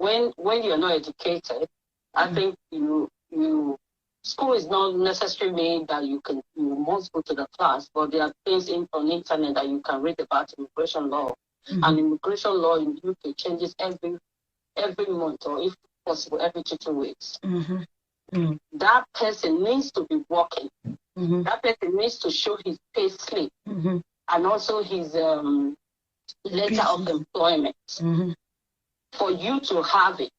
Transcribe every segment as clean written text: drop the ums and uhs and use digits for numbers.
when you're not educated, I think school is not necessarily made that you must go to the class, but there are things on the internet that you can read about immigration law. And immigration law in the UK changes every month, or if possible every 2 weeks. That person needs to be working. That person needs to show his pay slip and also his letter of employment for you to have it.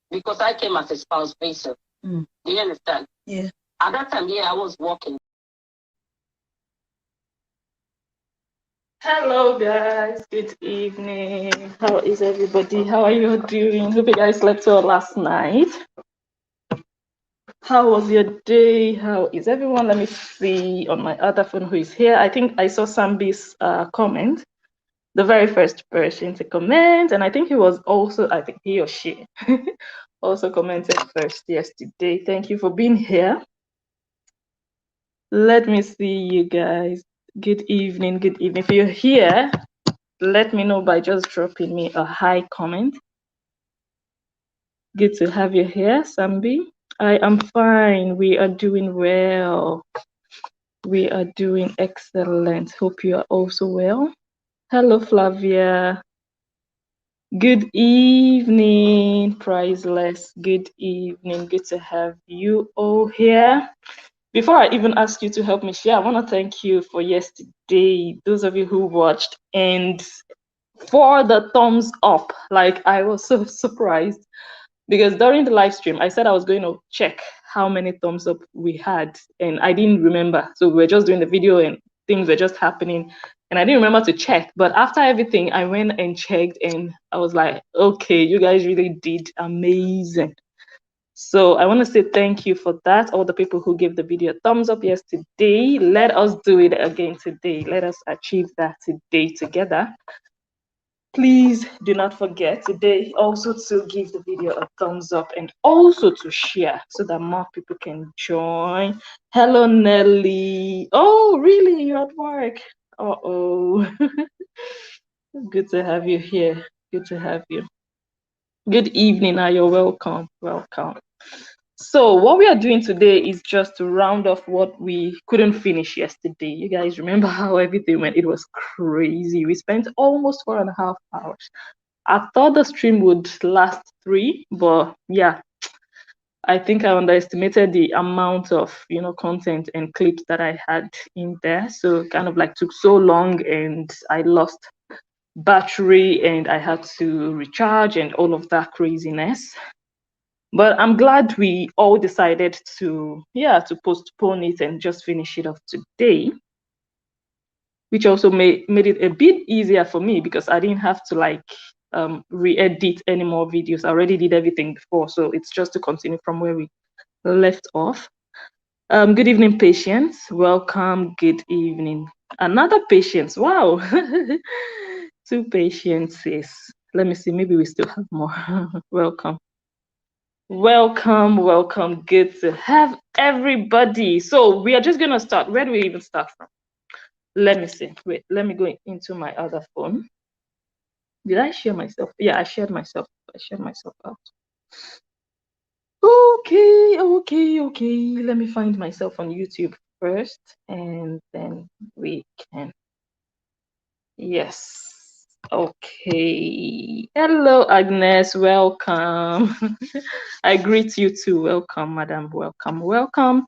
Because I came as a spouse visa. Do you understand? Yeah. At that time, I was working. Hello guys, good evening. How is everybody? How are you doing? Hope you guys slept well last night. How was your day? How is everyone? Let me see on my other phone who is here. I think I saw Sambi's comment, the very first person to comment, and I think he was also, I think he or she also commented first yesterday. Thank you for being here. Let me see you guys. Good evening, good evening. If you're here, let me know by just dropping me a hi comment. Good to have you here, Sambi. I am fine. We are doing well. We are doing excellent. Hope you are also well. Hello, Flavia. Good evening, Priceless. Good evening. Good to have you all here. Before I even ask you to help me share, I want to thank you for yesterday, those of you who watched, and for the thumbs up. Like, I was so surprised because during the live stream, I said I was going to check how many thumbs up we had, and I didn't remember. So we were just doing the video and things were just happening, and I didn't remember to check. But after everything, I went and checked, and I was like, okay, you guys really did amazing. So I want to say thank you for that. All the people who gave the video a thumbs up yesterday, let us do it again today. Let us achieve that today together. Please do not forget today also to give the video a thumbs up and also to share so that more people can join. Hello, Nelly. Oh, really? You're at work? Uh-oh. Good to have you here. Good to have you. Good evening. You're welcome. Welcome. So what we are doing today is just to round off what we couldn't finish yesterday. You guys remember how everything went? It was crazy. We spent almost 4.5 hours. I thought the stream would last 3, but yeah, I think I underestimated the amount of content and clips that I had in there. So kind of like took so long, and I lost battery and I had to recharge and all of that craziness. But I'm glad we all decided to postpone it and just finish it off today, which also made it a bit easier for me because I didn't have to re-edit any more videos. I already did everything before, so it's just to continue from where we left off. Good evening, Patience. Welcome. Good evening. Another Patience. Wow. 2 Patiences. Let me see. Maybe we still have more. Welcome. Welcome. Good to have everybody. So we are just going to start. Where do we even start from? Let me see. Wait, let me go into my other phone. Did I share myself? Yeah, I shared myself. Out. Okay. Let me find myself on YouTube first, and then we can. Yes. Okay. Hello, Agnes. Welcome. I greet you too. Welcome, madam. Welcome.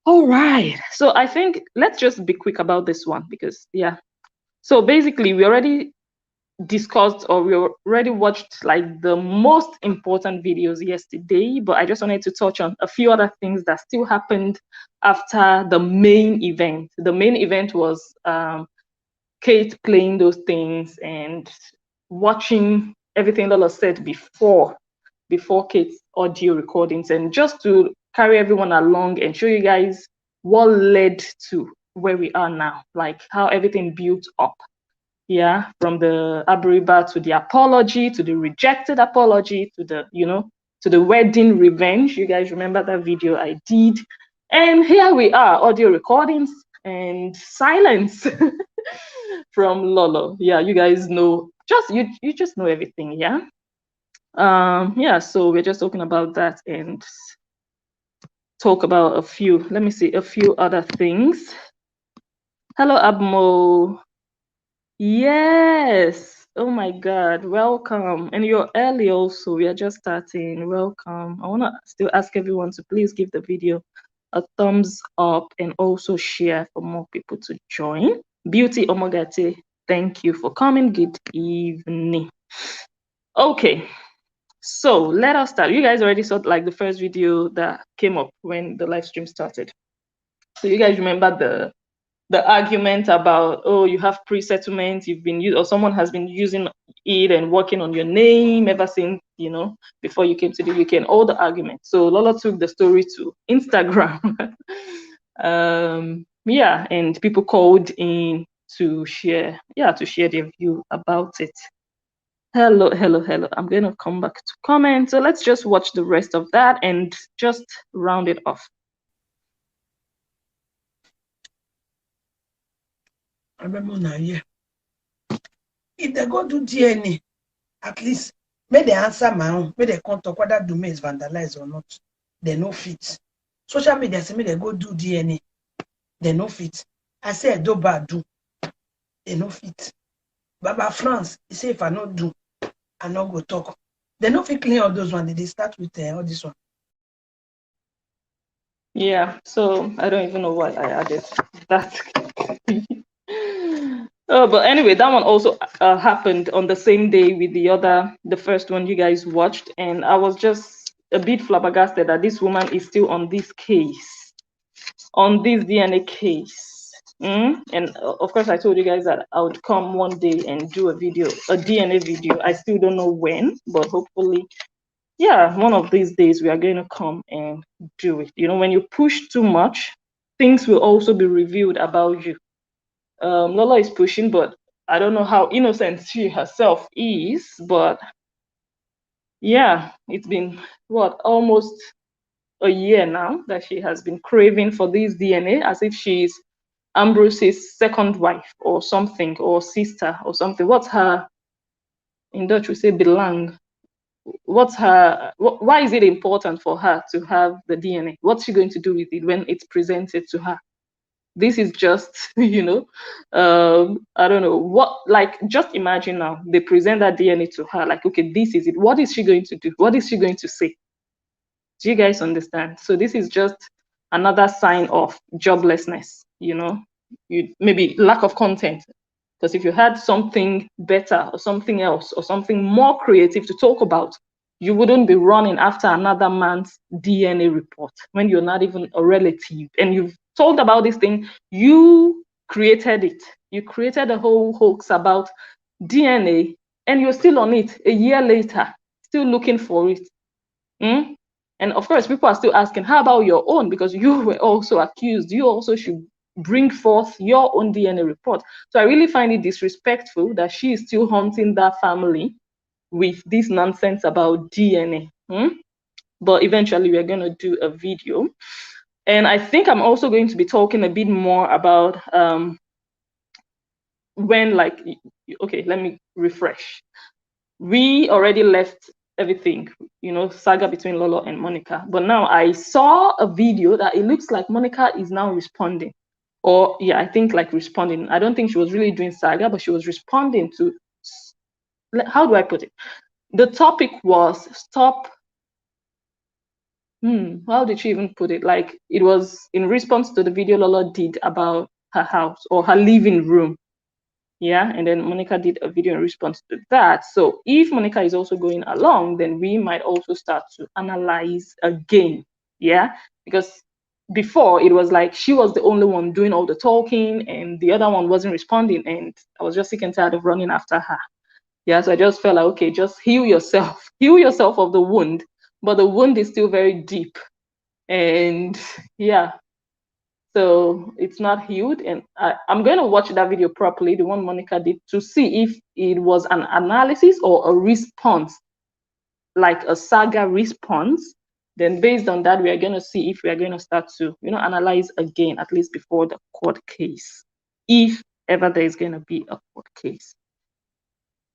All right. So I think let's just be quick about this one because, yeah. So basically, we already discussed or we already watched like the most important videos yesterday, but I just wanted to touch on a few other things that still happened after the main event. The main event was Kate playing those things and watching everything Lola said before Kate's audio recordings, and just to carry everyone along and show you guys what led to where we are now, like how everything built up. Yeah, from the Aburiba to the apology, to the rejected apology, to the, to the wedding revenge. You guys remember that video I did? And here we are, audio recordings and silence from Lolo. Yeah, you guys know, you just know everything, yeah? Yeah, so we're just talking about that and talk about a few, let me see, a few other things. Hello, Abmo. Yes. Oh my God. Welcome. And you're early also. We are just starting. Welcome. I want to still ask everyone to please give the video a thumbs up and also share for more people to join. Beauty Omogate, thank you for coming. Good evening. Okay. So let us start. You guys already saw like the first video that came up when the live stream started. So you guys remember the argument about, oh, you have pre-settlement, you've been used, or someone has been using it and working on your name ever since, you know, before you came to the UK, and all the arguments. So Lola took the story to Instagram. Yeah, and people called in to share, yeah, to share their view about it. Hello, hello, hello. I'm going to come back to comment. So let's just watch the rest of that and just round it off. I remember now, yeah. If they go do DNA, at least may they answer my own, may they come talk whether domain is vandalized or not. They no fit. Social media say may they go do DNA. They no fit. I say do bad do. They no fit. Baba France, he say if I not do, I not go talk. They no fit clean all those ones. They start with all this one. Yeah, so I don't even know why I added that. Oh, but anyway, that one also happened on the same day with the first one you guys watched, and I was just a bit flabbergasted that this woman is still on this case, on this DNA case. And of course, I told you guys that I would come one day and do a DNA video. I still don't know when, but hopefully, yeah, one of these days we are going to come and do it. You know, when you push too much, things will also be revealed about you. Lola is pushing, but I don't know how innocent she herself is. But yeah, it's been what, almost a year now that she has been craving for this DNA, as if she's Ambrose's second wife or something, or sister or something. What's her, in Dutch we say belang? What's her, why is it important for her to have the DNA? What's she going to do with it when it's presented to her? This is just, you know, I don't know what, like, just imagine now they present that DNA to her, like, okay, this is it. What is she going to do? What is she going to say? Do you guys understand? So this is just another sign of joblessness, you know, maybe lack of content. Because if you had something better or something else or something more creative to talk about, you wouldn't be running after another man's DNA report when you're not even a relative. And you've told about this thing, you created it. You created a whole hoax about DNA, and you're still on it a year later, still looking for it. And of course, people are still asking, how about your own? Because you were also accused. You also should bring forth your own DNA report. So I really find it disrespectful that she is still haunting that family with this nonsense about DNA. But eventually we're going to do a video. And I think I'm also going to be talking a bit more about when, like, okay, let me refresh. We already left everything, you know, saga between Lolo and Monica. But now I saw a video that it looks like Monica is now responding. Or yeah, I think like responding. I don't think she was really doing saga, but she was responding to, how do I put it? The topic was stop. How did she even put it? Like, it was in response to the video Lolo did about her house or her living room. Yeah, and then Monica did a video in response to that. So if Monica is also going along, then we might also start to analyze again. Yeah, because before it was like she was the only one doing all the talking and the other one wasn't responding, and I was just sick and tired of running after her. Yeah, so I just felt like, okay, just heal yourself of the wound, but the wound is still very deep. And yeah, so it's not healed. And I'm going to watch that video properly, the one Monica did, to see if it was an analysis or a response, like a saga response. Then based on that, we are going to see if we are going to start to, you know, analyze again, at least before the court case, if ever there is going to be a court case.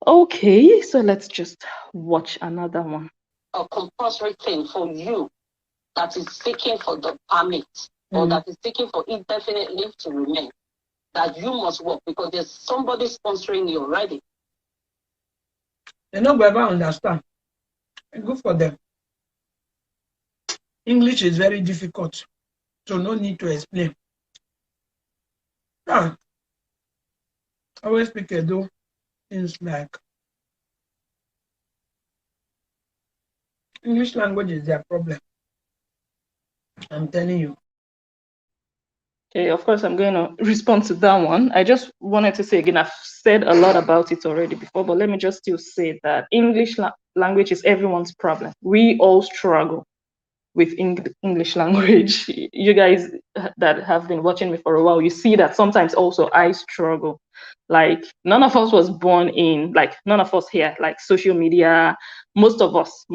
Okay, so let's just watch another one. A compulsory thing for you that is seeking for the permit or that is seeking for indefinite leave to remain, that you must work because there's somebody sponsoring you already. They don't ever understand. Good for them. English is very difficult, so no need to explain. I always speak Edo things like English language is their problem. I'm telling you. Okay, of course, I'm going to respond to that one. I just wanted to say again, I've said a lot about it already before, but let me just still say that English language is everyone's problem. We all struggle with English language. You guys that have been watching me for a while, you see that sometimes also I struggle. Like none of us was born in, like none of us here, like social media. Most of us,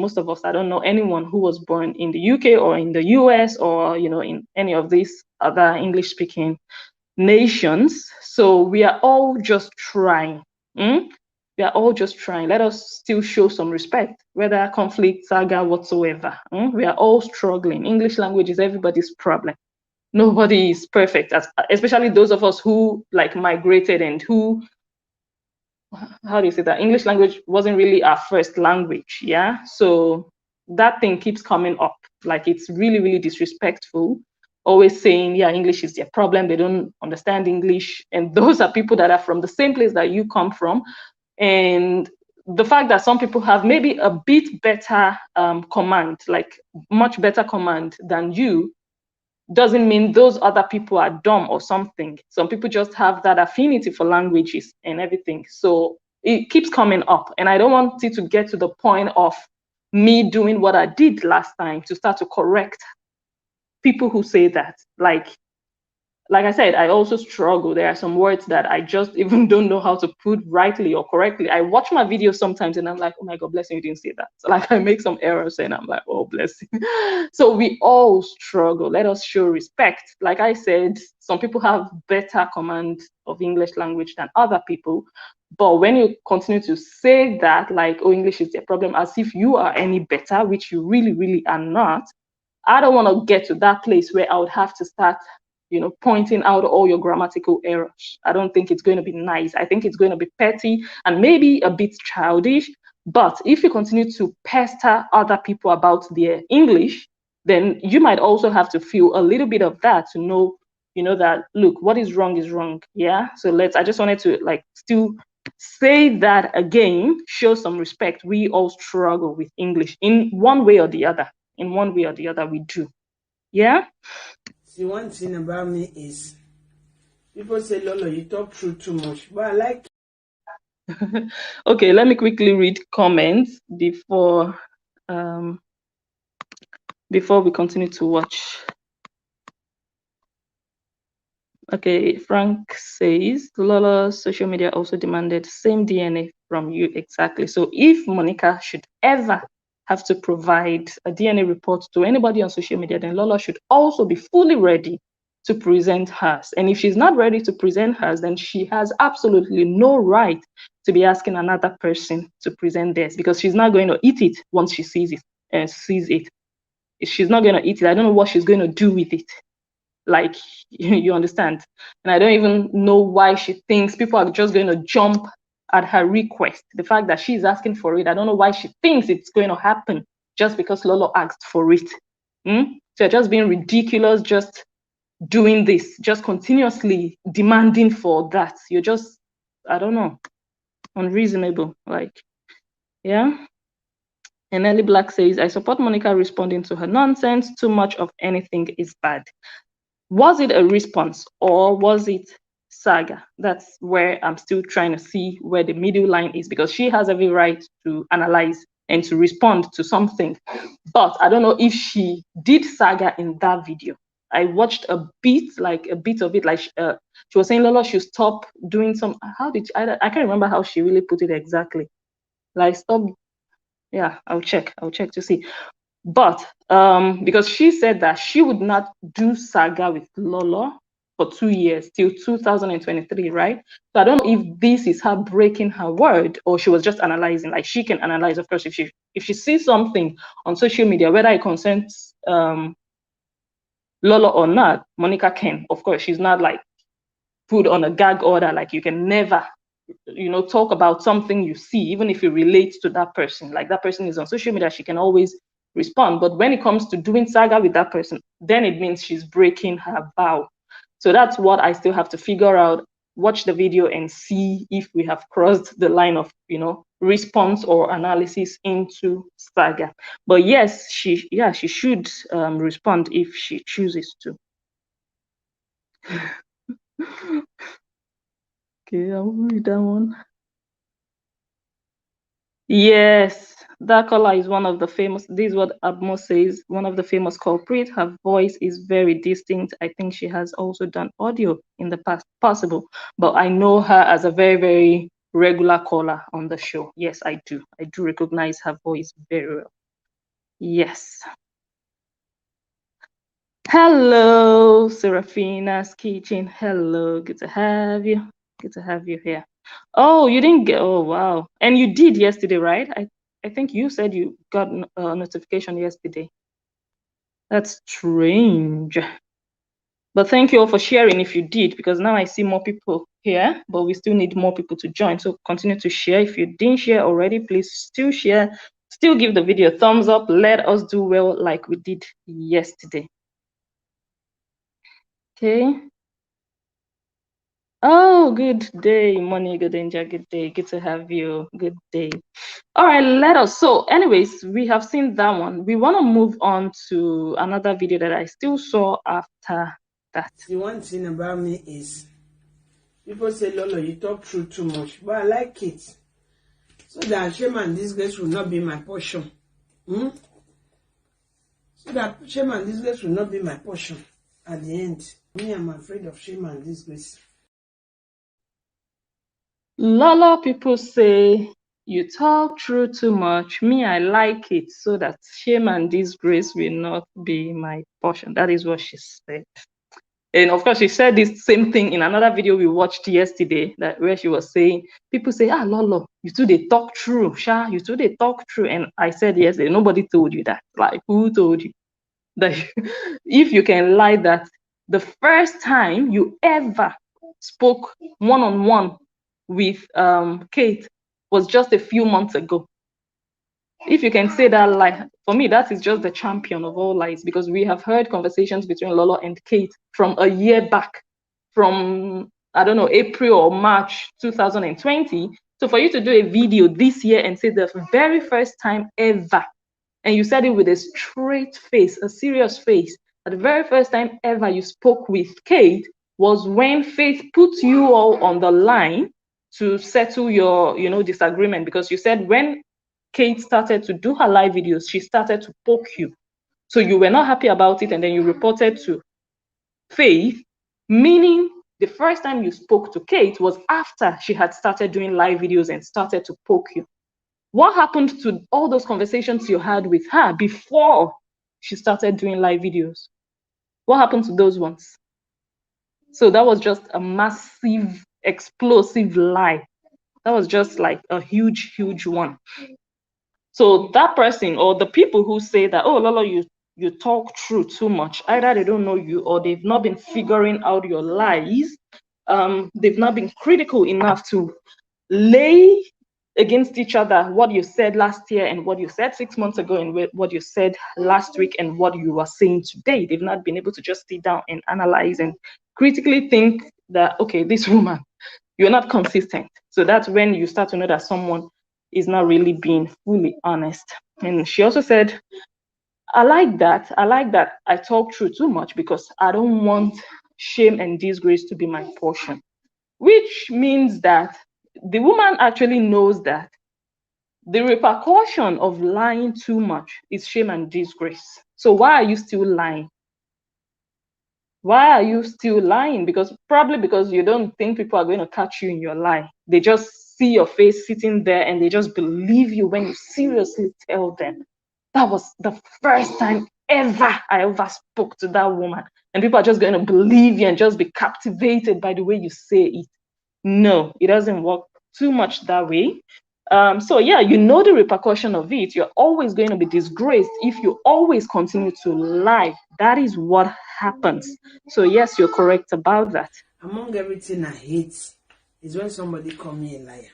I don't know anyone who was born in the UK or in the US or in any of these other English speaking nations. So we are all just trying. We are all just trying. Let us still show some respect, whether conflict, saga, whatsoever. We are all struggling. English language is everybody's problem. Nobody is perfect, especially those of us who like migrated and who, how do you say that? English language wasn't really our first language. Yeah. So that thing keeps coming up. Like it's really, really disrespectful. Always saying, yeah, English is their problem. They don't understand English. And those are people that are from the same place that you come from. And the fact that some people have maybe a bit better command, like much better command than you, doesn't mean those other people are dumb or something. Some people just have that affinity for languages and everything. So it keeps coming up. And I don't want it to get to the point of me doing what I did last time to start to correct people who say that. Like I said, I also struggle. There are some words that I just even don't know how to put rightly or correctly. I watch my videos sometimes and I'm like, oh my God, bless you, you didn't say that. So like I make some errors and I'm like, oh, bless you. So we all struggle. Let us show respect. Like I said, some people have better command of English language than other people. But when you continue to say that, like, oh, English is their problem, as if you are any better, which you really, really are not, I don't want to get to that place where I would have to start pointing out all your grammatical errors. I don't think it's going to be nice. I think it's going to be petty and maybe a bit childish. But if you continue to pester other people about their English, then you might also have to feel a little bit of that to know, that look, what is wrong is wrong. Yeah. So I just wanted to still say that again, show some respect. We all struggle with English in one way or the other. In one way or the other, we do. Yeah. See, one thing about me is people say, Lolo, you talk through too much. But I like. Okay, let me quickly read comments before we continue to watch. Okay, Frank says, Lola, social media also demanded same DNA from you exactly. So if Monica should ever have to provide a DNA report to anybody on social media, then Lola should also be fully ready to present hers. And if she's not ready to present hers, then she has absolutely no right to be asking another person to present theirs, because she's not going to eat it once she sees it and sees it. She's not going to eat it. I don't know what she's going to do with it. Like, you understand? And I don't even know why she thinks people are just going to jump at her request. The fact that she's asking for it, I don't know why she thinks it's going to happen just because Lolo asked for it. So you're just being ridiculous, just doing this, just continuously demanding for that. You're just, I don't know, unreasonable. Like, yeah. And Ellie Black says, I support Monica responding to her nonsense. Too much of anything is bad. Was it a response or was it saga? That's where I'm still trying to see where the middle line is, because she has every right to analyze and to respond to something. But I don't know if she did saga in that video. I watched a bit of it. Like she was saying, Lola should stop doing some. How did I can't remember how she really put it exactly. Like stop. Yeah, I'll check to see. But because she said that she would not do saga with Lolo, for 2 years till 2023, right? So I don't know if this is her breaking her word or she was just analyzing. Like, she can analyze, of course, if she sees something on social media, whether it concerns Lolo or not, Monica can. Of course, she's not like put on a gag order. Like, you can never, talk about something you see, even if it relates to that person. Like, that person is on social media, she can always respond. But when it comes to doing saga with that person, then it means she's breaking her vow. So that's what I still have to figure out. Watch the video and see if we have crossed the line of, response or analysis into saga. But yes, she should respond if she chooses to. Okay, I'll read that one. Yes, that color is one of the famous. This is what Abmo says. One of the famous culprits. Her voice is very distinct. I think she has also done audio in the past, possible. But I know her as a very, very regular caller on the show. Yes, I do. I do recognize her voice very well. Yes. Hello, Seraphina's Kitchen. Hello, good to have you. Good to have you here. Oh, you didn't get, oh, wow. And you did yesterday, right? I think you said you got a notification yesterday. That's strange. But thank you all for sharing if you did, because now I see more people here, but we still need more people to join. So continue to share. If you didn't share already, please still share. Still give the video a thumbs up. Let us do well like we did yesterday. Okay. Oh, good day, Money, good danger, good day. Good to have you. Good day. All right, let us. So anyways, we have seen that one. We want to move on to another video that I still saw after that. The one thing about me is people say, Lolo, you talk through too much, but I like it. So that shame and disgrace will not be my portion. So that shame and disgrace will not be my portion at the end. Me, I'm afraid of shame and disgrace. Lolo, people say you talk through too much. Me, I like it so that shame and disgrace will not be my portion. That is what she said. And of course, she said this same thing in another video we watched yesterday, that where she was saying, people say, Lolo, you two they talk true, Sha, you two they talk true. And I said yesterday, nobody told you that. Like, who told you that if you can lie that the first time you ever spoke one-on-one with Kate was just a few months ago? If you can say that lie, for me, that is just the champion of all lies, because we have heard conversations between Lolo and Kate from a year back, from, I don't know, April or March 2020. So for you to do a video this year and say the very first time ever, and you said it with a straight face, a serious face, that the very first time ever you spoke with Kate was when Faith put you all on the line to settle your, disagreement, because you said when Kate started to do her live videos, she started to poke you. So you were not happy about it, and then you reported to Faith, meaning the first time you spoke to Kate was after she had started doing live videos and started to poke you. What happened to all those conversations you had with her before she started doing live videos? What happened to those ones? So that was just a massive, explosive lie. That was just like a huge, huge one. So that person, or the people who say that, oh, Lolo, you talk true too much, either they don't know you or they've not been figuring out your lies. They've not been critical enough to lay against each other what you said last year and what you said 6 months ago and what you said last week and what you are saying today. They've not been able to just sit down and analyze and critically think that, okay, this woman, you're not consistent. So that's when you start to know that someone is not really being fully honest. And she also said, I like that I talk through too much because I don't want shame and disgrace to be my portion, which means that the woman actually knows that the repercussion of lying too much is shame and disgrace. So why are you still lying? Why are you still lying? Probably because you don't think people are going to catch you in your lie. They just see your face sitting there and they just believe you when you seriously tell them. That was the first time I ever spoke to that woman. And people are just going to believe you and just be captivated by the way you say it. No, it doesn't work too much that way. So yeah, you know the repercussion of it. You're always going to be disgraced if you always continue to lie. That is what happens. So yes, you're correct about that. Among everything I hate is when somebody call me a liar.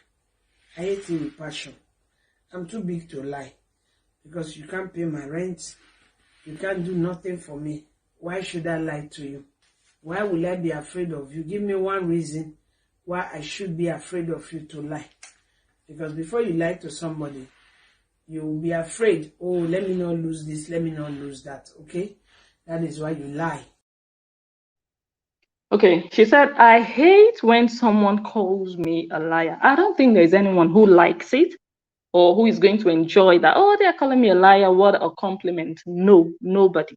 I hate it with passion. I'm too big to lie because you can't pay my rent. You can't do nothing for me. Why should I lie to you? Why will I be afraid of you? Give me one reason why I should be afraid of you to lie. Because before you lie to somebody, you will be afraid, oh, let me not lose this, let me not lose that, okay? That is why you lie. Okay, she said, I hate when someone calls me a liar. I don't think there's anyone who likes it or who is going to enjoy that. Oh, they're calling me a liar. What a compliment. No, nobody.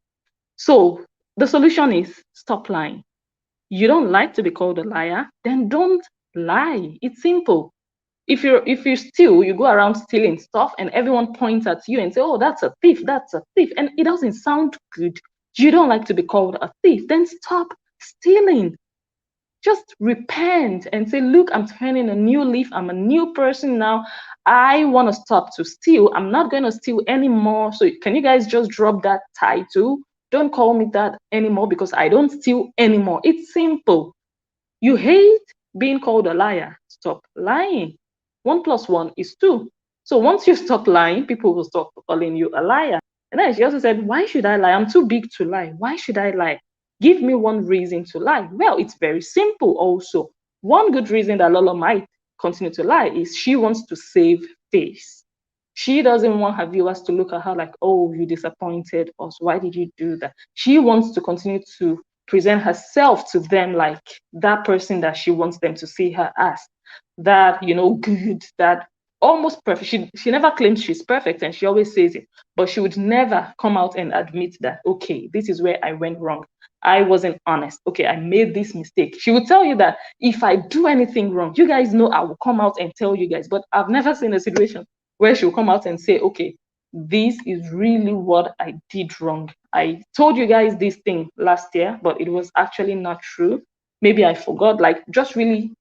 So the solution is stop lying. You don't like to be called a liar, then don't lie. It's simple. If you steal, you go around stealing stuff and everyone points at you and say, oh, that's a thief, and it doesn't sound good. You don't like to be called a thief, then stop stealing. Just repent and say, look, I'm turning a new leaf. I'm a new person now. I want to stop to steal. I'm not going to steal anymore. So can you guys just drop that title? Don't call me that anymore because I don't steal anymore. It's simple. You hate being called a liar. Stop lying. 1 + 1 is 2. So once you stop lying, people will stop calling you a liar. And then she also said, why should I lie? I'm too big to lie. Why should I lie? Give me one reason to lie. Well, it's very simple also. One good reason that Lolo might continue to lie is she wants to save face. She doesn't want her viewers to look at her like, oh, you disappointed us. Why did you do that? She wants to continue to present herself to them like that person that she wants them to see her as. That, good, that almost perfect. She never claims she's perfect and she always says it, but she would never come out and admit that, okay, this is where I went wrong. I wasn't honest. Okay, I made this mistake. She would tell you that if I do anything wrong, you guys know I will come out and tell you guys. But I've never seen a situation where she'll come out and say, okay, this is really what I did wrong. I told you guys this thing last year, but it was actually not true. Maybe I forgot, like just really,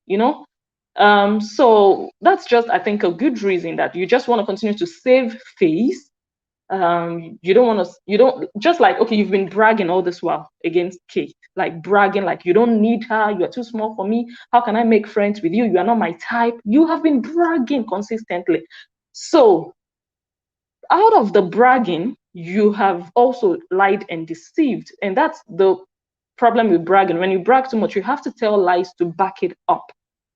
so that's just, I think, a good reason that you just want to continue to save face. You don't just like, okay, you've been bragging all this while against Kate, like bragging, like you don't need her, you're too small for me, how can I make friends with you, you are not my type. You have been bragging consistently. So out of the bragging, you have also lied and deceived. And that's the problem with bragging. When you brag too much, you have to tell lies to back it up.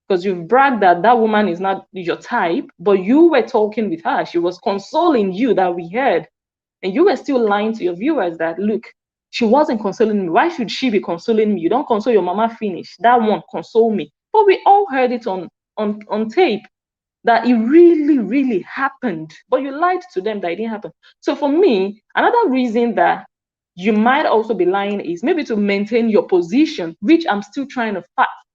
Because you've bragged that that woman is not your type, but you were talking with her. She was consoling you, that we heard. And you were still lying to your viewers that, look, she wasn't consoling me. Why should she be consoling me? You don't console your mama, finish. That one, console me. But we all heard it on tape that it really, really happened. But you lied to them that it didn't happen. So for me, another reason that you might also be lying is maybe to maintain your position, which I'm still trying to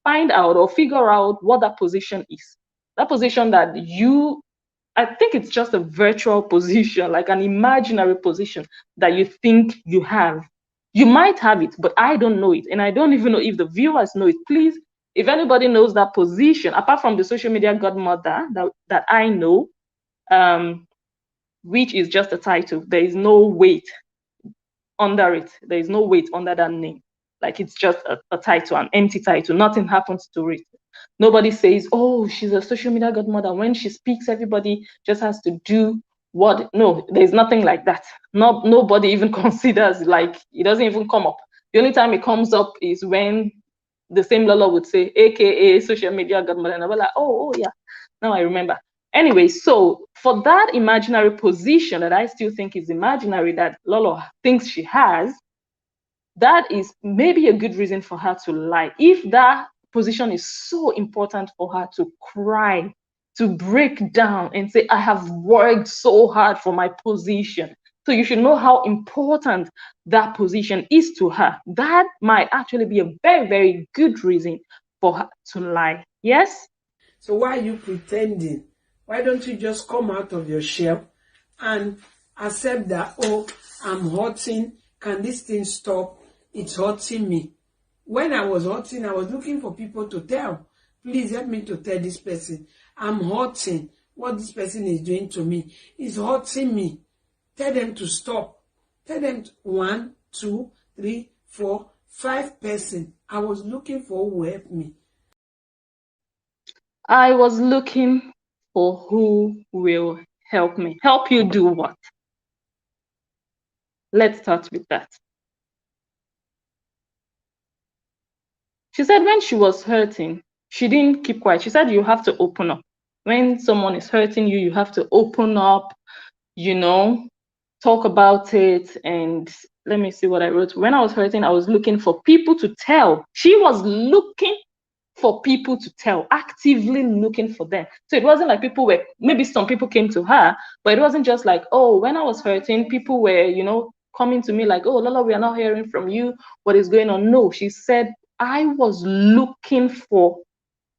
find out or figure out what that position is. That position that I think it's just a virtual position, like an imaginary position that you think you have. You might have it, but I don't know it. And I don't even know if the viewers know it. Please, if anybody knows that position, apart from the social media godmother that I know, which is just a title, there is no weight under it. There is no weight under that name. Like it's just a title, an empty title. Nothing happens to it. Nobody says, oh, she's a social media godmother. When she speaks, everybody just has to do what. No, there's nothing like that. Nobody even considers, like, it doesn't even come up. The only time it comes up is when the same Lola would say, AKA social media godmother. And I'll be like, oh yeah, now I remember. Anyway, so for that imaginary position that I still think is imaginary that Lolo thinks she has, that is maybe a good reason for her to lie. If that position is so important for her to cry, to break down and say, I have worked so hard for my position. So you should know how important that position is to her. That might actually be a very, very good reason for her to lie. Yes? So why are you pretending? Why don't you just come out of your shell and accept that, oh, I'm hurting. Can this thing stop? It's hurting me. When I was hurting, I was looking for people to tell. Please help me to tell this person. I'm hurting. What this person is doing to me is hurting me. Tell them to stop. Tell them 1, 2, 3, 4, 5 person. I was looking for who will help me. I was looking for who will help me. Help you do what? Let's start with that. She said when she was hurting, she didn't keep quiet. She said you have to open up. When someone is hurting you, you have to open up, you know, talk about it. And let me see what I wrote. When I was hurting, I was looking for people to tell. She was looking for people to tell, actively looking for them. So it wasn't like people were, maybe some people came to her, but it wasn't just like, oh, when I was hurting, people were, you know, coming to me like, oh, Lola, we are not hearing from you. What is going on? No, she said, I was looking for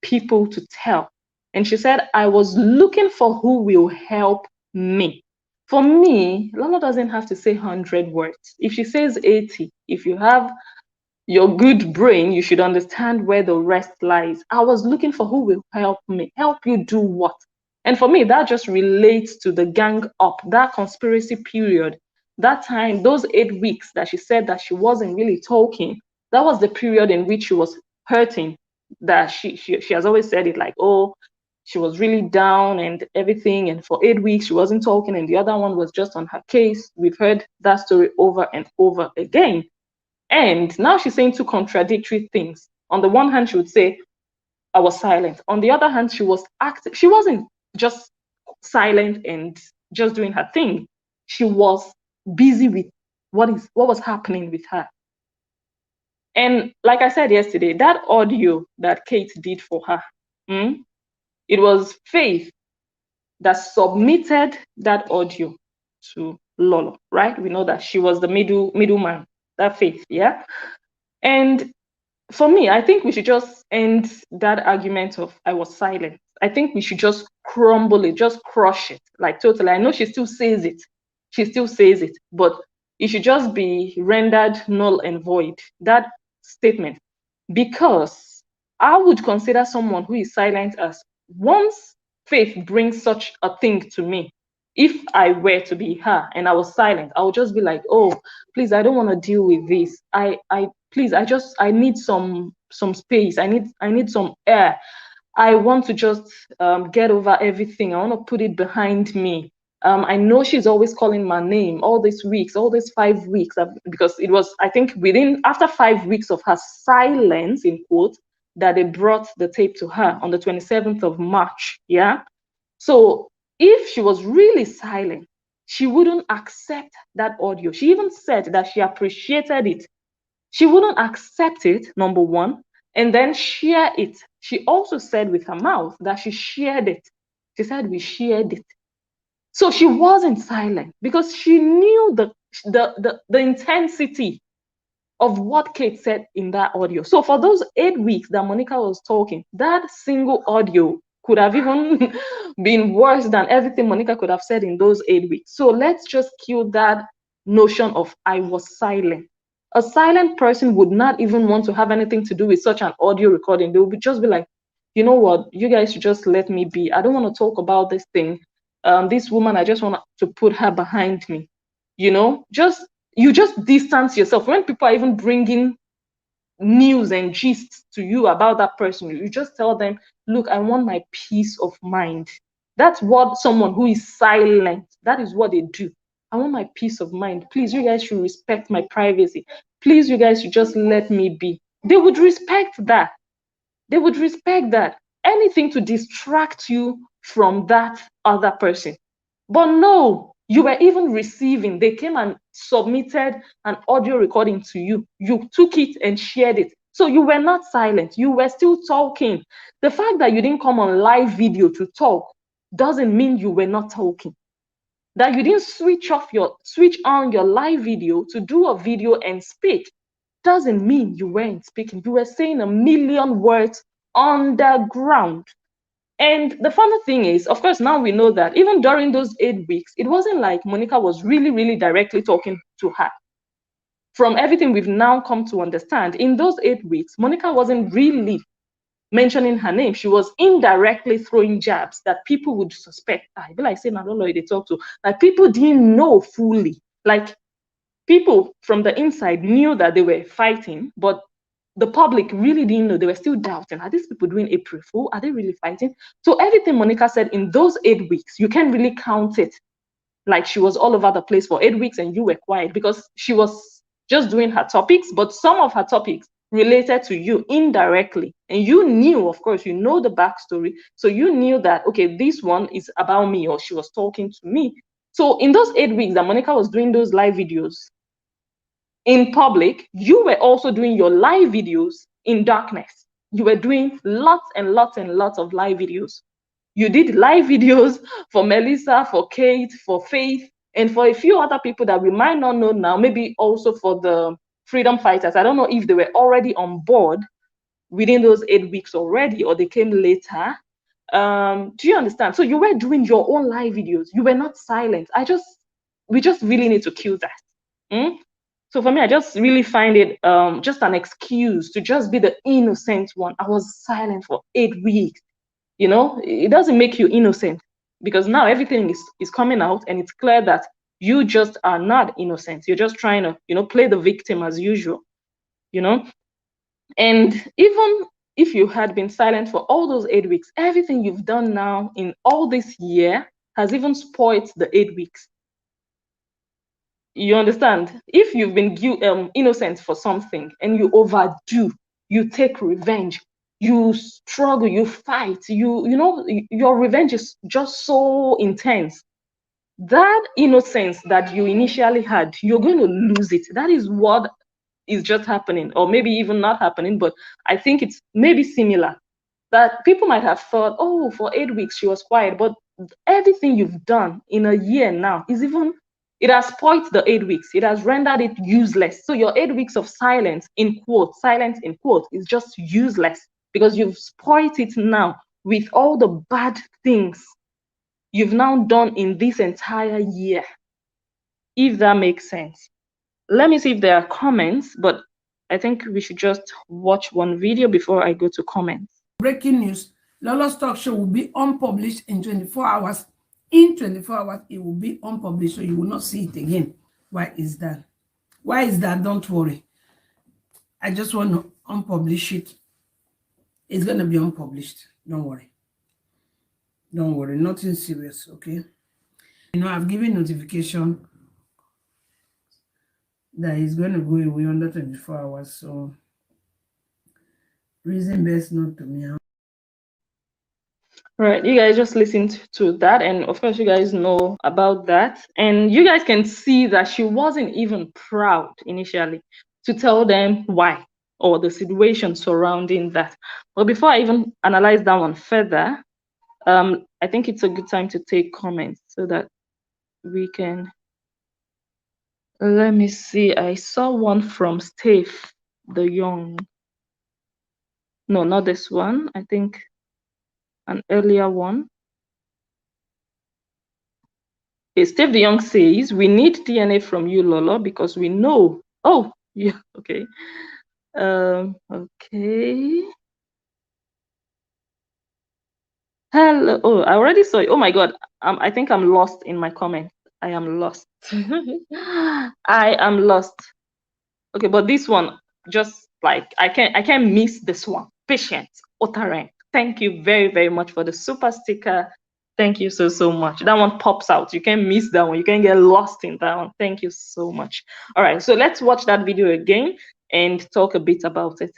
people to tell. And she said, I was looking for who will help me. For me, Lola doesn't have to say 100 words. If she says 80, if you have your good brain, you should understand where the rest lies. I was looking for who will help me. Help you do what? And for me, that just relates to the gang up, that conspiracy period. That time, those 8 weeks that she said that she wasn't really talking, that was the period in which she was hurting. That she has always said it like, oh, she was really down and everything. And for 8 weeks, she wasn't talking. And the other one was just on her case. We've heard that story over and over again. And now she's saying two contradictory things. On the one hand, she would say, I was silent. On the other hand, she was active. She wasn't just silent and just doing her thing. She was busy with what was happening with her. And like I said yesterday, that audio that Kate did for her, it was Faith that submitted that audio to Lolo, right? We know that she was the middleman, that Faith, yeah? And for me, I think we should just end that argument of I was silent. I think we should just crumble it, just crush it, like totally. I know she still says it. She still says it, but it should just be rendered null and void, that statement. Because I would consider someone who is silent as, once Faith brings such a thing to me, if I were to be her and I was silent, I would just be like, oh, please, I don't want to deal with this. Please, I need some space. I need some air. I want to just get over everything. I want to put it behind me. I know she's always calling my name all these weeks, all these 5 weeks, because it was, I think, after 5 weeks of her silence, in quote, that they brought the tape to her on the 27th of March. Yeah. So if she was really silent, she wouldn't accept that audio. She even said that she appreciated it. She wouldn't accept it, number one, and then share it. She also said with her mouth that she shared it. She said we shared it. So she wasn't silent because she knew the intensity of what Kate said in that audio. So for those 8 weeks that Monica was talking, that single audio could have even been worse than everything Monica could have said in those 8 weeks. So let's just kill that notion of I was silent. A silent person would not even want to have anything to do with such an audio recording. They would just be like, you know what, you guys should just let me be. I don't want to talk about this thing. This woman, I just want to put her behind me. You know, you just distance yourself. When people are even bringing news and gists to you about that person, you just tell them, look, I want my peace of mind. That's what someone who is silent, that is what they do. I want my peace of mind. Please, you guys should respect my privacy. Please, you guys should just let me be. They would respect that. They would respect that. Anything to distract you from that other person. But no, you were even receiving. They came and submitted an audio recording to you. You took it and shared it. So you were not silent. You were still talking. The fact that you didn't come on live video to talk doesn't mean you were not talking. That you didn't switch on your live video to do a video and speak doesn't mean you weren't speaking. You were saying a million words underground. And the funny thing is, of course, now we know that even during those 8 weeks, it wasn't like Monica was really, really directly talking to her. From everything we've now come to understand, in those 8 weeks, Monica wasn't really mentioning her name. She was indirectly throwing jabs that people would suspect. I be like saying, I don't know who they talk to. Like people didn't know fully. Like people from the inside knew that they were fighting, but the public really didn't know. They were still doubting. Are these people doing April Fool? Are they really fighting? So everything Monica said in those 8 weeks, you can't really count it like she was all over the place for 8 weeks and you were quiet, because she was just doing her topics, but some of her topics related to you indirectly. And you knew, of course, you know the backstory. So you knew that, okay, this one is about me, or she was talking to me. So in those 8 weeks that Monica was doing those live videos in public, you were also doing your live videos in darkness. You were doing lots and lots and lots of live videos. You did live videos for Melissa, for Kate, for Faith, and for a few other people that we might not know now, maybe also for the freedom fighters. I don't know if they were already on board within those 8 weeks already, or they came later. Do you understand? So you were doing your own live videos. You were not silent. We just really need to kill that. So for me, I just really find it just an excuse to just be the innocent one. I was silent for 8 weeks. You know, it doesn't make you innocent, because now everything is coming out and it's clear that you just are not innocent. You're just trying to, play the victim as usual, And even if you had been silent for all those 8 weeks, everything you've done now in all this year has even spoiled the 8 weeks. You understand? If you've been innocent for something and you overdo, you take revenge, you struggle, you fight, your revenge is just so intense. That innocence that you initially had, you're going to lose it. That is what is just happening, or maybe even not happening, but I think it's maybe similar. That people might have thought, oh, for 8 weeks she was quiet, but everything you've done in a year now it has spoiled the 8 weeks. It has rendered it useless. So your 8 weeks of silence in quote, is just useless, because you've spoiled it now with all the bad things you've now done in this entire year, if that makes sense. Let me see if there are comments, but I think we should just watch one video before I go to comments. Breaking news: Lola's talk show will be unpublished in 24 hours. In 24 hours, it will be unpublished, so you will not see it again. Why is that? Why is that? Don't worry. I just want to unpublish it. It's going to be unpublished. Don't worry. Don't worry. Nothing serious, okay? I've given notification that it's going to go away under 24 hours, so reason best not to me. Right, you guys just listened to that, and of course you guys know about that, and you guys can see that she wasn't even proud initially to tell them why or the situation surrounding that. But before I even analyze that one further, I think it's a good time to take comments so that we can. Let me see. I saw one from Steve the Young. No, not this one. I think an earlier one. Steve the Young says, we need DNA from you, Lola, because we know. Oh, yeah, okay. Okay. Hello. Oh, I already saw it. Oh my God. I think I'm lost in my comment. I am lost. I am lost. Okay, but this one, just like I can't miss this one. Patience, Otaren. Thank you very, very much for the super sticker. Thank you so much. That one pops out. You can't miss that one. You can't get lost in that one. Thank you so much. All right, so let's watch that video again and talk a bit about it.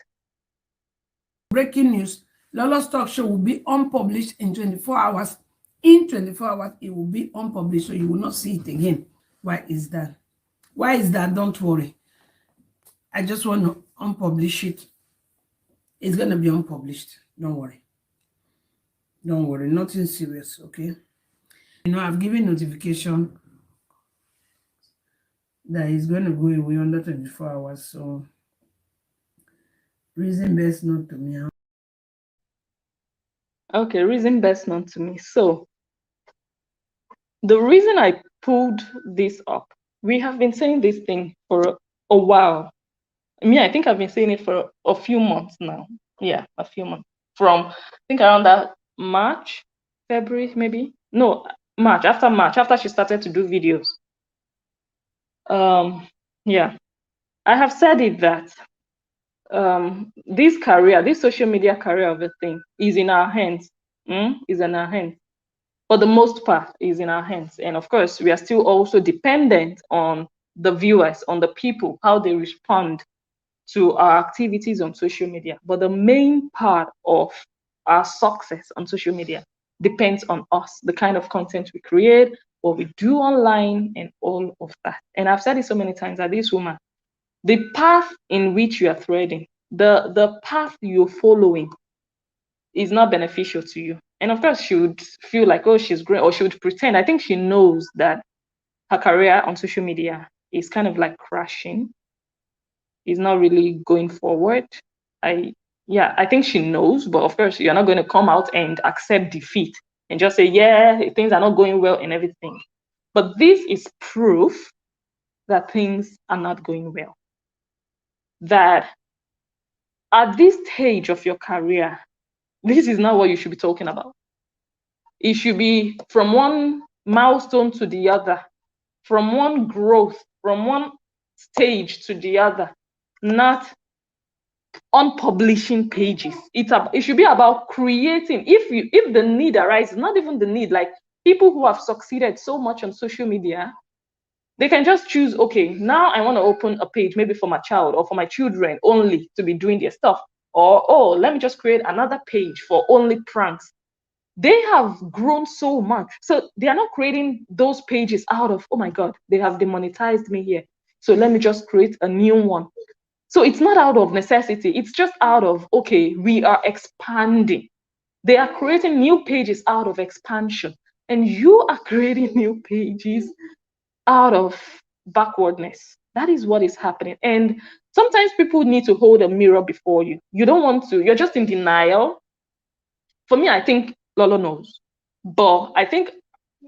Breaking news: Lola's talk show will be unpublished in 24 hours. In 24 hours, it will be unpublished, so you will not see it again. Why is that? Why is that? Don't worry. I just want to unpublish it. It's going to be unpublished. Don't worry. Don't worry. Nothing serious, okay? I've given notification that it's going to go away under 24 hours, so reason best not to me. Okay, reason best known to me. So the reason I pulled this up, we have been saying this thing for a while. I think I've been saying it for a few months now. Yeah, a few months. From, I think, around that March, February, maybe. No, March, after she started to do videos. Yeah, I have said it that this social media career of a thing is in our hands. Is in our hands. For the most part, is in our hands. And of course, we are still also dependent on the viewers, on the people, how they respond to our activities on social media. But the main part of our success on social media depends on us, the kind of content we create, what we do online, and all of that. And I've said it so many times that this woman, the path in which you are threading, the path you're following is not beneficial to you. And of course, she would feel like, oh, she's great, or she would pretend. I think she knows that her career on social media is kind of like crashing, is not really going forward. I think she knows, but of course, you're not going to come out and accept defeat and just say, yeah, things are not going well and everything. But this is proof that things are not going well. That at this stage of your career, this is not what you should be talking about. It should be from one milestone to the other, from one growth, from one stage to the other, not on publishing pages. It should be about creating. If the need arises, not even the need, like people who have succeeded so much on social media, they can just choose, okay, now I want to open a page maybe for my child or for my children only to be doing their stuff. Or, oh, let me just create another page for only pranks. They have grown so much. So they are not creating those pages out of, oh my God, they have demonetized me here, so let me just create a new one. So it's not out of necessity. It's just out of, okay, we are expanding. They are creating new pages out of expansion. And you are creating new pages out of backwardness. That is what is happening. And sometimes people need to hold a mirror before you. You don't want to, you're just in denial. For me, I think Lolo knows. But I think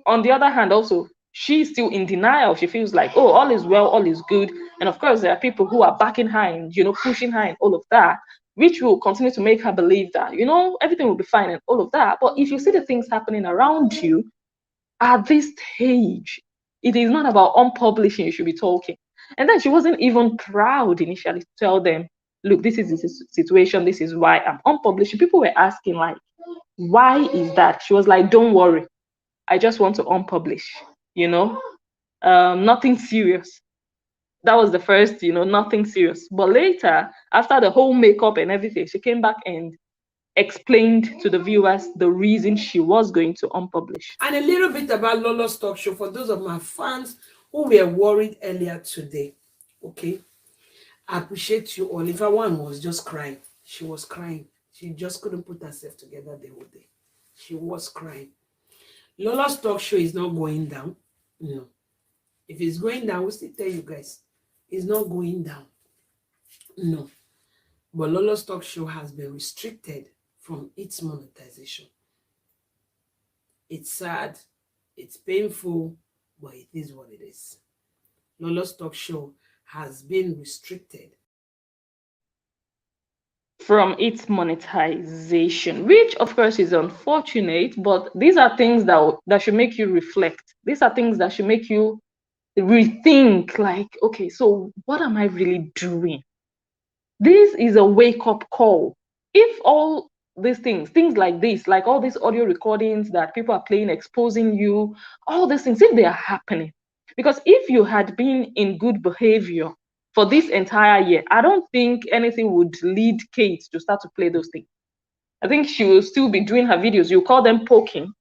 on the other hand, also, she's still in denial. She feels like, oh, all is well, all is good. And of course, there are people who are backing her and, pushing her and all of that, which will continue to make her believe that, everything will be fine and all of that. But if you see the things happening around you at this stage, it is not about unpublishing, you should be talking. And then she wasn't even proud initially to tell them, look, this is the situation, this is why I'm unpublishing. People were asking, like, why is that? She was like, don't worry, I just want to unpublish, nothing serious. That was the first, nothing serious. But later, after the whole makeup and everything, she came back and explained to the viewers the reason she was going to unpublish. And a little bit about Lolo's talk show for those of my fans who were worried earlier today. Okay. I appreciate you. Oliver one was just crying. She was crying. She just couldn't put herself together the whole day. She was crying. Lola's talk show is not going down. No. If it's going down, we'll still tell you guys. It's not going down. No. But Lola's talk show has been restricted from its monetization. It's sad. It's painful. But it is what it is. Lola's talk show has been restricted from its monetization, which of course is unfortunate, but these are things that should make you reflect. These are things that should make you rethink, like, okay, so what am I really doing? This is a wake-up call. If all these things like this, like all these audio recordings that people are playing, exposing you, all these things, if they are happening, because if you had been in good behavior for this entire year, I don't think anything would lead Kate to start to play those things. I think she will still be doing her videos. You call them poking,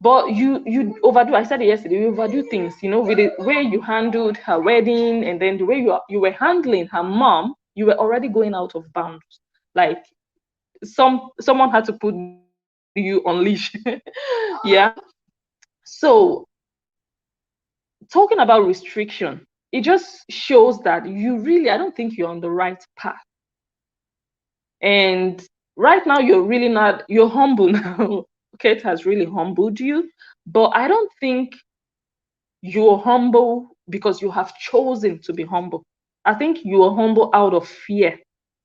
but you overdo. I said it yesterday. You overdo things, with the way you handled her wedding, and then the way you were handling her mom. You were already going out of bounds. Like someone had to put you on leash. Yeah. So talking about restriction, it just shows that I don't think you're on the right path. And right now you're really not, you're humble now. Kate has really humbled you, but I don't think you're humble because you have chosen to be humble. I think you are humble out of fear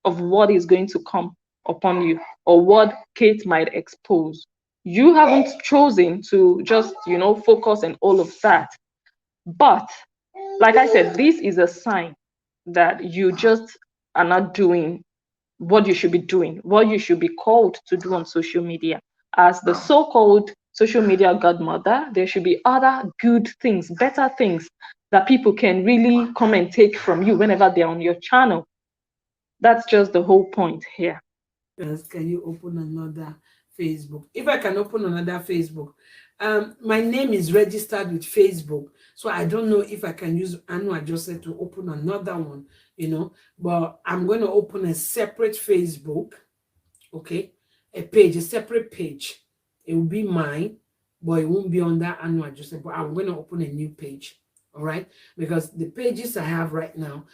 of what is going to come upon you or what Kate might expose. You haven't chosen to just, focus and all of that. But like I said, this is a sign that you just are not doing what you should be doing, what you should be called to do on social media. As the so-called social media godmother, there should be other good things, better things that people can really come and take from you whenever they're on your channel. That's just the whole point here. Can you open another Facebook? If I can open another Facebook, my name is registered with Facebook, so I don't know if I can use Anu Ajose to open another one, but I'm going to open a separate Facebook, okay, a separate page. It will be mine, but it won't be under Anu Ajose, but I'm going to open a new page, all right, because the pages I have right now.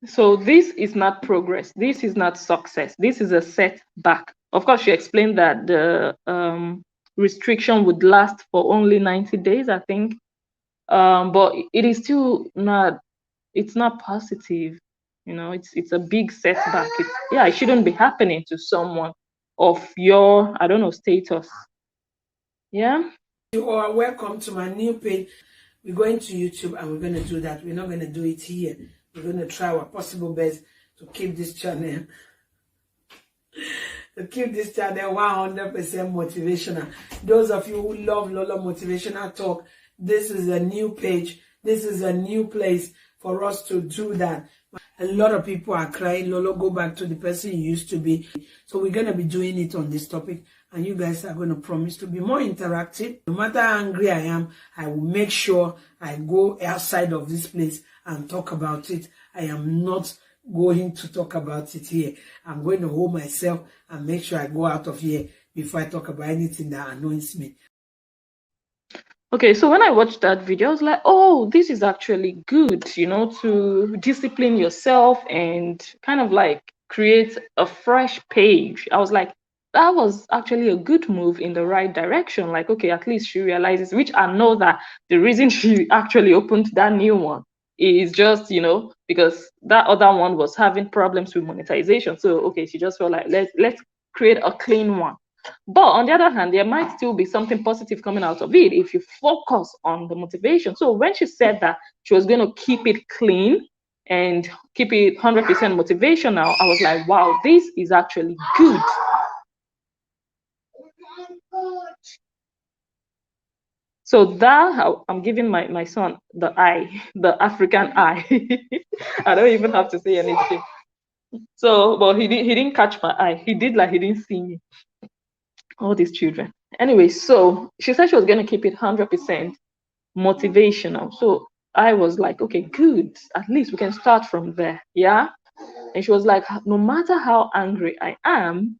So this is not progress. This is not success. This is a setback. Of course, she explained that the restriction would last for only 90 days, I think. But it is still not, it's not positive. It's a big setback. It shouldn't be happening to someone of your, I don't know, status. Yeah. You are welcome to my new page. We're going to YouTube and we're going to do that. We're not going to do it here. We're going to try our possible best to keep this channel 100% motivational. Those of you who love Lolo motivational talk, this is a new page. This is a new place for us to do that. A lot of people are crying, Lolo, go back to the person you used to be. So we're going to be doing it on this topic. And you guys are going to promise to be more interactive. No matter how angry I am, I will make sure I go outside of this place and talk about it. I am not going to talk about it here. I'm going to hold myself and make sure I go out of here before I talk about anything that annoys me. Okay, so when I watched that video, I was like, oh, this is actually good, to discipline yourself and kind of like create a fresh page. I was like, that was actually a good move in the right direction. Like, okay, at least she realizes, which I know that the reason she actually opened that new one is just, because that other one was having problems with monetization. So, okay, she just felt like, let's create a clean one. But on the other hand, there might still be something positive coming out of it if you focus on the motivation. So when she said that she was going to keep it clean and keep it 100% motivational, I was like, wow, this is actually good. So that I'm giving my son the eye, the African eye. I don't even have to say anything. So, but he didn't catch my eye. He did like he didn't see me. All these children. Anyway, so she said she was going to keep it 100% motivational. So I was like, okay, good. At least we can start from there. Yeah. And she was like, no matter how angry I am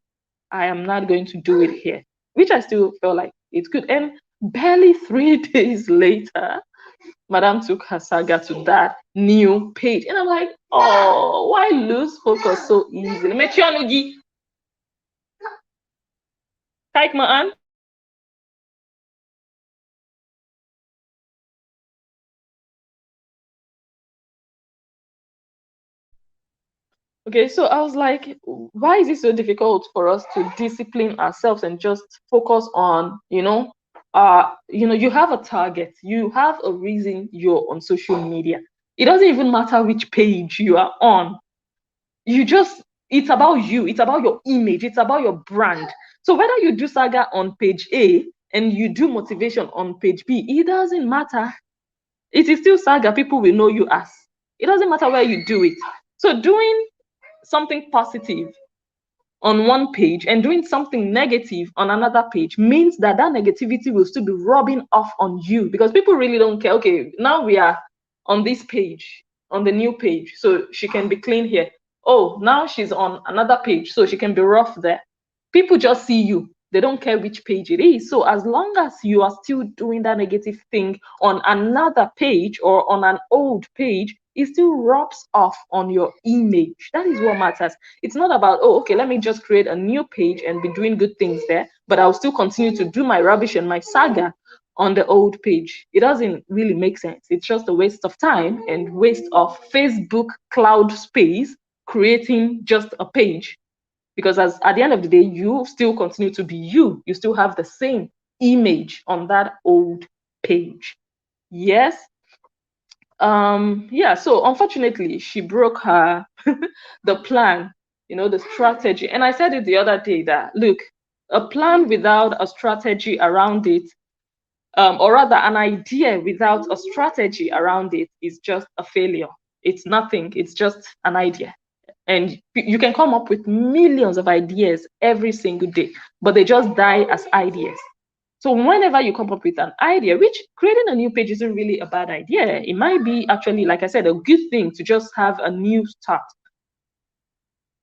not going to do it here, which I still felt like it's good. And barely 3 days later, Madam took her saga to that new page. And I'm like, oh, why lose focus so easily? Kijk me aan. Okay, so I was like, why is it so difficult for us to discipline ourselves and just focus on, you have a target, you have a reason you're on social media. It doesn't even matter which page you are on. It's about you, it's about your image, it's about your brand. So whether you do saga on page A and you do motivation on page B, it doesn't matter. It is still saga, people will know you as. It doesn't matter where you do it. So doing something positive on one page and doing something negative on another page means that negativity will still be rubbing off on you, because people really don't care. Okay, now we are on this page, on the new page, so she can be clean here. Oh, now she's on another page, so she can be rough there. People just see you. They don't care which page it is. So as long as you are still doing that negative thing on another page or on an old page, it still rubs off on your image. That is what matters. It's not about, oh, okay, let me just create a new page and be doing good things there, but I'll still continue to do my rubbish and my saga on the old page. It doesn't really make sense. It's just a waste of time and waste of Facebook cloud space creating just a page. Because at the end of the day, you still continue to be you. You still have the same image on that old page. Yes. Yeah, so unfortunately, she broke her the plan, the strategy. And I said it the other day that, look, a plan without a strategy around it, or rather an idea without a strategy around it, is just a failure. It's nothing. It's just an idea. And you can come up with millions of ideas every single day, but they just die as ideas. So whenever you come up with an idea, which creating a new page isn't really a bad idea, it might be actually, like I said, a good thing to just have a new start.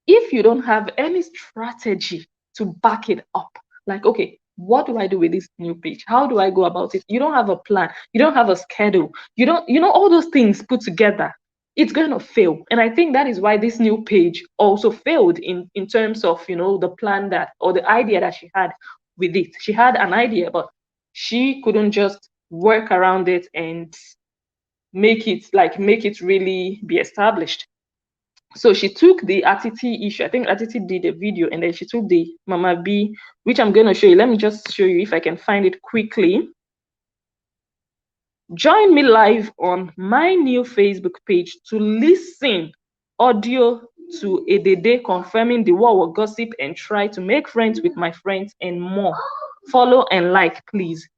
If you don't have any strategy to back it up, like, okay, what do I do with this new page? How do I go about it? You don't have a plan. You don't have a schedule. You don't, all those things put together, it's going to fail. And I think that is why this new page also failed in terms of, the plan that, or the idea that she had with it. She had an idea, but she couldn't just work around it and make it really be established. So she took the Atiti issue. I think Atiti did a video, and then she took the Mama B, which I'm going to show you. Let me just show you if I can find it quickly. Join me live on my new Facebook page to listen audio to Edede confirming the war gossip and try to make friends with my friends and more. Follow and like, please.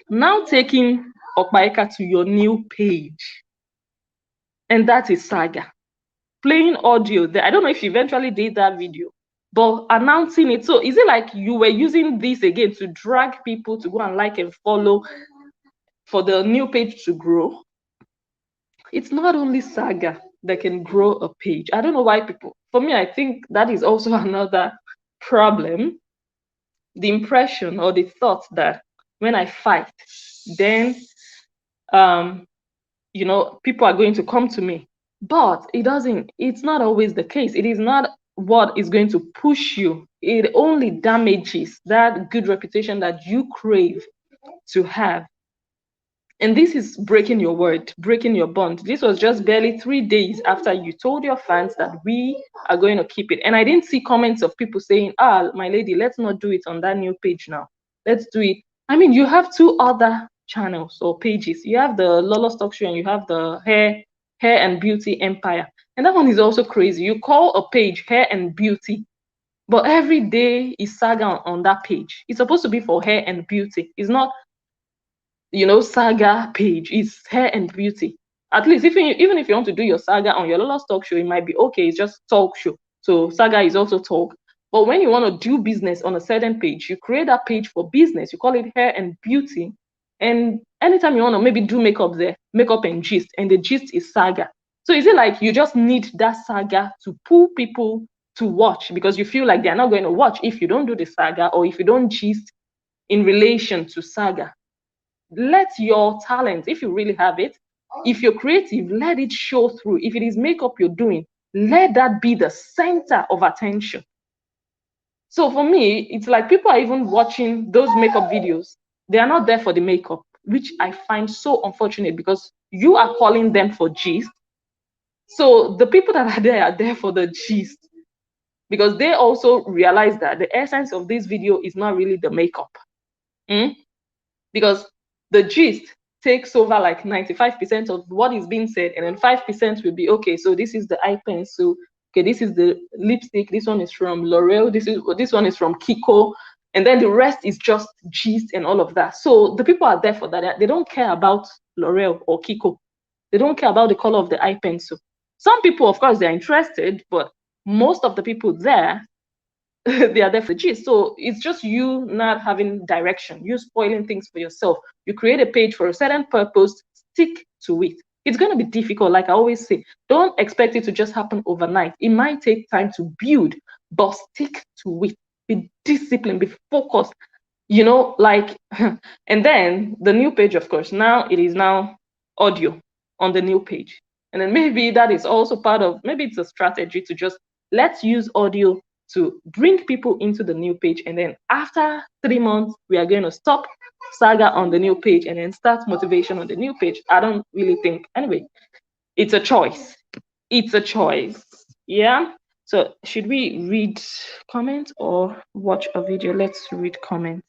Now taking Okpaeka to your new page. And that is Saga. Playing audio there. I don't know if she eventually did that video, but announcing it. So is it like you were using this again to drag people to go and like and follow for the new page to grow? It's not only Saga that can grow a page. I don't know why people, for me, I think that is also another problem. The impression or the thought that when I fight, then people are going to come to me. But it's not always the case. It is not what is going to push you. It only damages that good reputation that you crave to have. And this is breaking your word, breaking your bond. This was just barely 3 days after you told your fans that we are going to keep it. And I didn't see comments of people saying, my lady, let's not do it on that new page now. Let's do it. I mean, you have 2 other channels or pages. You have the Lelystad Show and you have the Hair and Beauty Empire. And that one is also crazy. You call a page Hair and Beauty, but every day is Saga on that page. It's supposed to be for hair and beauty. It's not, Saga page. It's hair and beauty. At least even if you want to do your Saga on your Lelystad Show, it might be okay. It's just talk show. So Saga is also talk. But when you want to do business on a certain page, you create that page for business. You call it Hair and Beauty. And anytime you want to maybe do makeup there, makeup and gist, and the gist is Saga. So is it like you just need that Saga to pull people to watch because you feel like they're not going to watch if you don't do the Saga or if you don't gist in relation to Saga? Let your talent, if you really have it, if you're creative, let it show through. If it is makeup you're doing, let that be the center of attention. So for me, it's like people are even watching those makeup videos. They are not there for the makeup, which I find so unfortunate because you are calling them for gist. So the people that are there for the gist because they also realize that the essence of this video is not really the makeup. Because the gist takes over like 95% of what is being said, and then 5% will be, okay, so this is the eye pencil, okay, this is the lipstick, this one is from L'Oreal, this one is from Kiko, and then the rest is just gist and all of that. So the people are there for that. They don't care about L'Oreal or Kiko. They don't care about the color of the eye pencil. Some people, of course, they're interested, but most of the people there, they are there for the gist. So it's just you not having direction, you spoiling things for yourself. You create a page for a certain purpose, stick to it. It's going to be difficult, like I always say. Don't expect it to just happen overnight. It might take time to build, but stick to it. Be disciplined, be focused, and then the new page, of course, now it is now audio on the new page. And then maybe that is also part of, maybe it's a strategy to just, let's use audio to bring people into the new page. And then after 3 months, we are going to stop Saga on the new page and then start motivation on the new page. I don't really think, anyway, it's a choice. It's a choice. Yeah. So should we read comments or watch a video? Let's read comments.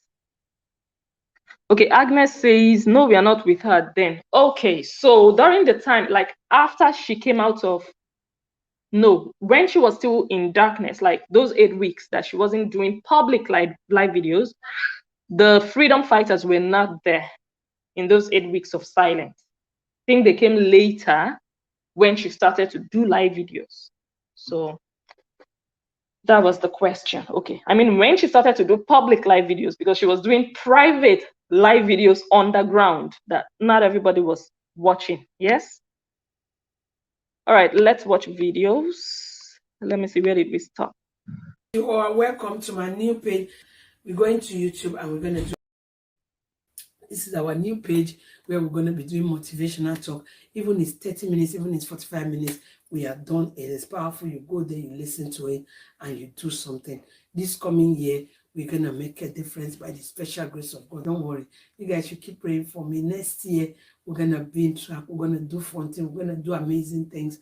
Okay, Agnes says, no, we are not with her then. Okay, so during the time, like after she came out of, no, when she was still in darkness, like those 8 weeks that she wasn't doing public live videos, the freedom fighters were not there in those 8 weeks of silence. I think they came later when she started to do live videos. So that was the question. Okay, I mean, when she started to do public live videos, because she was doing private live videos underground that not everybody was watching. Yes. All right, let's watch videos. Let me see, where did we stop? You are welcome to my new page. We're going to YouTube and we're going to do, this is our new page where we're going to be doing motivational talk. Even it's 30 minutes, even it's 45 minutes, we are done. It is powerful. You go there, you listen to it, and you do something. This coming year, we're going to make a difference by the special grace of God. Don't worry. You guys should keep praying for me. Next year, we're going to be in track. We're going to do fun things. We're going to do amazing things.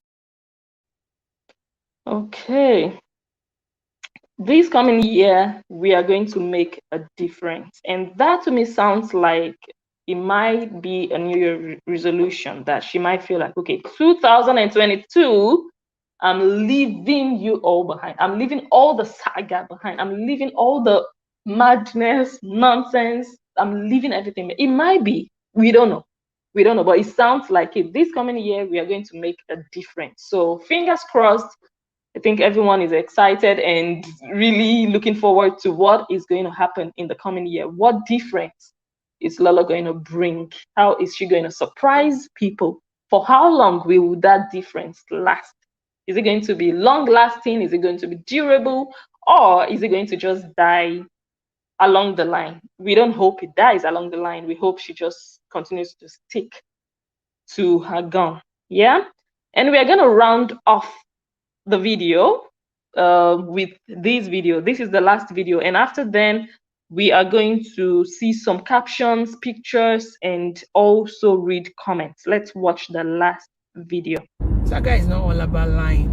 Okay. This coming year, we are going to make a difference. And that to me sounds like it might be a New Year resolution that she might feel like, okay, 2022, I'm leaving you all behind. I'm leaving all the saga behind. I'm leaving all the madness, nonsense. I'm leaving everything. It might be. We don't know. We don't know. But it sounds like it. This coming year, we are going to make a difference. So fingers crossed. I think everyone is excited and really looking forward to what is going to happen in the coming year. What difference is Lola going to bring? How is she going to surprise people? For how long will that difference last? Is it going to be long lasting? Is it going to be durable? Or is it going to just die along the line? We don't hope it dies along the line. We hope she just continues to stick to her gun. Yeah. And we are going to round off the video with this video. This is the last video, and after then we are going to see some captions, pictures, and also read comments. Let's watch the last video. Saga is not all about lying.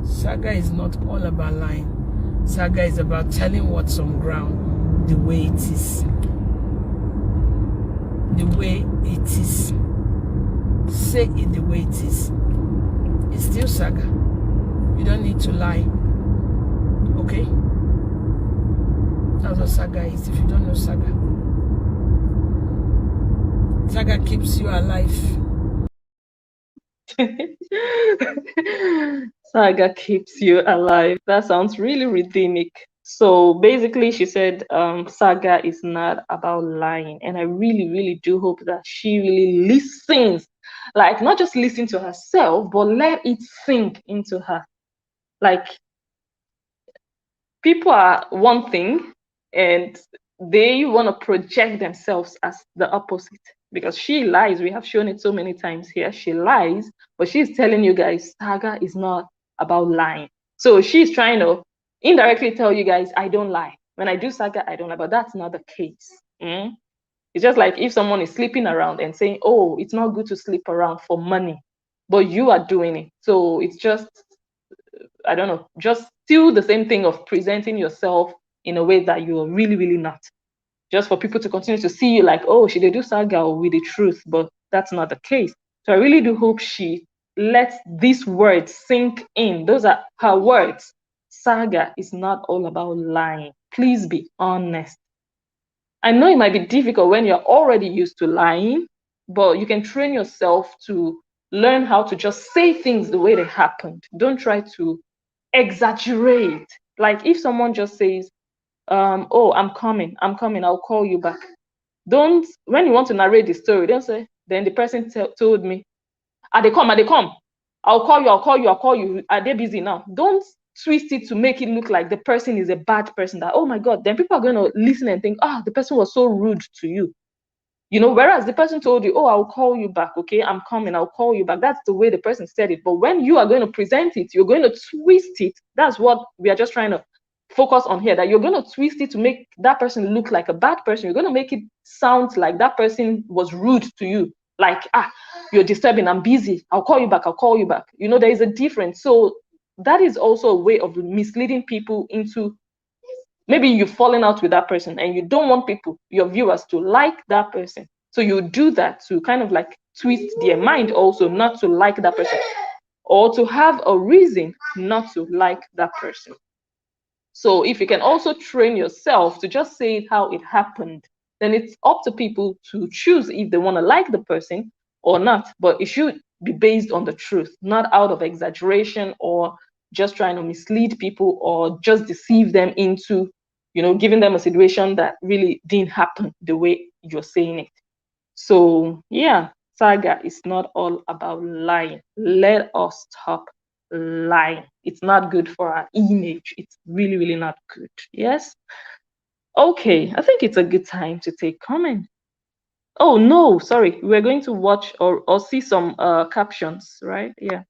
Saga is not all about lying. Saga is about telling what's on ground, the way it is. The way it is. Say it the way it is. It's still Saga. You don't need to lie. Okay? That's what Saga is. If you don't know Saga, Saga keeps you alive. Saga keeps you alive. That sounds really rhythmic. So basically, she said Saga is not about lying. And I really, really do hope that she really listens. Like, not just listen to herself, but let it sink into her. Like, people are one thing and they want to project themselves as the opposite, because she lies. We have shown it so many times here. She lies, but she's telling you guys Saga is not about lying. So she's trying to indirectly tell you guys, I don't lie. When I do Saga, I don't lie. But that's not the case. It's just like if someone is sleeping around and saying, oh, it's not good to sleep around for money, but you are doing it. So it's just, I don't know, just still the same thing of presenting yourself in a way that you're really, really not. Just for people to continue to see you like, oh, she did do Saga with the truth, but that's not the case. So I really do hope she lets these words sink in. Those are her words. Saga is not all about lying. Please be honest. I know it might be difficult when you're already used to lying, but you can train yourself to learn how to just say things the way they happened. Don't try to exaggerate. Like if someone just says, oh, I'm coming, I'll call you back. Don't, when you want to narrate the story, don't say, then the person told me, they come, I'll call you, are they busy now? Don't twist it to make it look like the person is a bad person, that, oh my God, then people are going to listen and think, the person was so rude to you. You know, whereas the person told you, oh, I'll call you back. Okay, I'm coming, I'll call you back. That's the way the person said it. But when you are going to present it, you're going to twist it. That's what we are just trying to focus on here, that you're going to twist it to make that person look like a bad person. You're going to make it sound like that person was rude to you. Like, you're disturbing, I'm busy, I'll call you back, I'll call you back. You know, there is a difference. So that is also a way of misleading people into, maybe you've fallen out with that person and you don't want people, your viewers, to like that person. So you do that to kind of like twist their mind also not to like that person, or to have a reason not to like that person. So if you can also train yourself to just say it how it happened, then it's up to people to choose if they want to like the person or not. But it should be based on the truth, not out of exaggeration or just trying to mislead people or just deceive them into, you know, giving them a situation that really didn't happen the way you're saying it. So yeah, saga is not all about lying. Let us stop lying. It's not good for our image. It's really, really not good. Yes. Okay, I think it's a good time to take comment. Oh no, sorry. We're going to watch or see some captions, right? Yeah.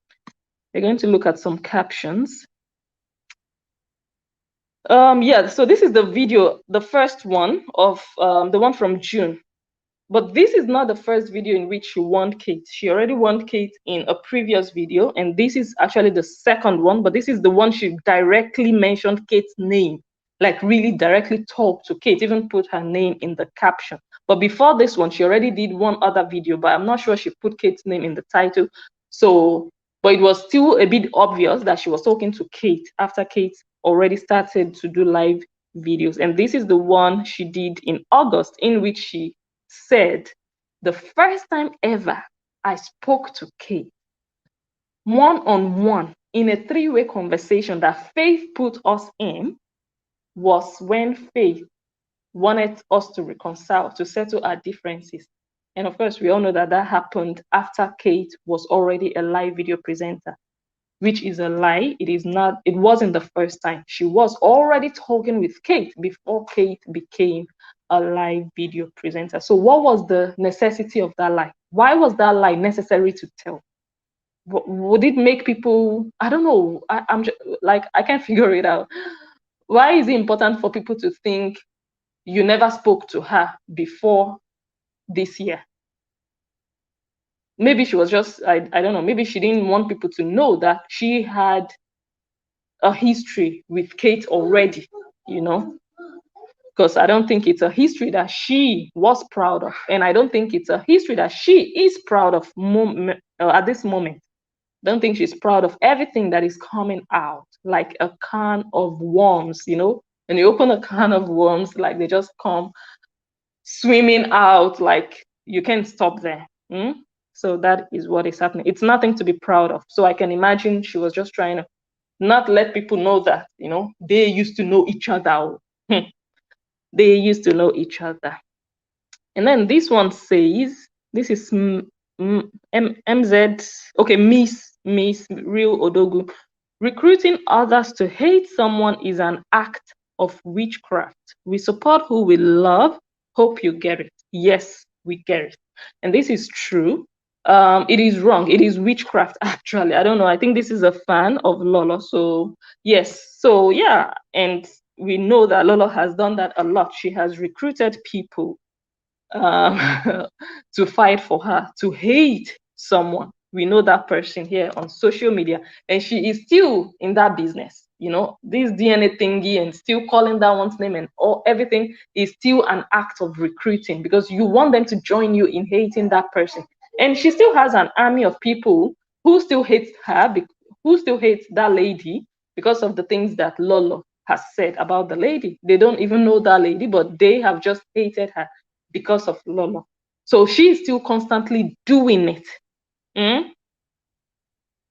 We're going to look at some captions. Yeah, so this is the video, the first one of the one from June. But this is not the first video in which she warned Kate. She already warned Kate in a previous video, and this is actually the second one, but this is the one she directly mentioned Kate's name, like really directly talked to Kate, even put her name in the caption. But before this one, she already did one other video, but I'm not sure she put Kate's name in the title. So, but it was still a bit obvious that she was talking to Kate after Kate already started to do live videos. And this is the one she did in August, in which she said, the first time ever I spoke to Kate one-on-one in a three-way conversation that Faith put us in was when Faith wanted us to reconcile, to settle our differences. And of course, we all know that that happened after Kate was already a live video presenter, which is a lie. It is not, it wasn't the first time. She was already talking with Kate before Kate became a live video presenter. So what was the necessity of that lie? Why was that lie necessary to tell? Would it make people, I don't know, I'm just, like, I can't figure it out. Why is it important for people to think you never spoke to her before this year? Maybe she was just, I don't know, maybe she didn't want people to know that she had a history with Kate already, you know, because I don't think it's a history that she was proud of. And I don't think it's a history that she is proud of at this moment. I don't think she's proud of everything that is coming out, like a can of worms, you know, and you open a can of worms, like they just come swimming out, like you can't stop there. So that is what is happening. It's nothing to be proud of. So I can imagine she was just trying to not let people know that, you know, they used to know each other. They used to know each other. And then this one says, this is MZ, okay, Miss Real Odogu. Recruiting others to hate someone is an act of witchcraft. We support who we love. Hope you get it. Yes, we get it. And this is true. It is wrong. It is witchcraft, actually. I don't know. I think this is a fan of Lolo. So yes. So yeah. And we know that Lolo has done that a lot. She has recruited people to fight for her, to hate someone. We know that person here on social media, and she is still in that business. You know, this DNA thingy and still calling that one's name and everything is still an act of recruiting, because you want them to join you in hating that person. And she still has an army of people who still hate her, who still hate that lady because of the things that Lolo has said about the lady. They don't even know that lady, but they have just hated her because of Lolo. So she is still constantly doing it.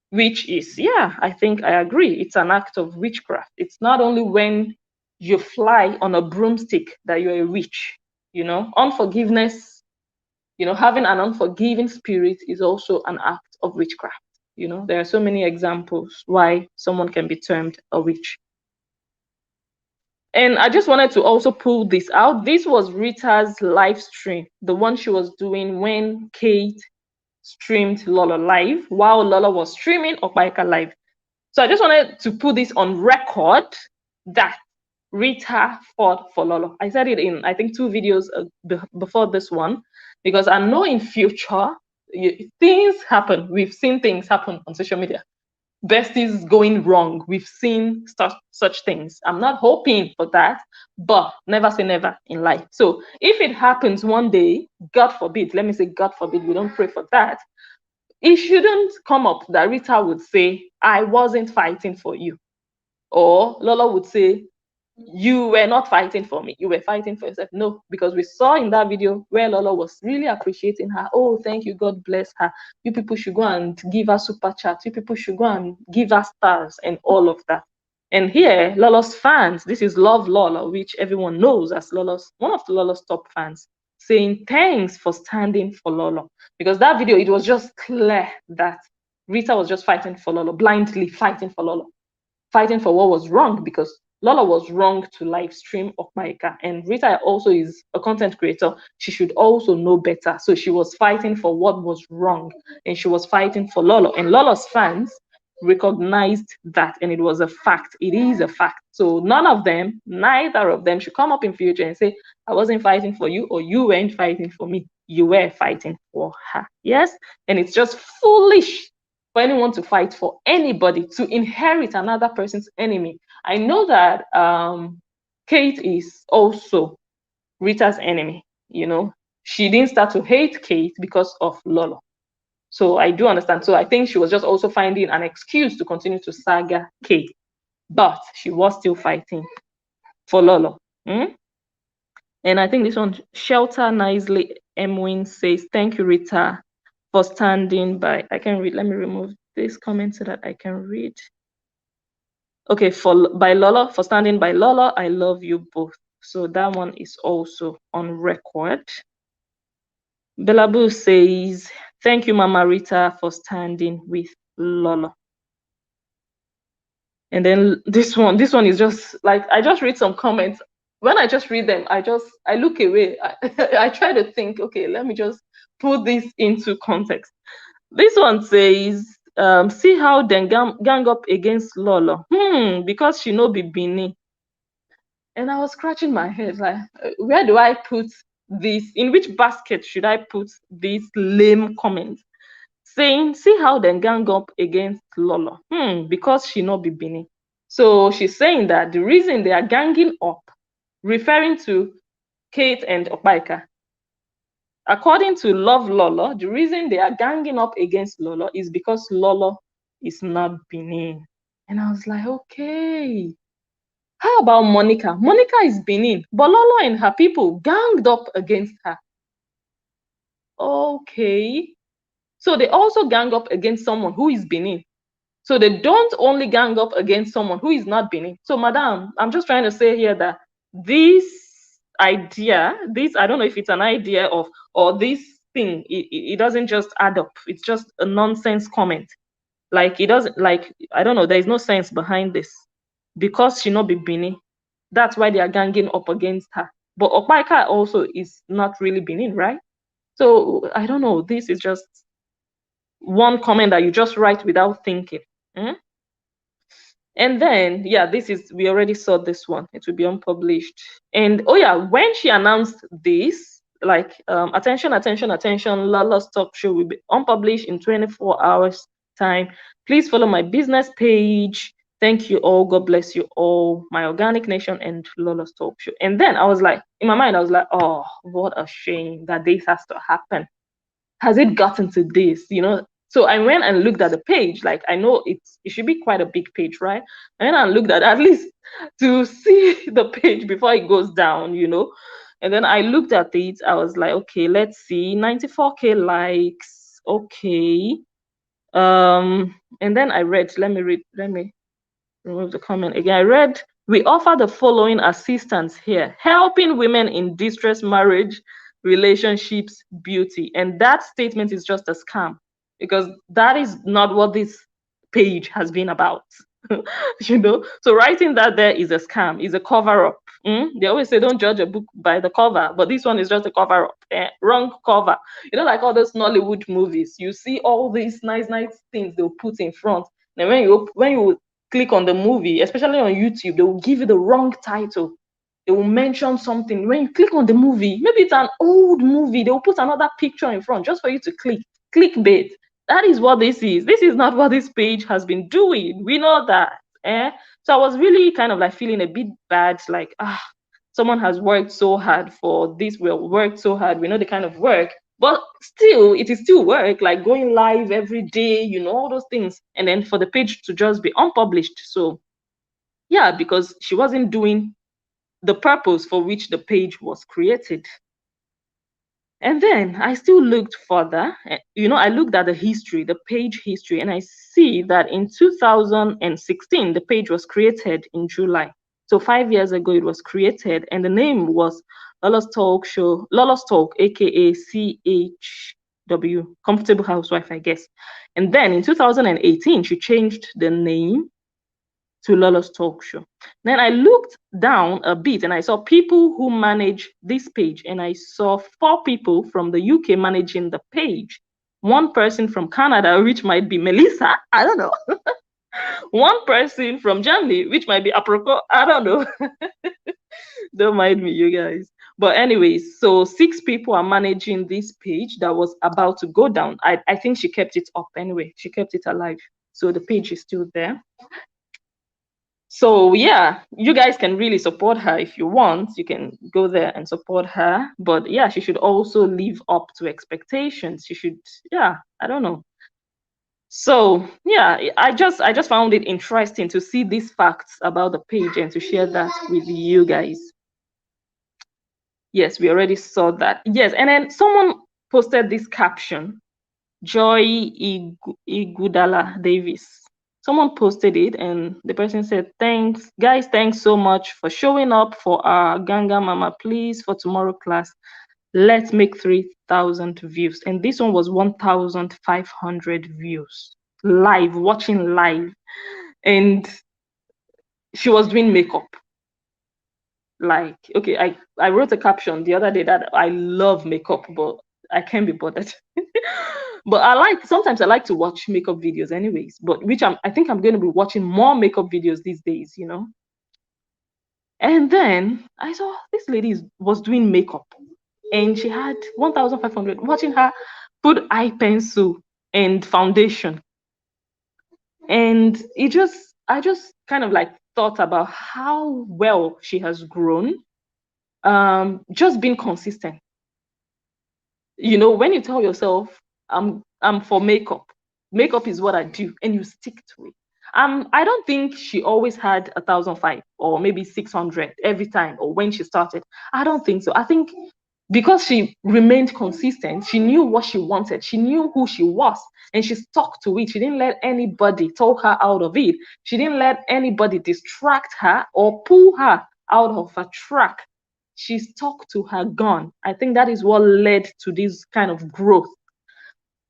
Which is, yeah, I think I agree. It's an act of witchcraft. It's not only when you fly on a broomstick that you're a witch. You know, unforgiveness, you know, having an unforgiving spirit is also an act of witchcraft. You know, there are so many examples why someone can be termed a witch. And I just wanted to also pull this out. This was Rita's live stream, the one she was doing when Kate streamed Lola live, while Lola was streaming Opaika live. So I just wanted to put this on record that Rita fought for Lola. I said it in, I think, 2 videos before this one, because I know in future, things happen. We've seen things happen on social media. Besties going wrong. We've seen such things. I'm not hoping for that, but never say never in life. So if it happens one day, God forbid, let me say God forbid, we don't pray for that. It shouldn't come up that Rita would say, I wasn't fighting for you. Or Lola would say, you were not fighting for me, you were fighting for yourself. No, because we saw in that video where Lola was really appreciating her. Oh, thank you, God bless her. You people should go and give her super chat. You people should go and give her stars and all of that. And here, Lola's fans, this is Love Lola, which everyone knows as Lola's, one of the Lola's top fans, saying thanks for standing for Lola. Because that video, it was just clear that Rita was just fighting for Lola, blindly fighting for Lola, fighting for what was wrong, because Lola was wrong to live stream Okmaika, and Rita also is a content creator. She should also know better. So she was fighting for what was wrong, and she was fighting for Lola. And Lola's fans recognized that, and it was a fact. It is a fact. So none of them, neither of them, should come up in future and say, I wasn't fighting for you, or you weren't fighting for me. You were fighting for her. Yes? And it's just foolish for anyone to fight for anybody, to inherit another person's enemy. I know that Kate is also Rita's enemy. You know, she didn't start to hate Kate because of Lola. So I do understand. So I think she was just also finding an excuse to continue to saga Kate, but she was still fighting for Lola. And I think this one, Shelter Nicely Emwin says, thank you, Rita, for standing by. I can read. Let me remove this comment so that I can read. Okay, by Lola, for standing by Lola, I love you both. So that one is also on record. Belabu says, thank you, Mama Rita, for standing with Lola. And then this one is just like, I just read some comments. When I just read them, I look away. I try to think, okay, let me just put this into context. This one says, see how they gang up against Lola. Because she no be Bini. And I was scratching my head, like, where do I put this? In which basket should I put this lame comment? Saying, see how they gang up against Lola. Because she no be Bini. So she's saying that the reason they are ganging up, referring to Kate and Opaika, according to Love Lola, the reason they are ganging up against Lola is because Lola is not Benin. And I was like, okay. How about Monica? Monica is Benin, but Lola and her people ganged up against her. Okay. So they also gang up against someone who is Benin. So they don't only gang up against someone who is not Benin. So, madam, I'm just trying to say here that this idea, I don't know if it's an idea or this thing, it doesn't just add up. It's just a nonsense comment. Like, it doesn't, like, I don't know, there is no sense behind this. Because she not be Benin, that's why they are ganging up against her. But Opaika also is not really Benin, right? So, I don't know, this is just one comment that you just write without thinking. And then, yeah, we already saw this one. It will be unpublished. And oh yeah, when she announced this, like, attention, Lala's talk show will be unpublished in 24 hours time. Please follow my business page. Thank you all. God bless you all. My Organic Nation and Lala's talk show. And then I was like, in my mind, I was like, oh, what a shame that this has to happen. Has it gotten to this? You know, so I went and looked at the page. Like, I know it should be quite a big page, right? I went and looked at least to see the page before it goes down, you know. And then I looked at it. I was like, okay, let's see, 94K likes. Okay. And then I read. Let me remove the comment again. I read, we offer the following assistance here: helping women in distress, marriage, relationships, beauty. And that statement is just a scam, because that is not what this page has been about. you know. So writing that there is a scam, is a cover up. They always say don't judge a book by the cover, but this one is just a cover up. Wrong cover. You know, like all those Nollywood movies, you see all these nice things they'll put in front. And when you click on the movie, especially on YouTube, they will give you the wrong title. They will mention something. When you click on the movie, maybe it's an old movie, they will put another picture in front just for you to click. Clickbait. That is what this is. This is not what this page has been doing. We know that. So I was really kind of like feeling a bit bad, like, someone has worked so hard for this. We worked so hard. We know the kind of work, but still, it is still work, like going live every day, you know, all those things. And then for the page to just be unpublished. So yeah, because she wasn't doing the purpose for which the page was created. And then I still looked further. You know, I looked at the history, the page history, and I see that in 2016, the page was created in July. So 5 years ago, it was created, and the name was Lola's Talk Show, Lola's Talk, aka CHW, Comfortable Housewife, I guess. And then in 2018, she changed the name to Lola's Talk Show. Then I looked down a bit and I saw people who manage this page, and I saw 4 people from the UK managing the page. 1 person from Canada, which might be Melissa, I don't know. 1 person from Germany, which might be Aproko, I don't know. Don't mind me, you guys. But anyways, so 6 people are managing this page that was about to go down. I think she kept it up anyway. She kept it alive. So the page is still there. So yeah, you guys can really support her if you want. You can go there and support her. But yeah, she should also live up to expectations. She should, yeah, I don't know. So yeah, I just found it interesting to see these facts about the page and to share that with you guys. Yes, we already saw that. Yes, and then someone posted this caption, Joy Igudala Davis. Someone posted it and the person said, thanks, guys, thanks so much for showing up for our Ganga Mama. Please, for tomorrow class, let's make 3,000 views. And this one was 1,500 views, live, watching live. And she was doing makeup. Like, okay, I wrote a caption the other day that I love makeup, but I can't be bothered. But sometimes I like to watch makeup videos anyways, but I think I'm going to be watching more makeup videos these days, you know. And then I saw this lady was doing makeup and she had 1,500 watching her put eye pencil and foundation. And I just kind of like thought about how well she has grown, just being consistent. You know, when you tell yourself, I'm for makeup. Makeup is what I do, and you stick to it. I don't think she always had 1,500 or maybe 600 every time or when she started. I don't think so. I think because she remained consistent, she knew what she wanted, she knew who she was, and she stuck to it. She didn't let anybody talk her out of it. She didn't let anybody distract her or pull her out of her track. She stuck to her gun. I think that is what led to this kind of growth.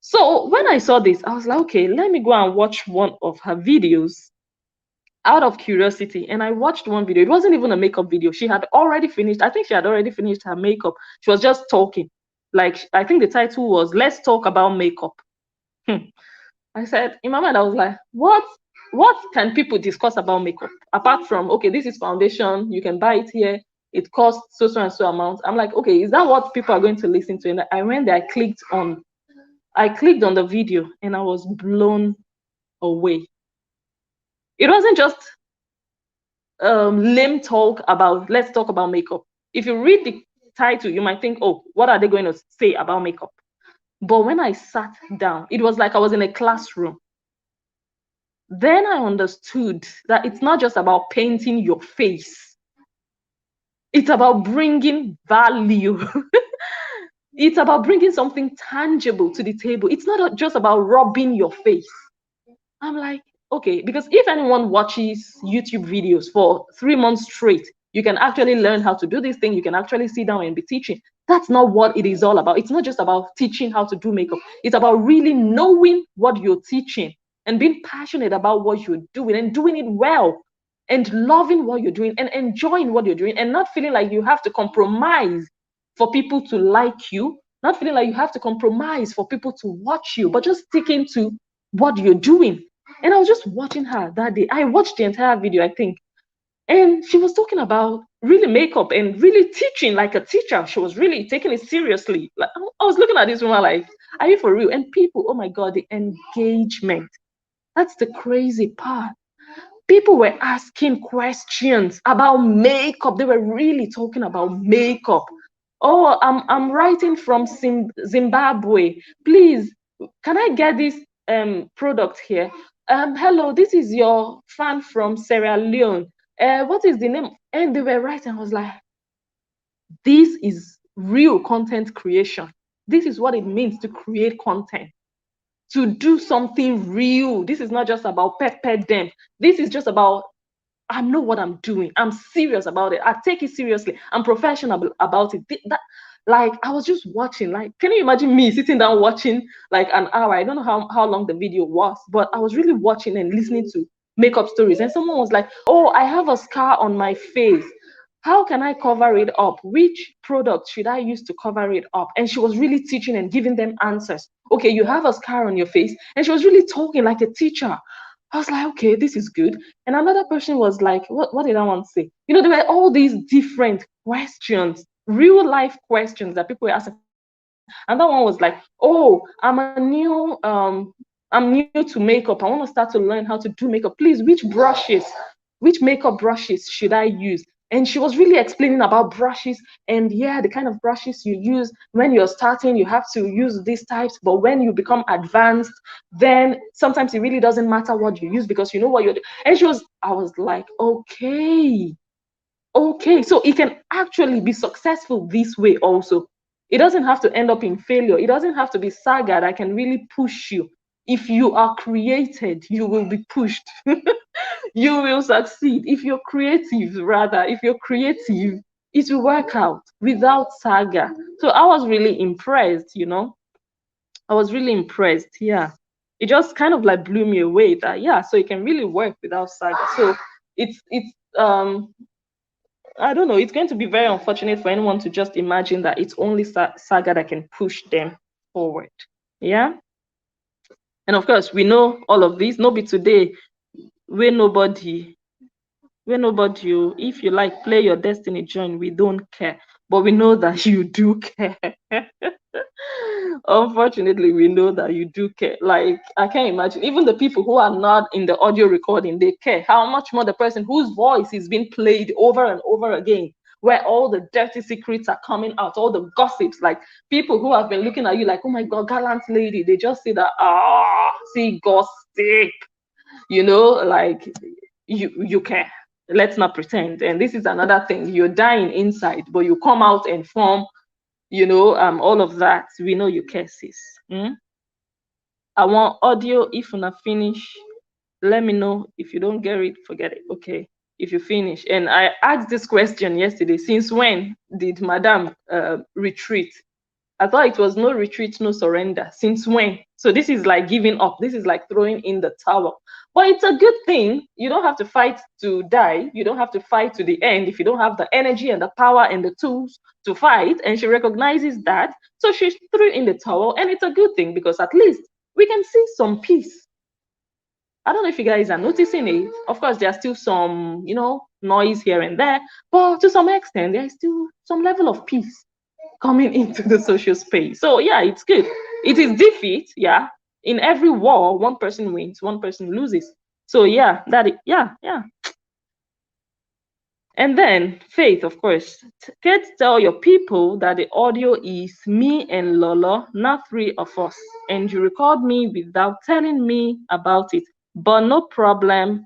So when I saw this, I was like, okay, let me go and watch one of her videos out of curiosity. And I watched one video. It wasn't even a makeup video. She had already finished. I think she had already finished her makeup. She was just talking. Like, I think the title was, Let's Talk About Makeup. I said, in my mind, I was like, what can people discuss about makeup? Apart from, okay, this is foundation. You can buy it here. It costs so and so amount. I'm like, okay, is that what people are going to listen to? And I went there, I clicked on the video and I was blown away. It wasn't just lame talk about, let's talk about makeup. If you read the title, you might think, oh, what are they going to say about makeup? But when I sat down, it was like I was in a classroom. Then I understood that it's not just about painting your face. It's about bringing value. It's about bringing something tangible to the table. It's not just about rubbing your face. I'm like, okay, because if anyone watches YouTube videos for 3 months straight, you can actually learn how to do this thing. You can actually sit down and be teaching. That's not what it is all about. It's not just about teaching how to do makeup. It's about really knowing what you're teaching. and being passionate about what you're doing and doing it well and loving what you're doing and enjoying what you're doing and not feeling like you have to compromise for people to like you, not feeling like you have to compromise for people to watch you, but just sticking to what you're doing. And I was just watching her that day. I watched the entire video, I think. And she was talking about really makeup and really teaching like a teacher. She was really taking it seriously. Like I was looking at this woman like, are you for real? And people, oh my God, the engagement. That's the crazy part. People were asking questions about makeup. They were really talking about makeup. Oh, I'm writing from Zimbabwe. Please, can I get this product here? Hello, this is your fan from Sierra Leone. What is the name? And they were writing. I was like, this is real content creation. This is what it means to create content, to do something real. This is not just about pepper them. This is just about, I know what I'm doing. I'm serious about it. I take it seriously. I'm professional about it. Like, I was just watching. Like, can you imagine me sitting down watching like an hour? I don't know how long the video was, but I was really watching and listening to makeup stories. And someone was like, oh, I have a scar on my face. How can I cover it up? Which product should I use to cover it up? And she was really teaching and giving them answers. Okay, you have a scar on your face. And she was really talking like a teacher. I was like, okay, this is good. And another person was like, what did I want to say? You know, there were all these different questions, real life questions that people were asking. And that one was like, oh, I'm new to makeup. I want to start to learn how to do makeup. Please, which makeup brushes should I use? And she was really explaining about brushes and yeah, the kind of brushes you use when you're starting, you have to use these types. But when you become advanced, then sometimes it really doesn't matter what you use because you know what you're doing. And I was like, okay, so it can actually be successful this way also. It doesn't have to end up in failure. It doesn't have to be saga that can really push you. If you are created, you will be pushed. You will succeed. If you're creative, it will work out without saga. So I was really impressed, you know. I was really impressed. Yeah. It just kind of like blew me away that yeah, so it can really work without saga. So it's I don't know, it's going to be very unfortunate for anyone to just imagine that it's only saga that can push them forward. Yeah. And of course, we know all of this. No be today where nobody, if you like, play your destiny, join. We don't care. But we know that you do care. Unfortunately, we know that you do care. Like, I can't imagine. Even the people who are not in the audio recording, they care. How much more the person whose voice is being played over and over again, where all the dirty secrets are coming out, all the gossips, like people who have been looking at you like, oh my God, gallant lady. They just say that, see, gossip. You know, like you care. Let's not pretend. And this is another thing. You're dying inside, but you come out and form, you know, all of that. We know you care, sis. I want audio. If you not finish, let me know. If you don't get it, forget it. Okay. If you finish. And I asked this question yesterday. Since when did Madame retreat? I thought it was no retreat, no surrender. Since when? So this is like giving up. This is like throwing in the towel. But it's a good thing. You don't have to fight to die. You don't have to fight to the end if you don't have the energy and the power and the tools to fight. And she recognizes that. So she threw in the towel. And it's a good thing because at least we can see some peace. I don't know if you guys are noticing it. Of course, there's still some, you know, noise here and there. But to some extent, there is still some level of peace coming into the social space. So yeah, it's good. It is defeat. Yeah. In every war, one person wins, one person loses. So yeah, yeah. And then Faith, of course. Can't tell your people that the audio is me and Lolo, not three of us. And you record me without telling me about it. But no problem.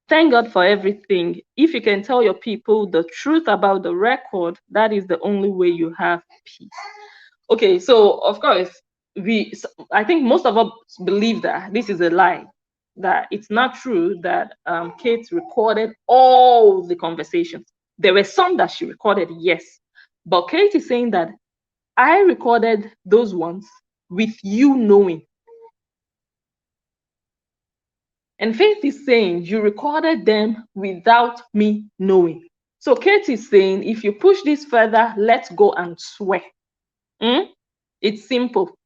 Thank God for everything. If you can tell your people the truth about the record, that is the only way you have peace. Okay, so of course, I think most of us believe that this is a lie, that it's not true that Kate recorded all the conversations. There were some that she recorded, yes. But Kate is saying that I recorded those ones with you knowing. And Faith is saying, you recorded them without me knowing. So Kate is saying, if you push this further, let's go and swear. It's simple.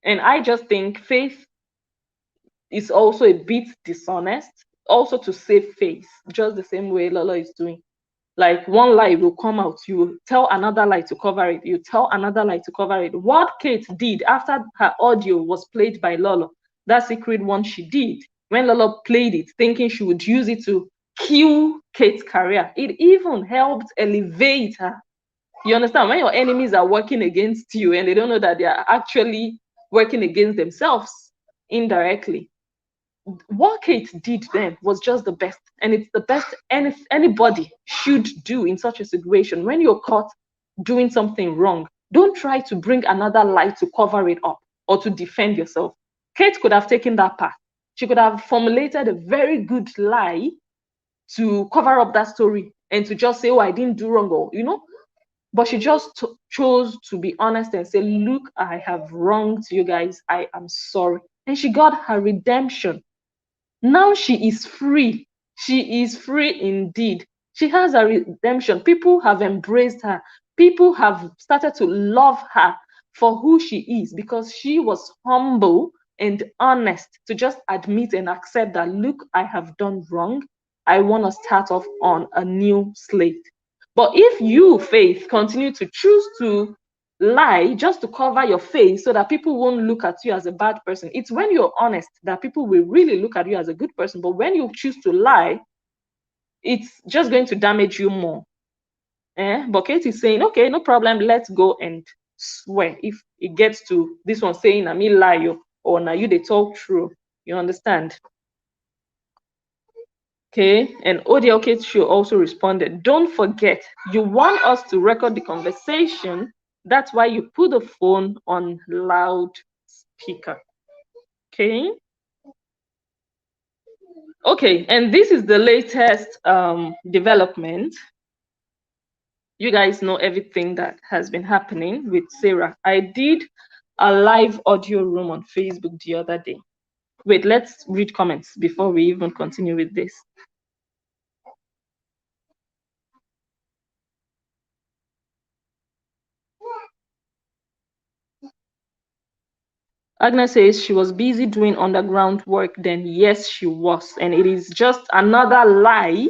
And I just think Faith is also a bit dishonest, also to save face, just the same way Lolo is doing. Like one lie will come out, you tell another lie to cover it, you tell another lie to cover it. What Kate did after her audio was played by Lolo, that secret one she did, when Lolo played it, thinking she would use it to kill Kate's career, it even helped elevate her. You understand? When your enemies are working against you and they don't know that they are actually working against themselves indirectly, what Kate did then was just the best, and it's the best anybody should do in such a situation. When you're caught doing something wrong, don't try to bring another lie to cover it up or to defend yourself. Kate could have taken that path. She could have formulated a very good lie to cover up that story and to just say, oh, I didn't do wrong, or but she just chose to be honest and say, look, I have wronged you guys, I am sorry. And she got her redemption. Now she is free. She is free indeed. She has a redemption. People have embraced her. People have started to love her for who she is, because she was humble and honest to just admit and accept that, look, I have done wrong. I want to start off on a new slate. But if you, Faith, continue to choose to lie just to cover your face so that people won't look at you as a bad person, it's when you're honest that people will really look at you as a good person. But when you choose to lie, it's just going to damage you more. But Kate is saying, okay, no problem, let's go and swear. If it gets to this one saying, I mean, lie, or now you they talk true, you understand? Okay, and Odia Kate Show also responded, don't forget, you want us to record the conversation. That's why you put the phone on loudspeaker. Okay. Okay, and this is the latest development. You guys know everything that has been happening with Sarah. I did a live audio room on Facebook the other day. Wait, let's read comments before we even continue with this. Agnes says she was busy doing underground work then. Yes, she was. And it is just another lie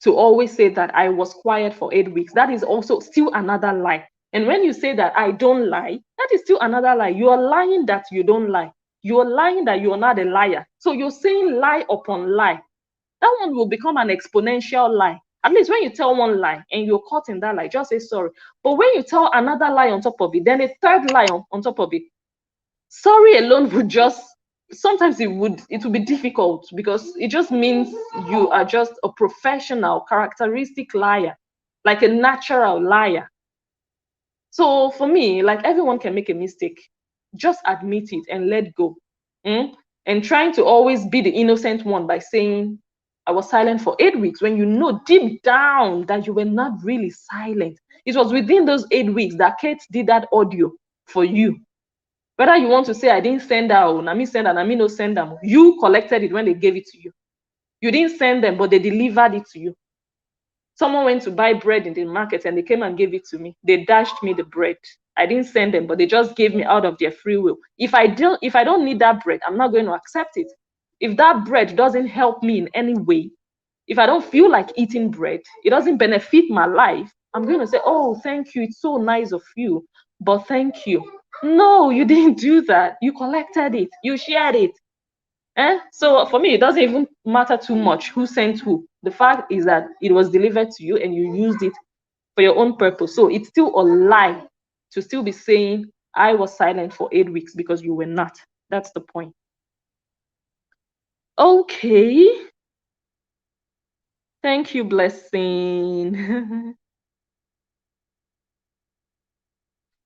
to always say that I was quiet for 8 weeks. That is also still another lie. And when you say that I don't lie, that is still another lie. You are lying that you don't lie. You are lying that you are not a liar. So you're saying lie upon lie. That one will become an exponential lie. At least when you tell one lie and you're caught in that lie, just say sorry. But when you tell another lie on top of it, then a third lie on top of it, sorry alone would just, sometimes it would be difficult, because it just means you are just a professional, characteristic liar, like a natural liar. So for me, like, everyone can make a mistake. Just admit it and let go. And trying to always be the innocent one by saying I was silent for 8 weeks, when you know deep down that you were not really silent. It was within those 8 weeks that Kate did that audio for you. Whether you want to say I didn't send her, or Nami send her, Nami no send them, you collected it when they gave it to you. You didn't send them, but they delivered it to you. Someone went to buy bread in the market and they came and gave it to me. They dashed me the bread. I didn't send them, but they just gave me out of their free will. If I don't need that bread, I'm not going to accept it. If that bread doesn't help me in any way, if I don't feel like eating bread, it doesn't benefit my life, I'm going to say, oh, thank you, it's so nice of you, but thank you. No, you didn't do that. You collected it. You shared it. So for me, it doesn't even matter too much who sent who. The fact is that it was delivered to you and you used it for your own purpose. So it's still a lie to still be saying I was silent for 8 weeks, because you were not. That's the point. Okay. Thank you, Blessing.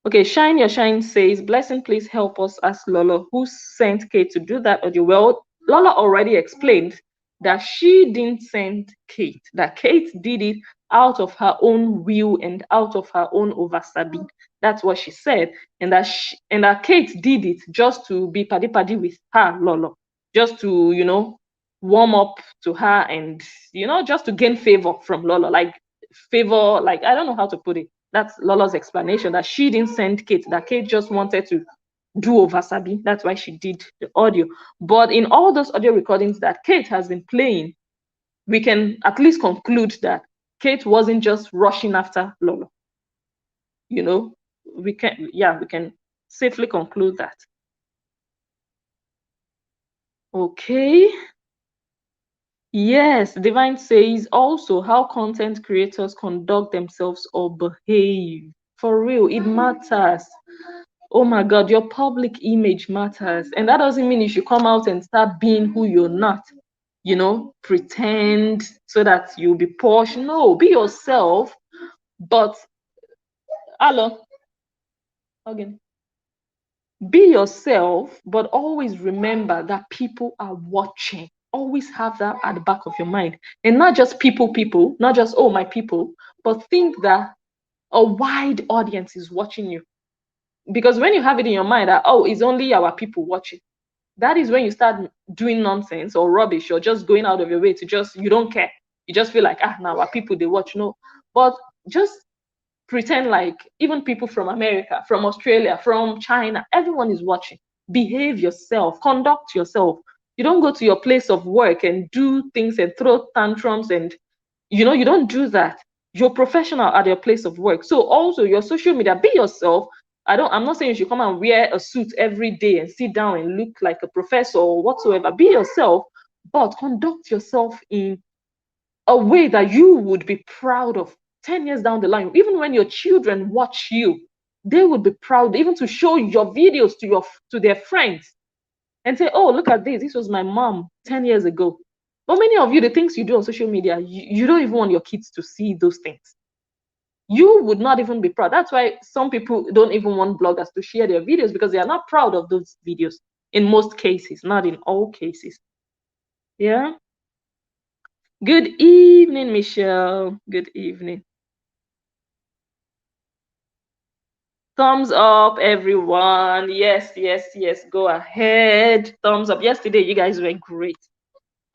Okay, Shine Your Shine says, Blessing, please help us ask Lola who sent Kate to do that audio. Well, Lola already explained that she didn't send Kate, that Kate did it out of her own will and out of her own oversabi. That's what she said. And that Kate did it just to be paddy with her, Lola. Just to, warm up to her and, you know, just to gain favor from Lolo. Like, favor, like, I don't know how to put it. That's Lolo's explanation, that she didn't send Kate, that Kate just wanted to do over Sabi. That's why she did the audio. But in all those audio recordings that Kate has been playing, we can at least conclude that Kate wasn't just rushing after Lolo. You know, we can safely conclude that. Okay. Yes, Divine says also how content creators conduct themselves or behave. For real, it matters. Oh my God, your public image matters. And that doesn't mean you should come out and start being who you're not, you know, pretend so that you'll be posh. No, be yourself. But, hello, again. Be yourself, but always remember that people are watching. Always have that at the back of your mind. And not just people, not just, oh, my people, but think that a wide audience is watching you. Because when you have it in your mind that, oh, it's only our people watching, that is when you start doing nonsense or rubbish or just going out of your way to just, you don't care. You just feel like, now our people, they watch. No, but just pretend like even people from America, from Australia, from China, everyone is watching. Behave yourself, conduct yourself. You don't go to your place of work and do things and throw tantrums and, you know, you don't do that. You're professional at your place of work. So also your social media, be yourself. I'm not saying you should come and wear a suit every day and sit down and look like a professor or whatsoever. Be yourself, but conduct yourself in a way that you would be proud of 10 years down the line. Even when your children watch you, they would be proud even to show your videos to their friends and say, oh, look at this was my mom 10 years ago. But many of you, the things you do on social media, you don't even want your kids to see those things. You would not even be proud. That's why some people don't even want bloggers to share their videos, because they are not proud of those videos in most cases, not in all cases. Yeah. Good evening, Michelle. Good evening. Thumbs up, everyone. Yes, yes, yes. Go ahead. Thumbs up. Yesterday, you guys were great.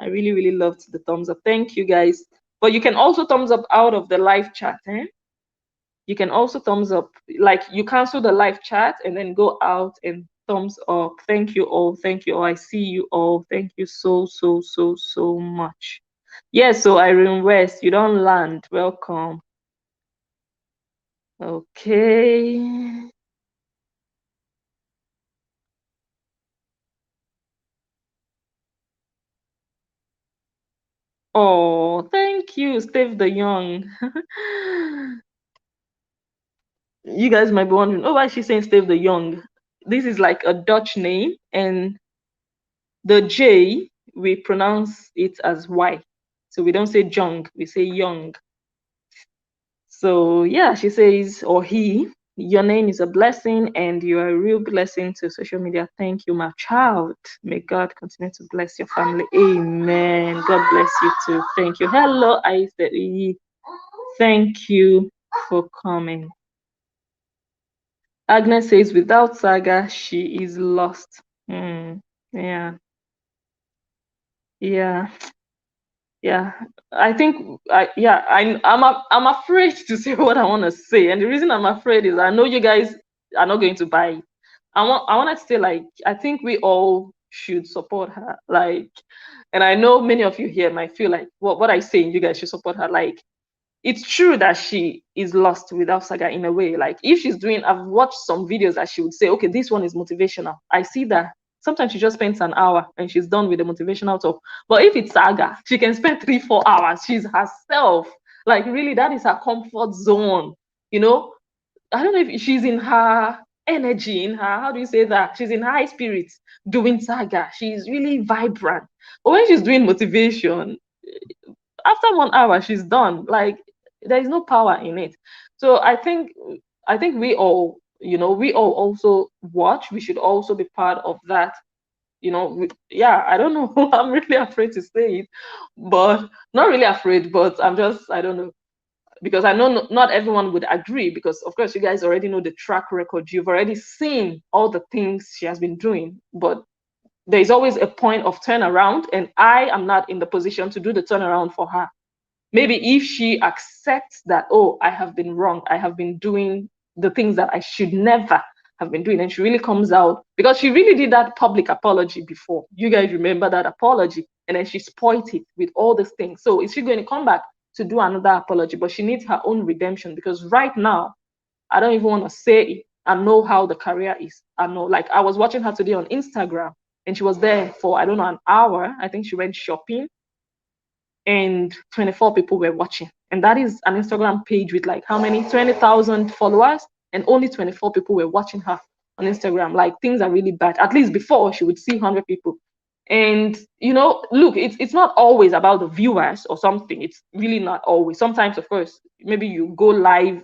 I really, really loved the thumbs up. Thank you, guys. But you can also thumbs up out of the live chat. You can also thumbs up. Like, you cancel the live chat and then go out and thumbs up. Thank you all. Thank you all. I see you all. Thank you so, so, so, so much. Yes, so Irene West, you don't land. Welcome. Okay. Oh, thank you, Steve the Young. You guys might be wondering, oh, why is she saying Steve the Young? This is like a Dutch name, and the J, we pronounce it as Y. So we don't say Jung, we say Young. So yeah, she says, or he, your name is a blessing and you are a real blessing to social media. Thank you, my child. May God continue to bless your family. Amen. God bless you too. Thank you. Hello, I said, thank you for coming. Agnes says, without Saga, she is lost. Yeah. Yeah. Yeah, I think I'm afraid to say what I want to say, and the reason I'm afraid is I know you guys are not going to buy it. I want to say, like, I think we all should support her, like, and I know many of you here might feel like what I say, you guys should support her. Like, it's true that she is lost without Saga in a way. Like, if she's doing, I've watched some videos that she would say, okay, this one is motivational. I see that. Sometimes she just spends an hour and she's done with the motivational talk. But if it's Saga, she can spend 3-4 hours. She's herself. Like, really, that is her comfort zone. You know, I don't know if she's in her energy, in her, how do you say that? She's in high spirits doing Saga. She's really vibrant. But when she's doing motivation, after 1 hour, she's done. Like, there is no power in it. So I think we all, we all also watch. We should also be part of that. I don't know. I'm really afraid to say it, but not really afraid, but I don't know, because I know not everyone would agree, because of course you guys already know the track record. You've already seen all the things she has been doing, but there's always a point of turnaround, and I am not in the position to do the turnaround for her. Maybe if she accepts that, oh, I have been wrong, I have been doing the things that I should never have been doing, and she really comes out, because she really did that public apology before. You guys remember that apology? And then she spoiled it with all these things. So is she going to come back to do another apology? But she needs her own redemption, because right now, I don't even want to say it. I know how the career is. I know, like, I was watching her today on Instagram, and she was there for, I don't know, an hour. I think she went shopping, and 24 people were watching. And that is an Instagram page with like how many? 20,000 followers, and only 24 people were watching her on Instagram. Like, things are really bad. At least before, she would see 100 people. And, you know, look, it's not always about the viewers or something. It's really not always. Sometimes, of course, maybe you go live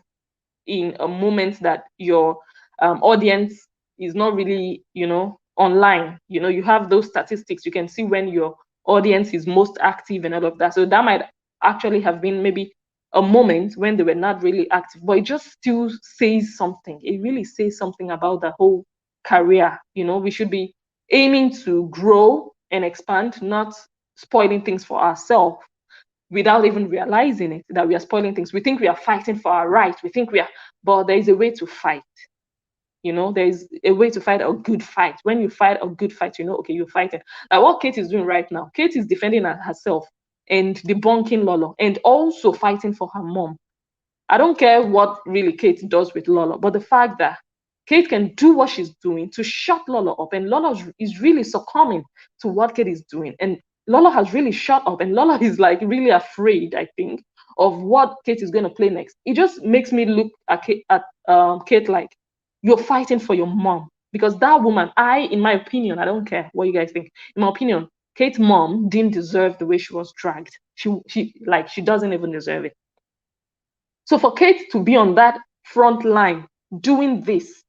in a moment that your audience is not really, you know, online. You know, you have those statistics. You can see when your audience is most active and all of that. So that might actually have been maybe a moment when they were not really active, but it just still says something. It really says something about the whole career. You know, we should be aiming to grow and expand, not spoiling things for ourselves without even realizing it, that we are spoiling things. We think we are fighting for our rights. We think we are, but there is a way to fight. You know, there is a way to fight a good fight. When you fight a good fight, you know, okay, you're fighting. Like what Kate is doing right now. Kate is defending herself and debunking Lolo, and also fighting for her mom. I don't care what really Kate does with Lolo, but the fact that Kate can do what she's doing to shut Lolo up, and Lolo is really succumbing to what Kate is doing. And Lolo has really shut up, and Lolo is like really afraid, I think, of what Kate is going to play next. It just makes me look at Kate like, you're fighting for your mom. Because that woman, in my opinion, I don't care what you guys think. In my opinion, Kate's mom didn't deserve the way she was dragged. She doesn't even deserve it. So for Kate to be on that front line doing this,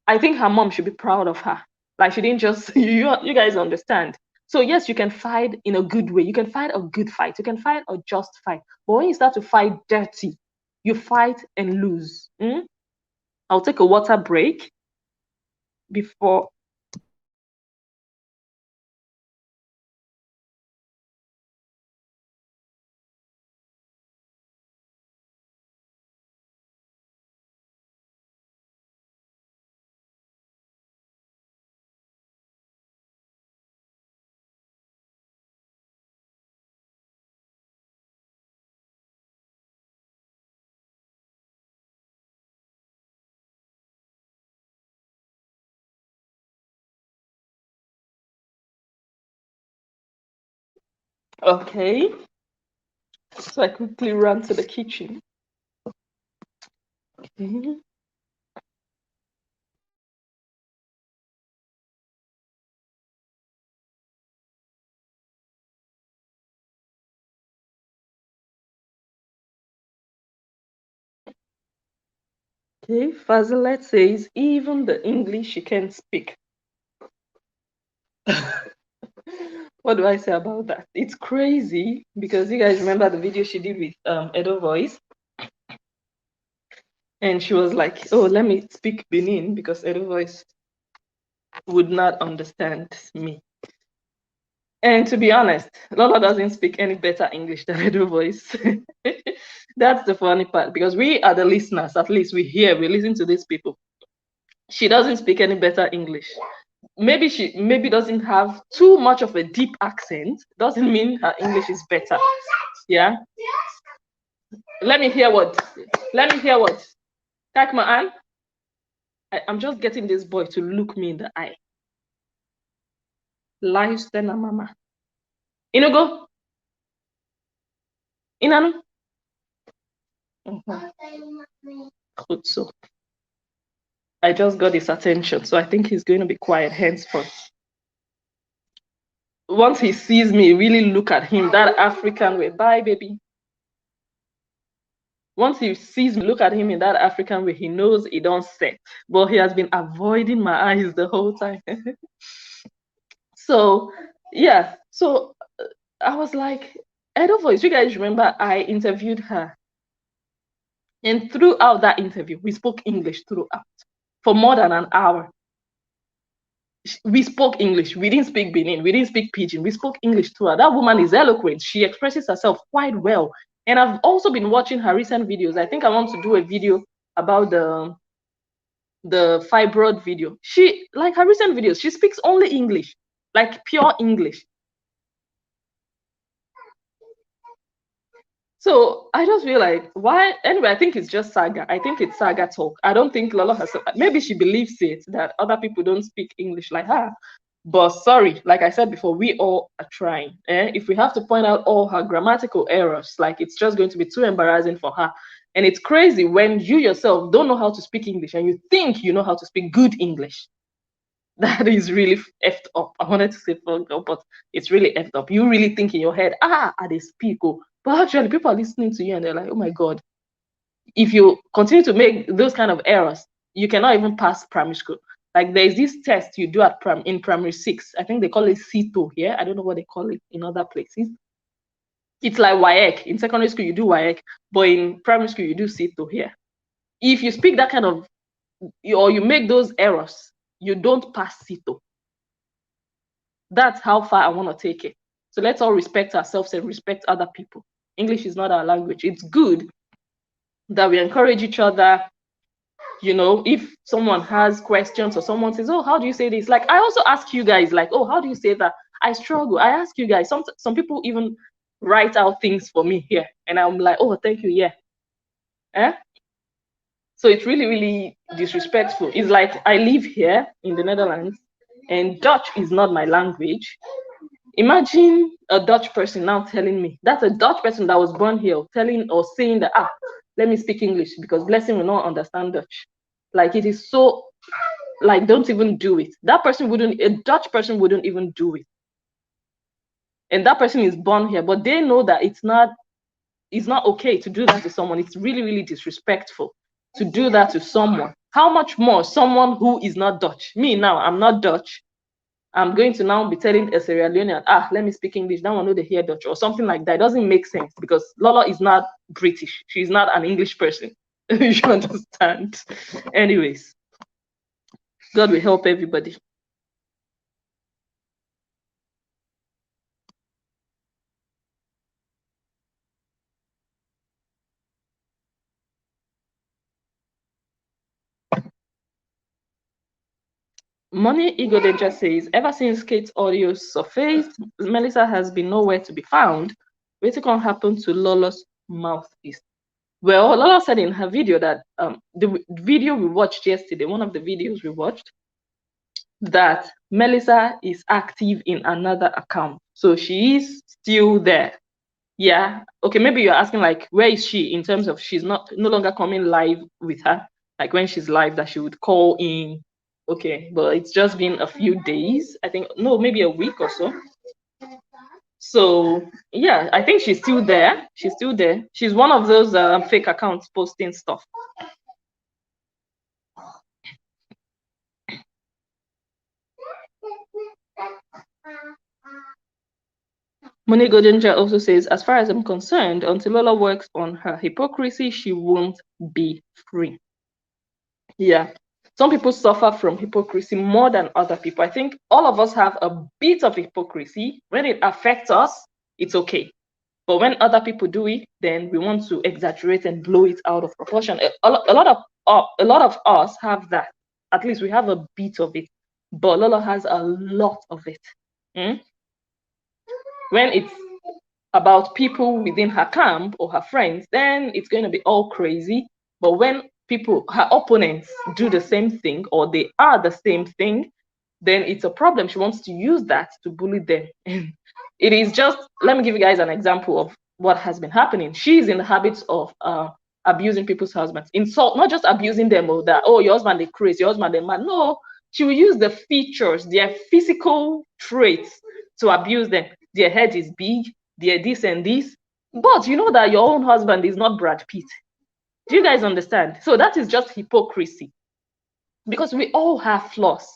I think her mom should be proud of her. Like, she didn't just, you guys understand. So yes, you can fight in a good way. You can fight a good fight. You can fight a just fight. But when you start to fight dirty, you fight and lose. I'll take a water break before. Okay. So I quickly run to the kitchen. Okay. Okay, Fazilet says even the English she can speak. What do I say about that? It's crazy, because you guys remember the video she did with Edo Voice, and she was like, oh, let me speak Benin because Edo Voice would not understand me. And to be honest, Lola doesn't speak any better English than Edo Voice. That's the funny part, because we are the listeners. At least we listen to these people. She doesn't speak any better English. Maybe she doesn't have too much of a deep accent. Doesn't mean her English is better. Yeah. Let me hear what. Kakmaan, I'm just getting this boy to look me in the eye. Lifestyle na mama. Inugo? Inanu? Good, so I just got his attention, so I think he's going to be quiet henceforth. Once he sees me, really look at him, that African way. Bye, baby. Once he sees me, look at him in that African way, he knows he don't set. But he has been avoiding my eyes the whole time. So, yeah. So I was like, Edo Voice, you guys remember I interviewed her. And throughout that interview, we spoke English throughout for more than an hour. we spoke English. We didn't speak Benin. We didn't speak Pidgin. We spoke English to her. That woman is eloquent. She expresses herself quite well. And I've also been watching her recent videos. I think I want to do a video about the fibroid video. She, like her recent videos, she speaks only English, like pure English. So I just feel like, why? Anyway, I think it's just saga. I think it's saga talk. I don't think Lolo has, maybe she believes it, that other people don't speak English like her. But sorry, like I said before, we all are trying. If we have to point out all her grammatical errors, like it's just going to be too embarrassing for her. And it's crazy when you yourself don't know how to speak English and you think you know how to speak good English. That is really effed up. I wanted to say fucked up, but it's really effed up. You really think in your head, I speak, oh. But actually, people are listening to you and they're like, oh my God. If you continue to make those kind of errors, you cannot even pass primary school. Like there's this test you do at in primary 6. I think they call it CITO here. I don't know what they call it in other places. It's like WAEC. In secondary school, you do WAEC, but in primary school, you do CITO here. If you speak that kind of, or you make those errors, you don't pass CITO. That's how far I want to take it. So let's all respect ourselves and respect other people. English is not our language. It's good that we encourage each other. You know, if someone has questions or someone says, oh, how do you say this? Like, I also ask you guys, like, oh, how do you say that? I struggle. I ask you guys. Some people even write out things for me here. And I'm like, oh, thank you. Yeah. So it's really, really disrespectful. It's like I live here in the Netherlands and Dutch is not my language. Imagine a Dutch person now telling me, that's a Dutch person that was born here, telling or saying that, let me speak English because Blessing will not understand Dutch. Like it is so, like, don't even do it. That person wouldn't, a Dutch person wouldn't even do it. And that person is born here, but they know that it's not okay to do that to someone. It's really, really disrespectful to do that to someone. How much more someone who is not Dutch? Me now, I'm not Dutch. I'm going to now be telling a Sierra Leonean, let me speak English. Now I know they hear Dutch or something like that. It doesn't make sense because Lola is not British. She's not an English person. You understand? Anyways, God will help everybody. Money Ego Danger says, ever since Kate's audio surfaced, Melissa has been nowhere to be found. What can happen to Lola's mouthpiece? Well, Lola said in her video that the video we watched yesterday, one of the videos we watched, that Melissa is active in another account. So she is still there. Yeah. Okay, maybe you're asking like, where is she in terms of she's no longer coming live with her? Like when she's live that she would call in. Okay, but it's just been a few days. I think, no, maybe a week or so. So yeah, I think she's still there. She's still there. She's one of those fake accounts posting stuff. Money Godinja also says, as far as I'm concerned, until Lola works on her hypocrisy, she won't be free. Yeah. Some people suffer from hypocrisy more than other people. I think all of us have a bit of hypocrisy. When it affects us, it's okay. But when other people do it, then we want to exaggerate and blow it out of proportion. A lot of us have that. At least we have a bit of it. But Lola has a lot of it. When it's about people within her camp or her friends, then it's going to be all crazy. But when people, her opponents, do the same thing or they are the same thing, then it's a problem. She wants to use that to bully them. It is just, let me give you guys an example of what has been happening. She's in the habits of abusing people's husbands. Insult, not just abusing them or that, oh, your husband is crazy, your husband is mad. No, she will use the features, their physical traits to abuse them. Their head is big, they're this and this. But you know that your own husband is not Brad Pitt. Do you guys understand? So that is just hypocrisy. Because we all have flaws.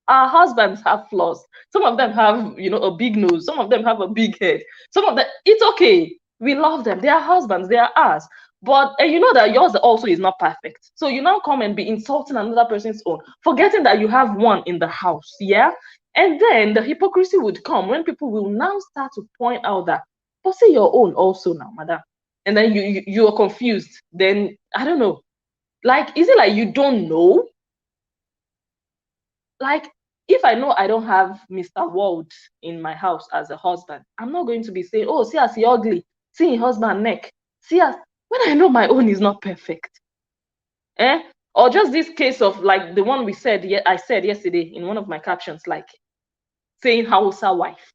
Our husbands have flaws. Some of them have, a big nose. Some of them have a big head. Some of them, it's okay. We love them. They are husbands. They are us. But you know that yours also is not perfect. So you now come and be insulting another person's own, forgetting that you have one in the house. Yeah. And then the hypocrisy would come when people will now start to point out that, but see your own also now, madam. And then you are confused. Then I don't know. Like, is it like you don't know? Like, if I know I don't have Mr. World in my house as a husband, I'm not going to be saying, oh, see as he ugly, see his husband neck, see as, when I know my own is not perfect. Or just this case of like the one I said yesterday in one of my captions, like saying Hausa wife.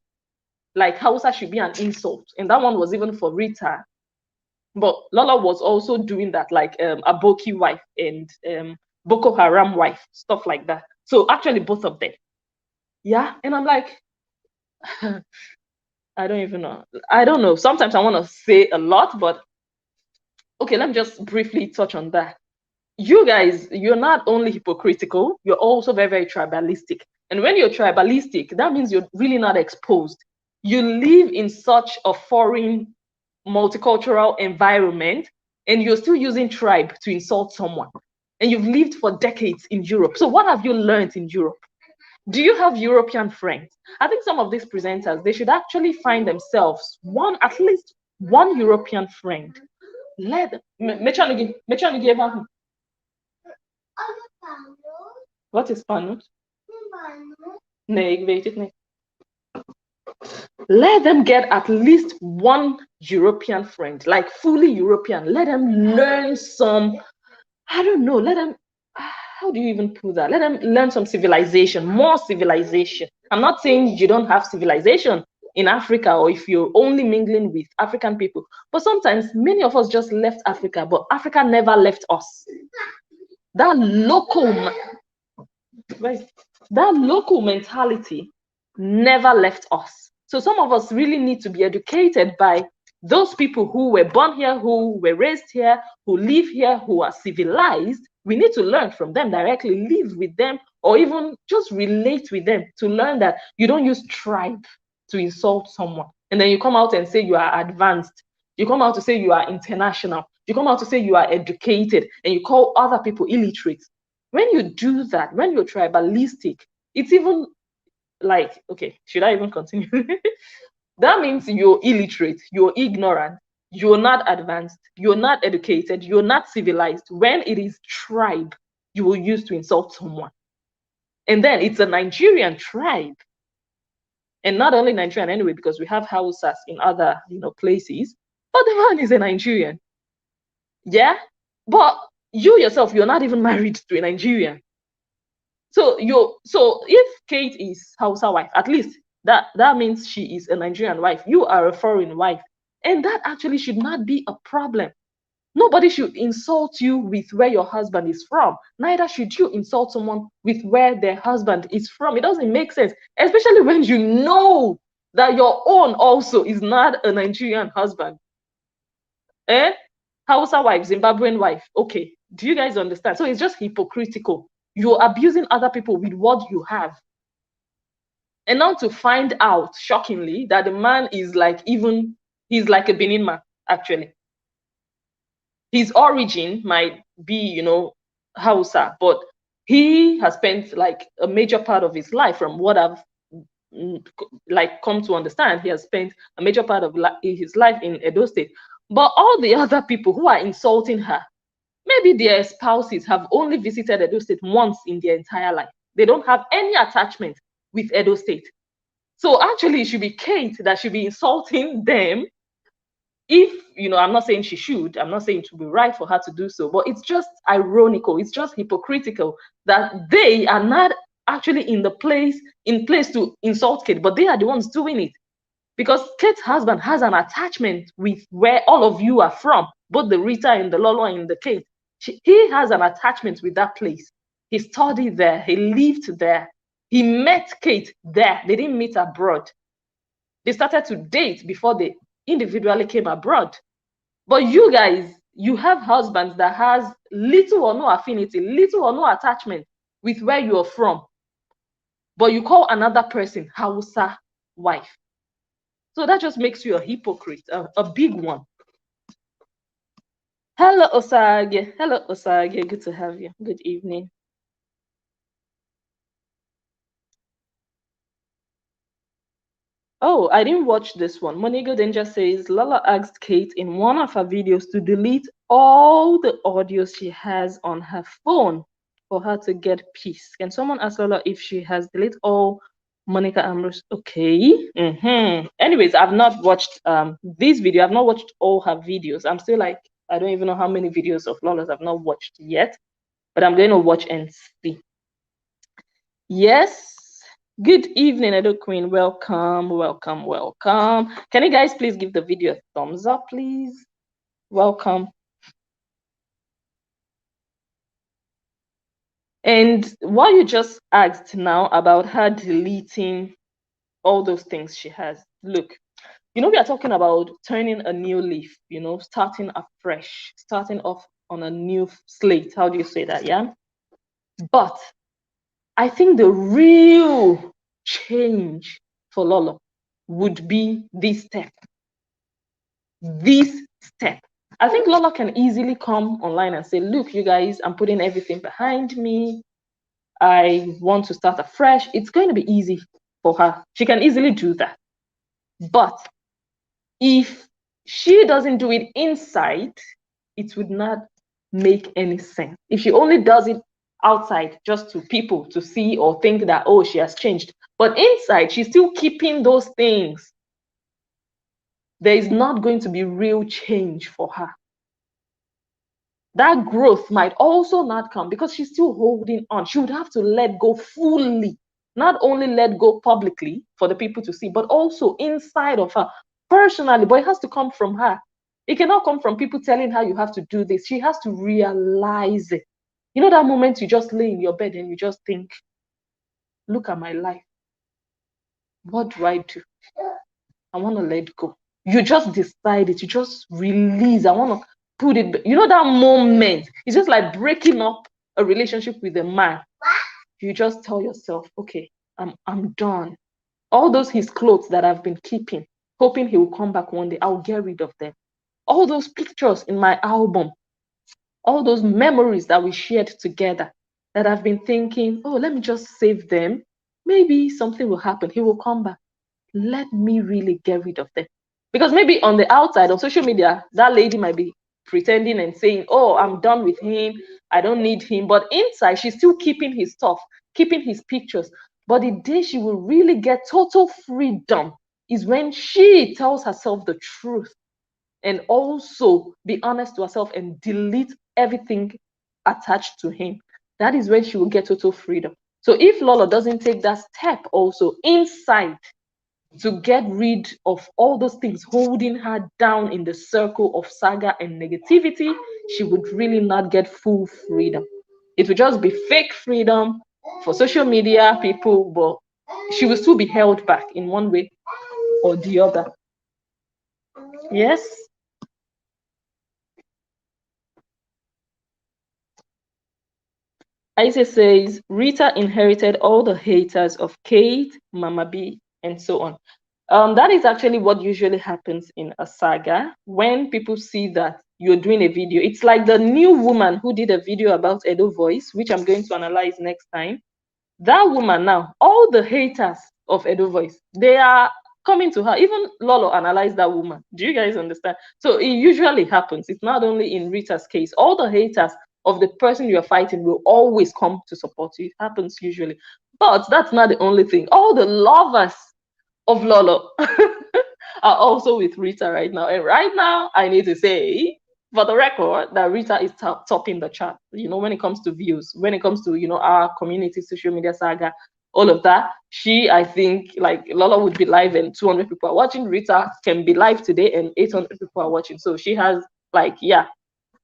Like Hausa should be an insult. And that one was even for Rita. But Lola was also doing that, like Aboki wife and Boko Haram wife, stuff like that. So actually both of them. Yeah. And I'm like, I don't even know. I don't know. Sometimes I want to say a lot, but okay, let me just briefly touch on that. You guys, you're not only hypocritical, you're also very, very tribalistic. And when you're tribalistic, that means you're really not exposed. You live in such a foreign, multicultural environment, and you're still using tribe to insult someone. And you've lived for decades in Europe. So what have you learned in Europe? Do you have European friends? I think some of these presenters, they should actually find themselves at least one European friend. Let them. Wat is Spanish? Nee, ik weet het niet. Let them get at least one European friend, like fully European. Let them learn some, I don't know, let them, how do you even put that? Let them learn some civilization, more civilization. I'm not saying you don't have civilization in Africa or if you're only mingling with African people, but sometimes many of us just left Africa, but Africa never left us. That local mentality never left us. So some of us really need to be educated by those people who were born here, who were raised here, who live here, who are civilized. We need to learn from them directly, live with them, or even just relate with them to learn that you don't use tribe to insult someone. And then you come out and say you are advanced. You come out to say you are international. You come out to say you are educated, and you call other people illiterate. When you do that, when you're tribalistic, it's even like, okay, should I even continue? That means you're illiterate, you're ignorant, you're not advanced, you're not educated, you're not civilized. When it is tribe, you will use to insult someone. And then it's a Nigerian tribe. And not only Nigerian anyway, because we have Hausas in other places, but the man is a Nigerian. Yeah? But you yourself, you're not even married to a Nigerian. So if Kate is Hausa wife, at least that means she is a Nigerian wife. You are a foreign wife. And that actually should not be a problem. Nobody should insult you with where your husband is from. Neither should you insult someone with where their husband is from. It doesn't make sense, especially when you know that your own also is not a Nigerian husband. Hausa wife, Zimbabwean wife. Okay, do you guys understand? So it's just hypocritical. You're abusing other people with what you have. And now to find out, shockingly, that the man is he's like a Benin man, actually. His origin might be, Hausa, but he has spent like a major part of his life, from what I've come to understand, he has spent a major part of his life in Edo State. But all the other people who are insulting her, maybe their spouses have only visited Edo State once in their entire life. They don't have any attachment with Edo State. So actually, it should be Kate that should be insulting them. If, I'm not saying she should, I'm not saying it would be right for her to do so, but it's just ironical, it's just hypocritical that they are not actually in place to insult Kate, but they are the ones doing it. Because Kate's husband has an attachment with where all of you are from, both the Rita and the Lolo and the Kate. He has an attachment with that place. He studied there, he lived there, he met Kate there. They didn't meet abroad. They started to date before they individually came abroad. But you guys, you have husbands that has little or no affinity, little or no attachment with where you're from. But you call another person Hausa wife. So that just makes you a hypocrite, a big one. Hello, Osage. Hello, Osage. Good to have you. Good evening. Oh, I didn't watch this one. Monigo Danger says Lala asked Kate in one of her videos to delete all the audios she has on her phone for her to get peace. Can someone ask Lala if she has deleted all Monica Ambrose? Okay. Anyways, I've not watched this video. I've not watched all her videos. I'm still like, I don't even know how many videos of Lala's I've not watched yet, but I'm going to watch and see. Yes. Good evening, Edo Queen. Welcome, welcome, welcome. Can you guys please give the video a thumbs up, please? Welcome. And what you just asked now about her deleting all those things she has, look, we are talking about turning a new leaf, starting afresh, starting off on a new slate. How do you say that? Yeah. But I think the real change for Lolo would be this step. This step. I think Lola can easily come online and say, look, you guys, I'm putting everything behind me. I want to start afresh. It's going to be easy for her. She can easily do that. But if she doesn't do it inside, it would not make any sense. If she only does it outside just to people to see or think that, oh, she has changed. But inside, she's still keeping those things. There is not going to be real change for her. That growth might also not come because she's still holding on. She would have to let go fully, not only let go publicly for the people to see, but also inside of her personally. But it has to come from her. It cannot come from people telling her you have to do this. She has to realize it. You know that moment you just lay in your bed and you just think, look at my life. What do I do? I want to let go. You just decide it. You just release. I want to put it. That moment. It's just like breaking up a relationship with a man. You just tell yourself, okay, I'm done. All those his clothes that I've been keeping, hoping he will come back one day, I'll get rid of them. All those pictures in my album, all those memories that we shared together that I've been thinking, oh, let me just save them. Maybe something will happen. He will come back. Let me really get rid of them. Because maybe on the outside, on social media, that lady might be pretending and saying, oh, I'm done with him. I don't need him. But inside, she's still keeping his stuff, keeping his pictures. But the day she will really get total freedom is when she tells herself the truth and also be honest to herself and delete everything attached to him. That is when she will get total freedom. So if Lola doesn't take that step also inside to get rid of all those things holding her down in the circle of saga and negativity, she would really not get full freedom. It would just be fake freedom for social media people, but she will still be held back in one way or the other. Yes. Isa says Rita inherited all the haters of Kate, Mama B, and so on. That is actually what usually happens in a saga when people see that you're doing a video. It's like the new woman who did a video about Edo Voice, which I'm going to analyze next time. That woman now, all the haters of Edo Voice, they are coming to her. Even Lolo analyzed that woman. Do you guys understand? So it usually happens. It's not only in Rita's case. All the haters of the person you're fighting will always come to support you. It happens usually. But that's not the only thing. All the lovers of Lolo are also with Rita right now. And right now, I need to say, for the record, that Rita is topping the chart. When it comes to views, when it comes to, our community, social media saga, all of that. I think, like Lola would be live and 200 people are watching. Rita can be live today and 800 people are watching. So she has, yeah.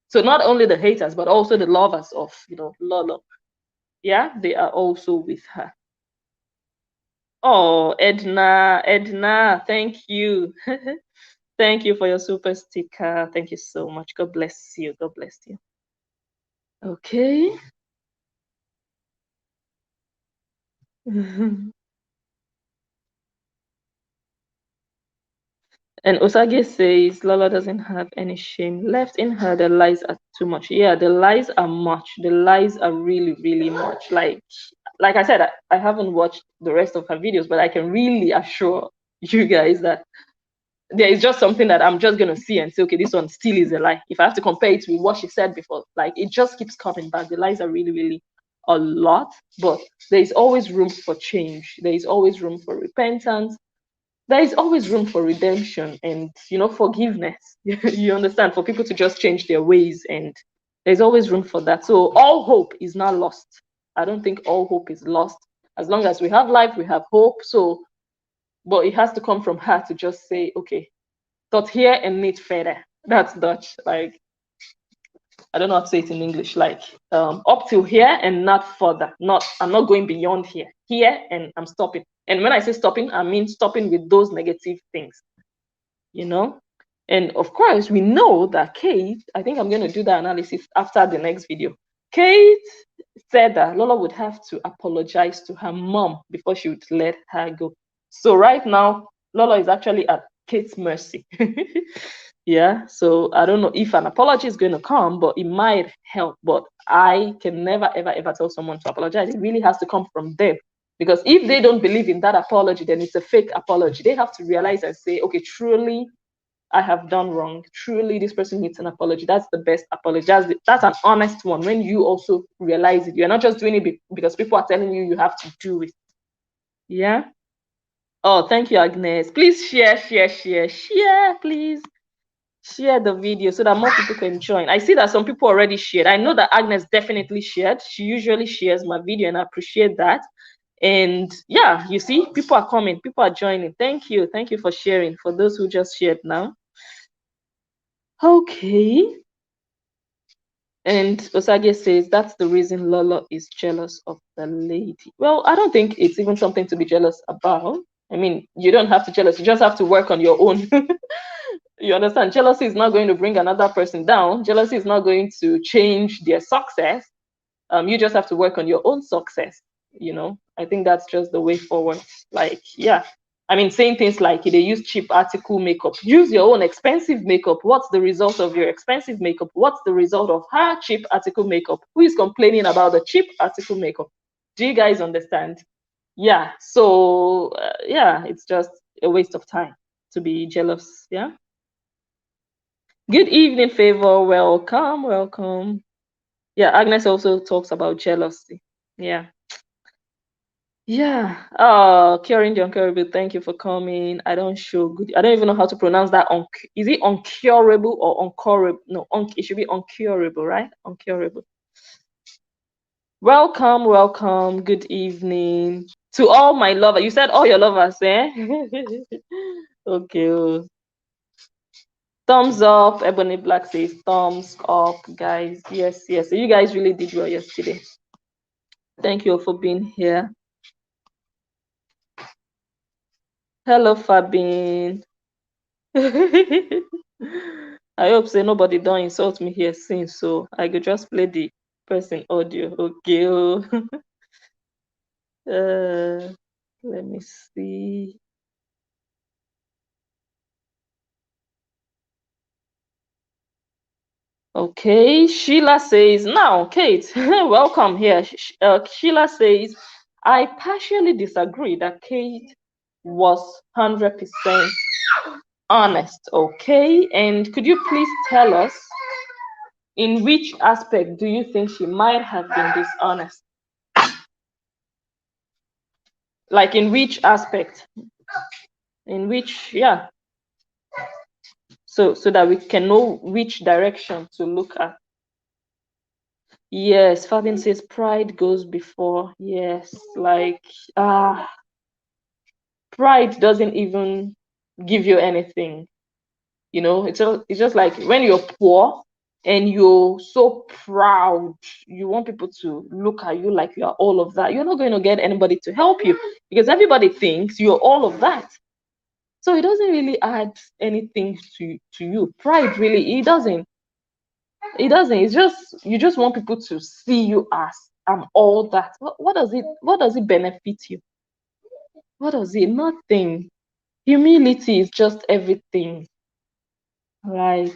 So not only the haters, but also the lovers of, Lolo. Yeah, they are also with her. Oh, Edna, thank you. Thank you for your super sticker. Thank you so much. God bless you. God bless you. Okay. And Osage says Lola doesn't have any shame left in her. The lies are too much. Yeah, the lies are much. The lies are really, really much. Like I said, I haven't watched the rest of her videos, but I can really assure you guys that there is just something that I'm just gonna see and say, okay, this one still is a lie. If I have to compare it with what she said before, like it just keeps coming back. The lies are really, really a lot, but there is always room for change. There is always room for repentance. There is always room for redemption and forgiveness. You understand? For people to just change their ways, and there's always room for that. So all hope is not lost. I don't think all hope is lost. As long as we have life, we have hope. So, but it has to come from her to just say, okay, tot here and niet verder. That's Dutch. Like, I don't know how to say it in English. Like, up till here and not further. I'm not going beyond here. Here and I'm stopping. And when I say stopping, I mean stopping with those negative things. And of course, we know that Kate, I think I'm going to do the analysis after the next video. Kate said that Lola would have to apologize to her mom before she would let her go. So right now, Lola is actually at Kate's mercy. Yeah, so I don't know if an apology is going to come, but it might help. But I can never, ever, ever tell someone to apologize. It really has to come from them. Because if they don't believe in that apology, then it's a fake apology. They have to realize and say, okay, truly, I have done wrong. Truly, this person needs an apology. That's the best apology. That's an honest one. When you also realize it, you're not just doing it because people are telling you you have to do it. Yeah. Oh, thank you, Agnes. Please share, please. Share the video so that more people can join. I see that some people already shared. I know that Agnes definitely shared. She usually shares my video, and I appreciate that. And yeah, you see, people are coming, people are joining. Thank you for sharing. For those who just shared now. Okay. And Osage says that's the reason Lola is jealous of the lady. Well, I don't think it's even something to be jealous about. I mean, you don't have to jealous, you just have to work on your own. You understand? Jealousy is not going to bring another person down. Jealousy is not going to change their success. You just have to work on your own success. I think that's just the way forward. Like, yeah. I mean, saying things like they use cheap article makeup. Use your own expensive makeup. What's the result of your expensive makeup? What's the result of her cheap article makeup? Who is complaining about the cheap article makeup? Do you guys understand? Yeah. So, yeah, it's just a waste of time to be jealous. Yeah. Good evening, Favor. Welcome. Yeah, Agnes also talks about jealousy. Yeah. Curing the uncurable, thank you for coming. I don't even know how to pronounce that. Is it uncurable or uncurable? No, it should be uncurable, right? Uncurable. Welcome. Good evening to all my lovers. You said all your lovers, eh? Okay. Thumbs up. Ebony Black says thumbs up, guys. Yes. So you guys really did well yesterday. Thank you for being here. Hello, Fabine. I hope say nobody don't insult me here since, so I could just play the person audio. Okay. Let me see. Okay, Sheila says, now, Kate, welcome here. Sheila says, I partially disagree that Kate was 100% honest. Okay, and could you please tell us in which aspect do you think she might have been dishonest? Like in which aspect? In which, yeah. So that we can know which direction to look at. Yes, Fabian says pride goes before. Yes, like pride doesn't even give you anything. It's just like when you're poor and you're so proud, you want people to look at you like you are all of that. You're not going to get anybody to help you because everybody thinks you're all of that. So it doesn't really add anything to you. Pride really, it doesn't. It's just you just want people to see you as I'm all that. What does it benefit you? What does it? Nothing. Humility is just everything. Like,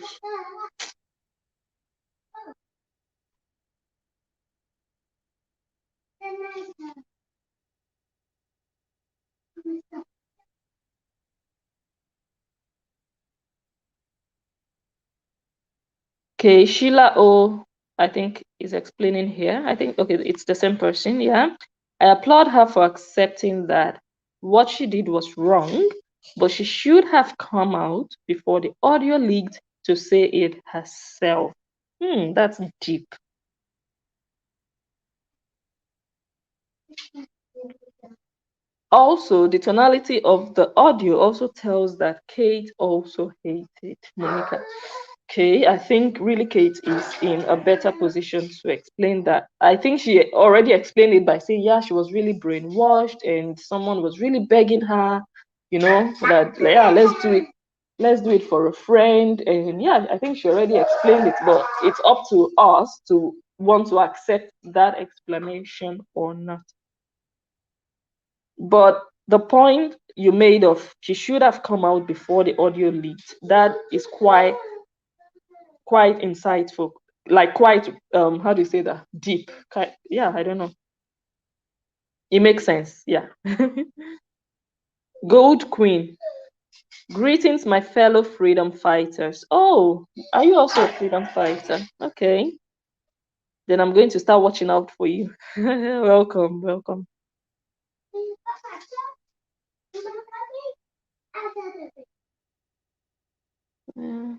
okay, Sheila O, I think is explaining here. I think, okay, it's the same person, yeah. I applaud her for accepting that what she did was wrong, but she should have come out before the audio leaked to say it herself. That's deep. Also, the tonality of the audio also tells that Kate also hated Monica. Okay, I think really Kate is in a better position to explain that. I think she already explained it by saying, yeah, she was really brainwashed and someone was really begging her, that, yeah, let's do it for a friend. And yeah, I think she already explained it, but it's up to us to want to accept that explanation or not. But the point you made of she should have come out before the audio leaked, that is quite insightful, like quite how do you say that, deep, yeah, I don't know, it makes sense, yeah. Gold Queen, greetings my fellow freedom fighters. Oh, are you also a freedom fighter? Okay, then I'm going to start watching out for you. Welcome. Yeah.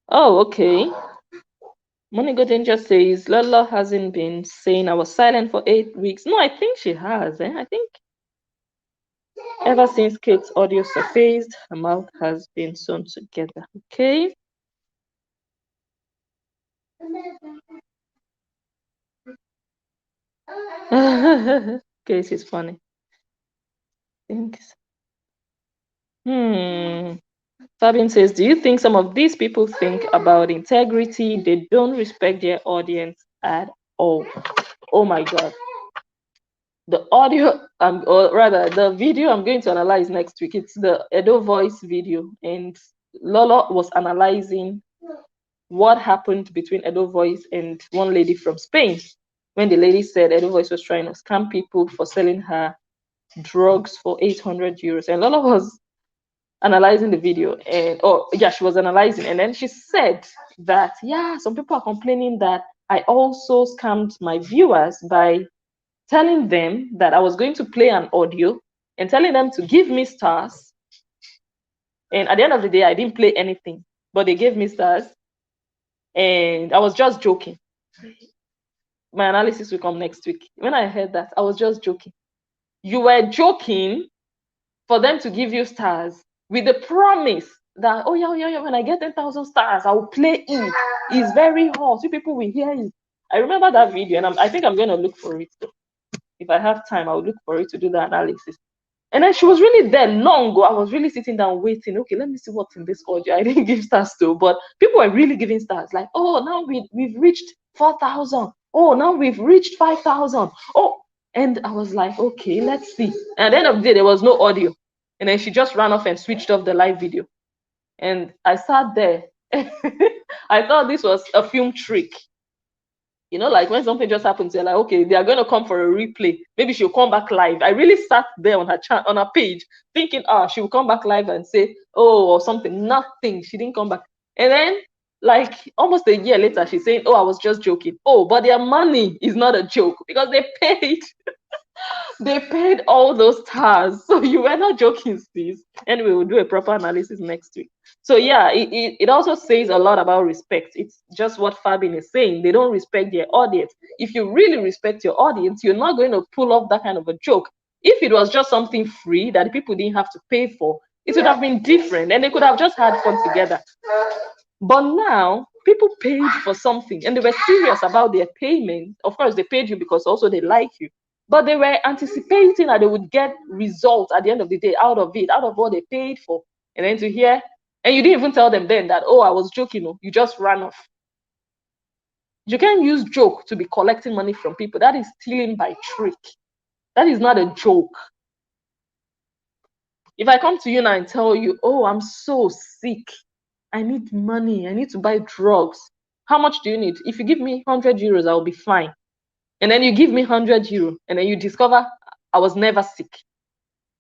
Oh, okay. Monica Danger says Lola hasn't been saying I was silent for 8 weeks. No, I think she has. I think ever since Kate's audio surfaced, her mouth has been sewn together. Okay. Kate is funny. Thanks. Fabian says, do you think some of these people think about integrity? They don't respect their audience at all. Oh my God. The audio, or rather the video I'm going to analyze next week, it's the Edo voice video, and Lolo was analyzing what happened between Edo voice and one lady from Spain, when the lady said Edo voice was trying to scam people for selling her drugs for 800 euros, and Lolo was analyzing the video, and she was analyzing, and then she said that, yeah, some people are complaining that I also scammed my viewers by telling them that I was going to play an audio and telling them to give me stars. And at the end of the day, I didn't play anything, but they gave me stars. And I was just joking. My analysis will come next week. When I heard that, I was just joking. You were joking for them to give you stars with the promise that, oh yeah, when I get 10,000 stars, I will play it. It's very hot. You people will hear it. I remember that video, and I think I'm going to look for it. If I have time, I'll look for it to do the analysis. And then she was really there long ago. I was really sitting down waiting. Okay, let me see what's in this audio. I didn't give stars to, but people were really giving stars. Like, oh, now we've reached 4,000. Oh, now we've reached 5,000. Oh, and I was like, okay, let's see. And at the end of the day, there was no audio. And then she just ran off and switched off the live video. And I sat there. I thought this was a film trick. Like when something just happens, you're like, okay, they are going to come for a replay. Maybe she'll come back live. I really sat there on her page thinking, she will come back live and say, oh, or something. Nothing. She didn't come back. And then, like almost a year later, she's saying, oh, I was just joking. Oh, but their money is not a joke because they paid. They paid all those stars. So you were not joking, sis. Anyway, we'll do a proper analysis next week. So yeah, it also says a lot about respect. It's just what Fabin is saying. They don't respect their audience. If you really respect your audience, you're not going to pull off that kind of a joke. If it was just something free that people didn't have to pay for, it would have been different and they could have just had fun together. But now people paid for something and they were serious about their payment. Of course, they paid you because also they like you. But they were anticipating that they would get results at the end of the day out of it, out of what they paid for. And then to hear, and you didn't even tell them then that, oh, I was joking. You just ran off. You can't use joke to be collecting money from people. That is stealing by trick. That is not a joke. If I come to you now and tell you, oh, I'm so sick, I need money, I need to buy drugs. How much do you need? If you give me 100 euros, I'll be fine. And then you give me 100 euros, and then you discover I was never sick.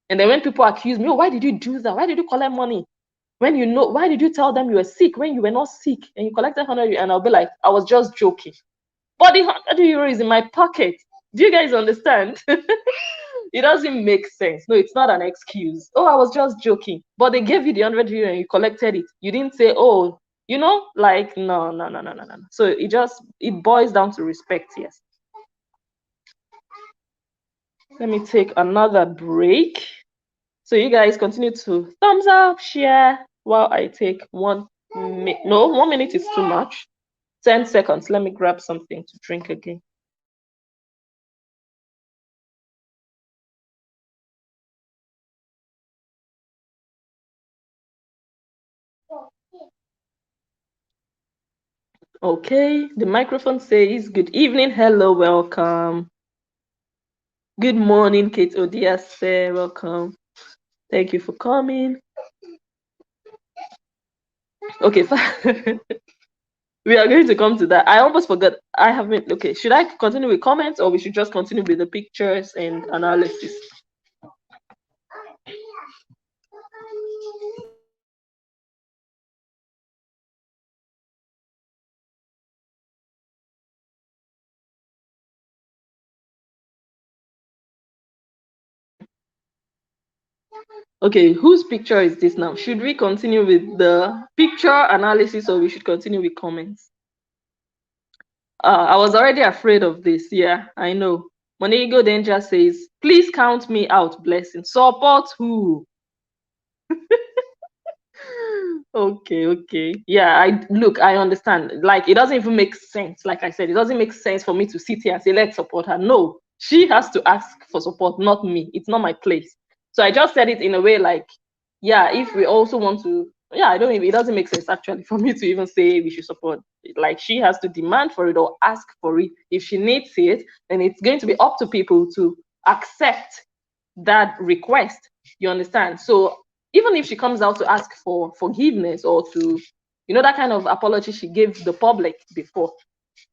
And then when people accuse me, oh, why did you do that? Why did you collect money? When you know, why did you tell them you were sick when you were not sick? And you collected 100 euros, and I'll be like, I was just joking. But the 100 euros is in my pocket. Do you guys understand? It doesn't make sense. No, it's not an excuse. Oh, I was just joking. But they gave you the 100 euro and you collected it. You didn't say, oh, you know, like, no. So it boils down to respect, yes. Let me take another break. So you guys continue to thumbs up, share, while I take 1 minute. No, 1 minute is too much. 10 seconds. Let me grab something to drink again. Okay, the microphone says, good evening, hello, welcome. Good morning, Kate Odiase, welcome. Thank you for coming. Okay, we are going to come to that. I almost forgot. I haven't. Okay, should I continue with comments or we should just continue with the pictures and analysis? Okay, whose picture is this now? Should we continue with the picture analysis or we should continue with comments? I was already afraid of this. Yeah, I know. Monego Danger says, please count me out, blessing. Support who? Okay. Yeah, I understand. Like, it doesn't even make sense. Like I said, it doesn't make sense for me to sit here and say, let's support her. No, she has to ask for support, not me. It's not my place. So I just said it in a way like, yeah, if we also want to, yeah, it doesn't make sense actually for me to even say we should support. Like, she has to demand for it or ask for it. If she needs it, then it's going to be up to people to accept that request. You understand? So even if she comes out to ask for forgiveness or to, that kind of apology she gave the public before,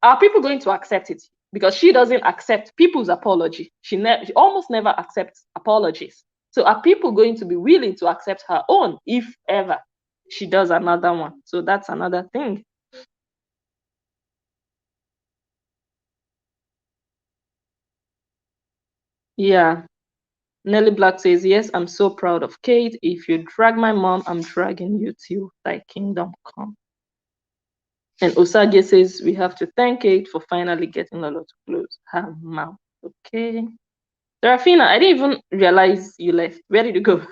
are people going to accept it? Because she doesn't accept people's apology. She almost never accepts apologies. So are people going to be willing to accept her own if ever she does another one? So that's another thing. Yeah. Nelly Black says, yes, I'm so proud of Kate. If you drag my mom, I'm dragging you till thy kingdom come. And Osage says, we have to thank Kate for finally getting Lolo to close her mouth. Okay. Serafina, I didn't even realize you left. Where did you go?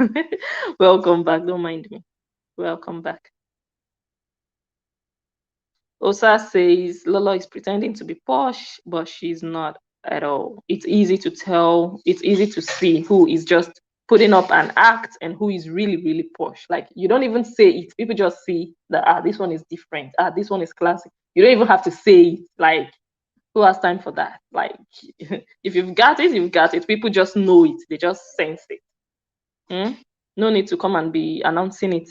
Welcome back. Don't mind me. Welcome back. Osa says, Lolo is pretending to be posh, but she's not at all. It's easy to tell. It's easy to see who is just putting up an act and who is really, really posh. Like, you don't even say it. People just see that, this one is different. This one is classic. You don't even have to say it. Like, who has time for that? Like, if you've got it, you've got it. People just know it. They just sense it. No need to come and be announcing it.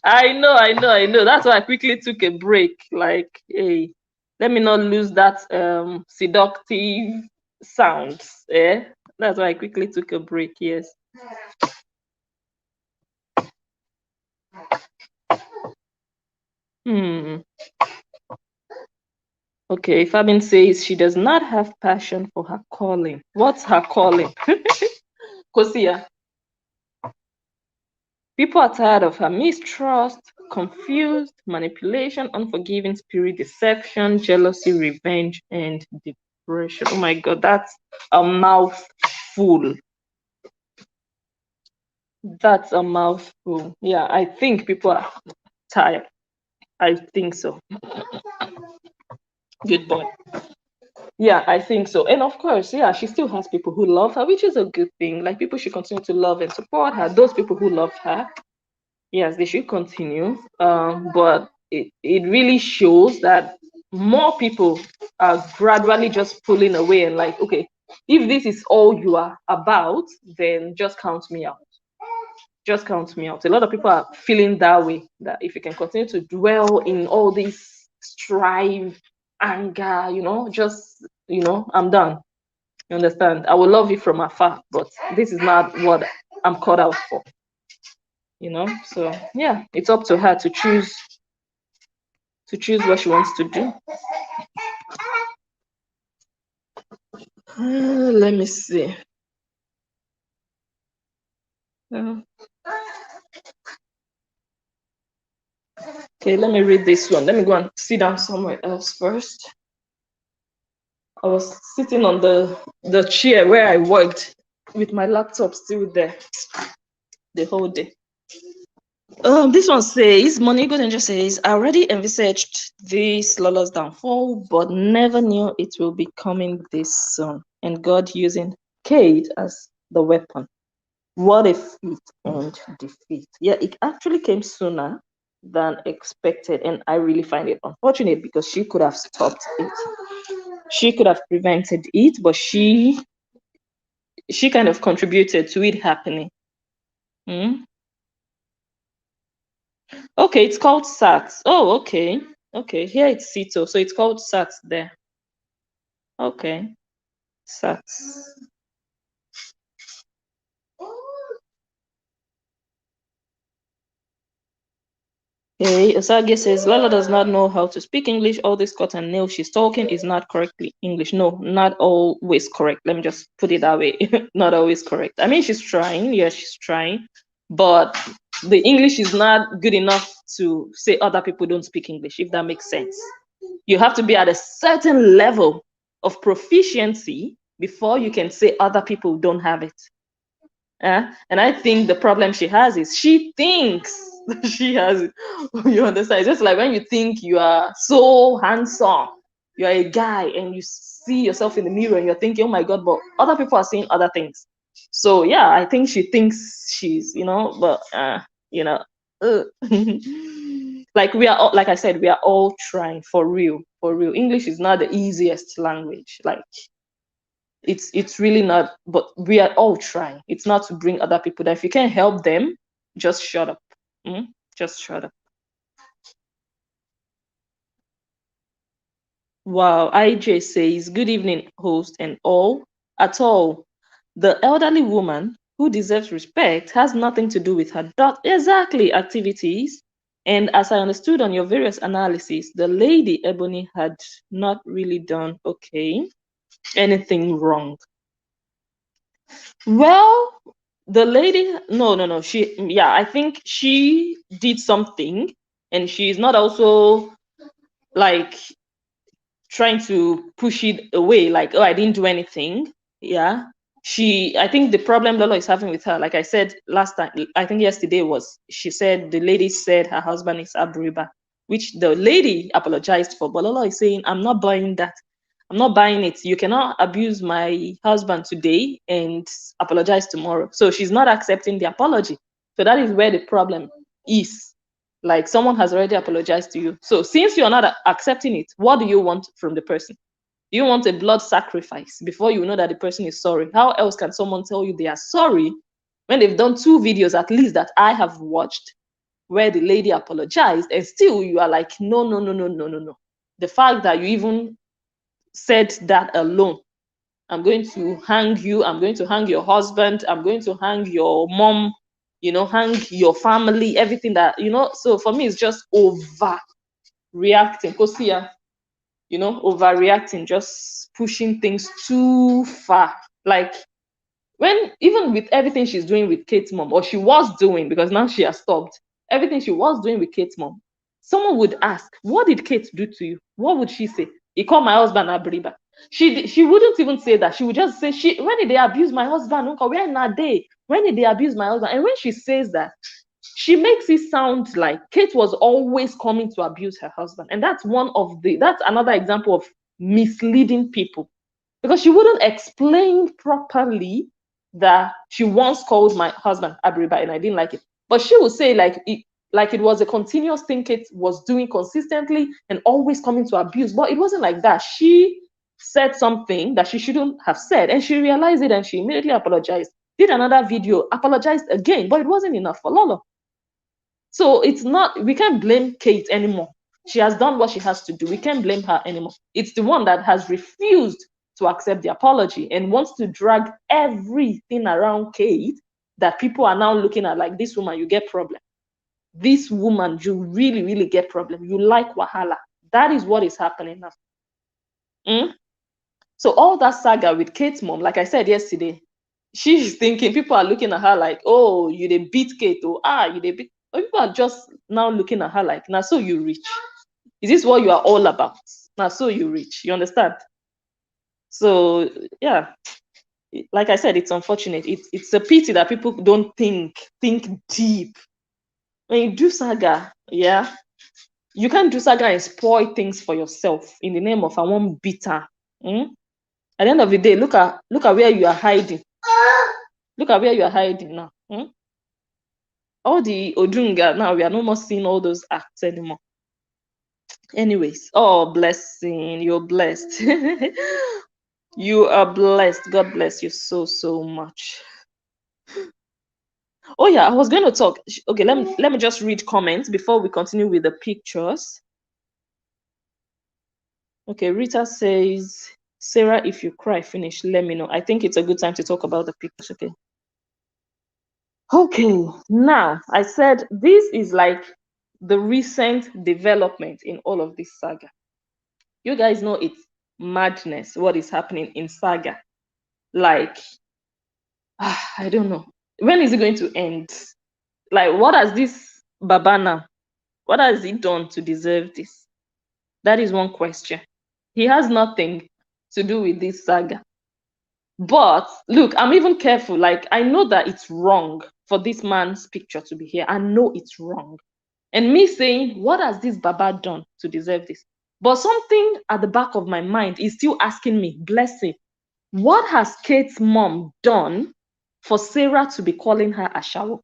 I know. That's why I quickly took a break. Like, hey, let me not lose that seductive sounds. That's why I quickly took a break. Yes. Okay, Fabin says she does not have passion for her calling. What's her calling? Kosia. People are tired of her mistrust, confused, manipulation, unforgiving spirit, deception, jealousy, revenge, and depression. Oh my God, that's a mouthful. That's a mouthful. Yeah, I think people are tired. I think so. Good boy. Yeah, I think so. And of course, yeah, she still has people who love her, which is a good thing. Like, people should continue to love and support her. Those people who love her, yes, they should continue. But it really shows that more people are gradually just pulling away and like, okay, if this is all you are about, then just count me out. Just count me out. A lot of people are feeling that way, that if you can continue to dwell in all this strife, anger, just, I'm done. You understand? I will love you from afar, but this is not what I'm called out for. So yeah, it's up to her to choose what she wants to do. Let me see. Okay, let me read this one. Let me go and sit down somewhere else first. I was sitting on the chair where I worked with my laptop still there the whole day. This one says, Monigo Danger says, I already envisaged this Lola's downfall, but never knew it will be coming this soon. And God using Kate as the weapon. What if it and defeat? Yeah, it actually came sooner than expected, and I really find it unfortunate because she could have stopped it. She could have prevented it, but she kind of contributed to it happening. Okay, it's called SAT. Oh, okay. Okay, here it's Sito, so it's called SAT there. Okay, SAT. Okay, Osage says, Lala does not know how to speak English. All this cut and nail she's talking is not correctly English. No, not always correct. Let me just put it that way. Not always correct. I mean, she's trying. Yeah, she's trying. But the English is not good enough to say other people don't speak English, if that makes sense. You have to be at a certain level of proficiency before you can say other people don't have it. And I think the problem she has is she thinks she has it. You understand? It's just like when you think you are so handsome, you're a guy, and you see yourself in the mirror and you're thinking, oh my God, but other people are seeing other things. So yeah, I think she thinks she's, but like we are all, like I said, we are all trying for real. English is not the easiest language. Like it's really not, but we are all trying. It's not to bring other people down. If you can't help them, just shut up. Just shut up. Wow, IJ says, good evening, host and all. At all, the elderly woman who deserves respect has nothing to do with her exactly activities. And as I understood on your various analyses, the lady Ebony had not really done anything wrong. Well, the lady, no, I think she did something, and she's not also like trying to push it away, like, oh, I didn't do anything. Yeah. I think the problem Lolo is having with her, like I said last time, I think yesterday she said the lady said her husband is Abriba, which the lady apologized for. But Lolo is saying, I'm not buying that. I'm not buying it. You cannot abuse my husband today and apologize tomorrow. So she's not accepting the apology. So that is where the problem is. Like, someone has already apologized to you. So since you're not accepting it, what do you want from the person? Do you want a blood sacrifice before you know that the person is sorry? How else can someone tell you they are sorry when they've done 2 videos at least that I have watched where the lady apologized, and still you are like, no. The fact that you even said that alone, I'm going to hang you, I'm going to hang your husband, I'm going to hang your mom, hang your family, everything that, so for me, it's just overreacting. Kosia, overreacting, just pushing things too far. Like, when, even with everything she's doing with Kate's mom, or she was doing, because now she has stopped, everything she was doing with Kate's mom, someone would ask, what did Kate do to you? What would she say? He called my husband Abriba. She wouldn't even say that. She would just say, when did they abuse my husband? Uncle, where in a day? When did they abuse my husband? And when she says that, she makes it sound like Kate was always coming to abuse her husband. And that's another example of misleading people, because she wouldn't explain properly that she once called my husband Abriba and I didn't like it. But she would say, like, Like it was a continuous thing Kate was doing consistently and always coming to abuse. But it wasn't like that. She said something that she shouldn't have said, and she realized it, and she immediately apologized. Did another video, apologized again, but it wasn't enough for Lolo. So it's not, we can't blame Kate anymore. She has done what she has to do. We can't blame her anymore. It's the one that has refused to accept the apology and wants to drag everything around Kate that people are now looking at like, this woman, you get problem. This woman, you really, really get problem. You like wahala. That is what is happening now. So all that saga with Kate's mom, like I said yesterday, she's thinking, people are looking at her like, oh, you did beat Kate, or you did beat. People are just now looking at her like, now so you rich. Is this what you are all about? Now so you rich. You understand? So yeah, like I said, it's unfortunate. It's a pity that people don't think deep. When you do saga, yeah, you can't do saga and spoil things for yourself in the name of I want bitter. At the end of the day, look at where you are hiding. Look at where you are hiding now. All the Odunga now, we are no more seeing all those acts anymore. Anyways, oh, blessing, you're blessed. You are blessed. God bless you so much. Oh yeah, I was going to talk. Okay, let me just read comments before we continue with the pictures. Okay, Rita says, Sarah, if you cry, finish, let me know. I think it's a good time to talk about the pictures. Okay, now I said this is like the recent development in all of this saga. You guys know it's madness what is happening in saga. Like, I don't know. When is it going to end? Like, what has this Babana, what has he done to deserve this? That is one question. He has nothing to do with this saga. But look, I'm even careful. Like, I know that it's wrong for this man's picture to be here. I know it's wrong. And me saying, what has this Baba done to deserve this? But something at the back of my mind is still asking me, blessing, what has Kate's mom done for Sarah to be calling her Ashawo?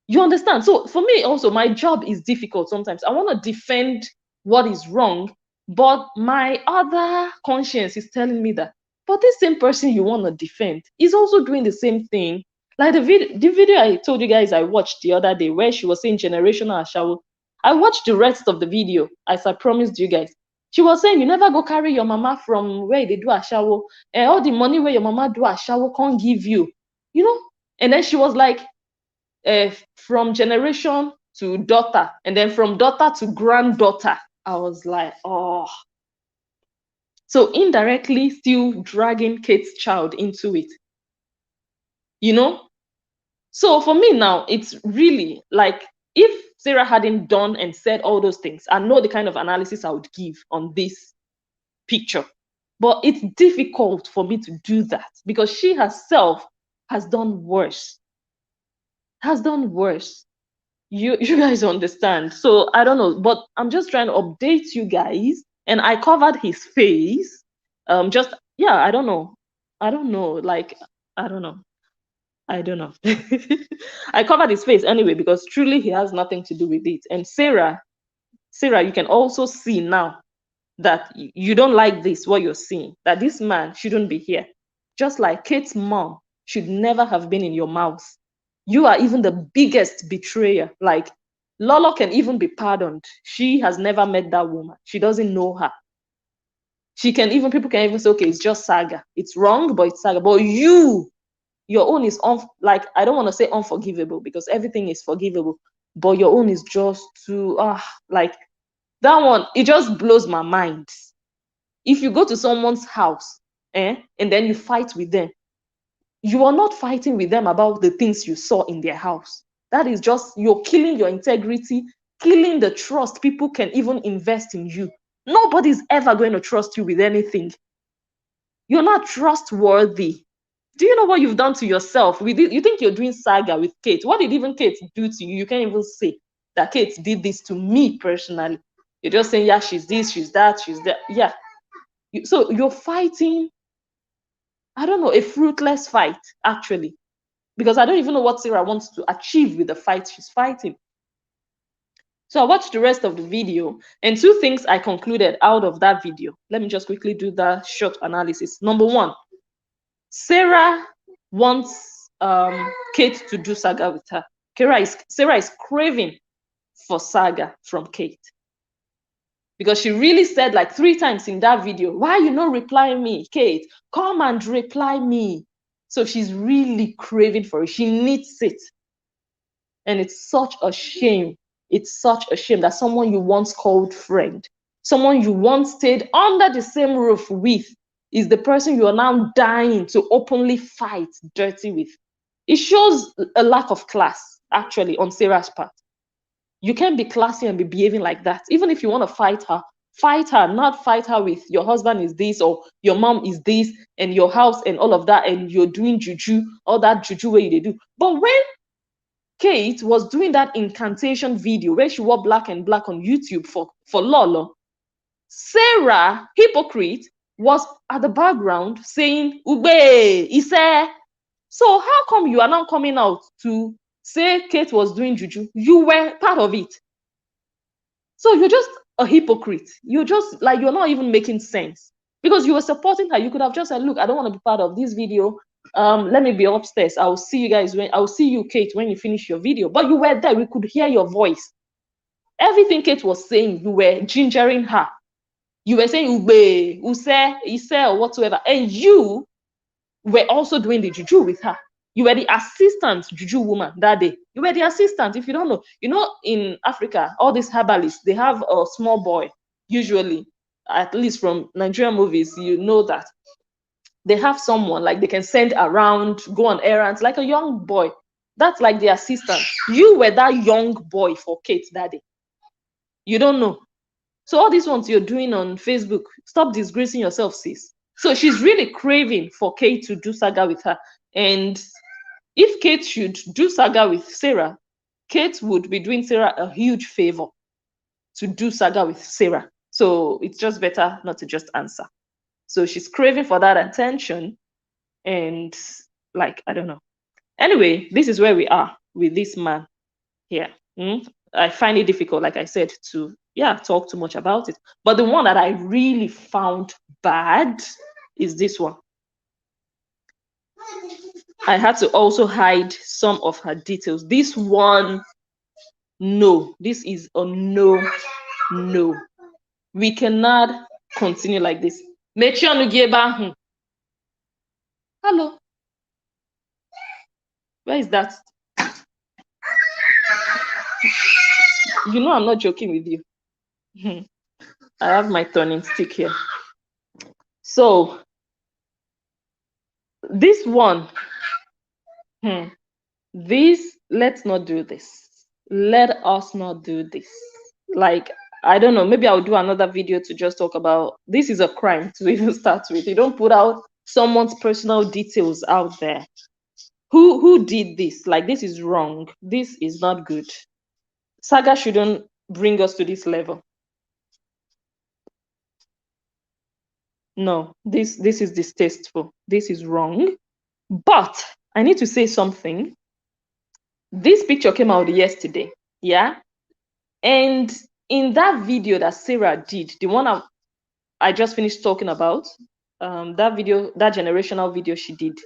You understand? So for me also, my job is difficult sometimes. I want to defend what is wrong, but my other conscience is telling me that, but this same person you want to defend is also doing the same thing. Like the video I told you guys I watched the other day where she was saying generational Ashawo. I watched the rest of the video as I promised you guys. She was saying you never go carry your mama from where they do Ashawo, and all the money where your mama do Ashawo can't give you, you know? And then she was like, from generation to daughter, and then from daughter to granddaughter. I was like, oh. So indirectly still dragging Kate's child into it. You know? So for me now, it's really like, if Sarah hadn't done and said all those things, I know the kind of analysis I would give on this picture. But it's difficult for me to do that because she herself has done worse. Has done worse. You guys understand. So I don't know, but I'm just trying to update you guys. And I covered his face. Just, yeah, I don't know, like, I don't know. I covered his face anyway because truly he has nothing to do with it. And Sarah, you can also see now that you don't like this, what you're seeing, that this man shouldn't be here. Just like Kate's mom should never have been in your mouth. You are even the biggest betrayer. Like, Lolo can even be pardoned. She has never met that woman. She doesn't know her. People can even say, okay, it's just saga. It's wrong, but it's saga. But your own is, like, I don't want to say unforgivable because everything is forgivable. But your own is just too, like, that one, it just blows my mind. If you go to someone's house, and then you fight with them, you are not fighting with them about the things you saw in their house. That is just, you're killing your integrity, killing the trust people can even invest in you. Nobody's ever going to trust you with anything. You're not trustworthy. Do you know what you've done to yourself? You think you're doing saga with Kate. What did even Kate do to you? You can't even say that Kate did this to me personally. You're just saying, yeah, she's this, she's that, she's that. Yeah. So you're fighting, I don't know, a fruitless fight, actually. Because I don't even know what Sarah wants to achieve with the fight she's fighting. So I watched the rest of the video, and two things I concluded out of that video. Let me just quickly do that short analysis. Number one, Sarah wants Kate to do saga with her. Sarah is craving for saga from Kate, because she really said like 3 times in that video, why you not replying me, Kate? Come and reply me. So she's really craving for it. She needs it. And it's such a shame. It's such a shame that someone you once called friend, someone you once stayed under the same roof with, is the person you are now dying to openly fight dirty with. It shows a lack of class, actually, on Sarah's part. You can't be classy and be behaving like that. Even if you want to fight her, not fight her with your husband is this or your mom is this and your house and all of that, and you're doing juju, all that juju where you do. But when Kate was doing that incantation video where she wore black and black on YouTube for Lolo, Sarah, hypocrite, was at the background saying, Ube, Ise. So how come you are now coming out to say Kate was doing juju? You were part of it. So you're just a hypocrite. You're just like, you're not even making sense. Because you were supporting her. You could have just said, look, I don't want to be part of this video. Let me be upstairs. I'll see you guys I'll see you, Kate, when you finish your video. But you were there. We could hear your voice. Everything Kate was saying, you were gingering her. You were saying Ube, Use, Ise, or whatsoever. And you were also doing the juju with her. You were the assistant juju woman that day. You were the assistant. If you don't know, you know, in Africa, all these herbalists, they have a small boy, usually, at least from Nigerian movies, you know that. They have someone like they can send around, go on errands, like a young boy. That's like the assistant. You were that young boy for Kate that day. You don't know. So all these ones you're doing on Facebook, stop disgracing yourself, sis. So she's really craving for Kate to do saga with her. And if Kate should do saga with Sarah, Kate would be doing Sarah a huge favor to do saga with Sarah. So it's just better not to just answer. So she's craving for that attention. And like, I don't know. Anyway, this is where we are with this man here. I find it difficult, like I said, to talk too much about it. But the one that I really found bad is this one. I had to also hide some of her details. This one, no. This is a no. We cannot continue like this. Hello. Where is that? You know I'm not joking with you. I have my turning stick here. So this one, let's not do this. Let us not do this. Like, I don't know, maybe I'll do another video to just talk about, this is a crime to even start with. You don't put out someone's personal details out there. Who did this? Like, this is wrong. This is not good. Saga shouldn't bring us to this level. No, this is distasteful. This is wrong. But I need to say something. This picture came out yesterday, yeah? And in that video that Sarah did, the one I just finished talking about, that video, that generational video she did,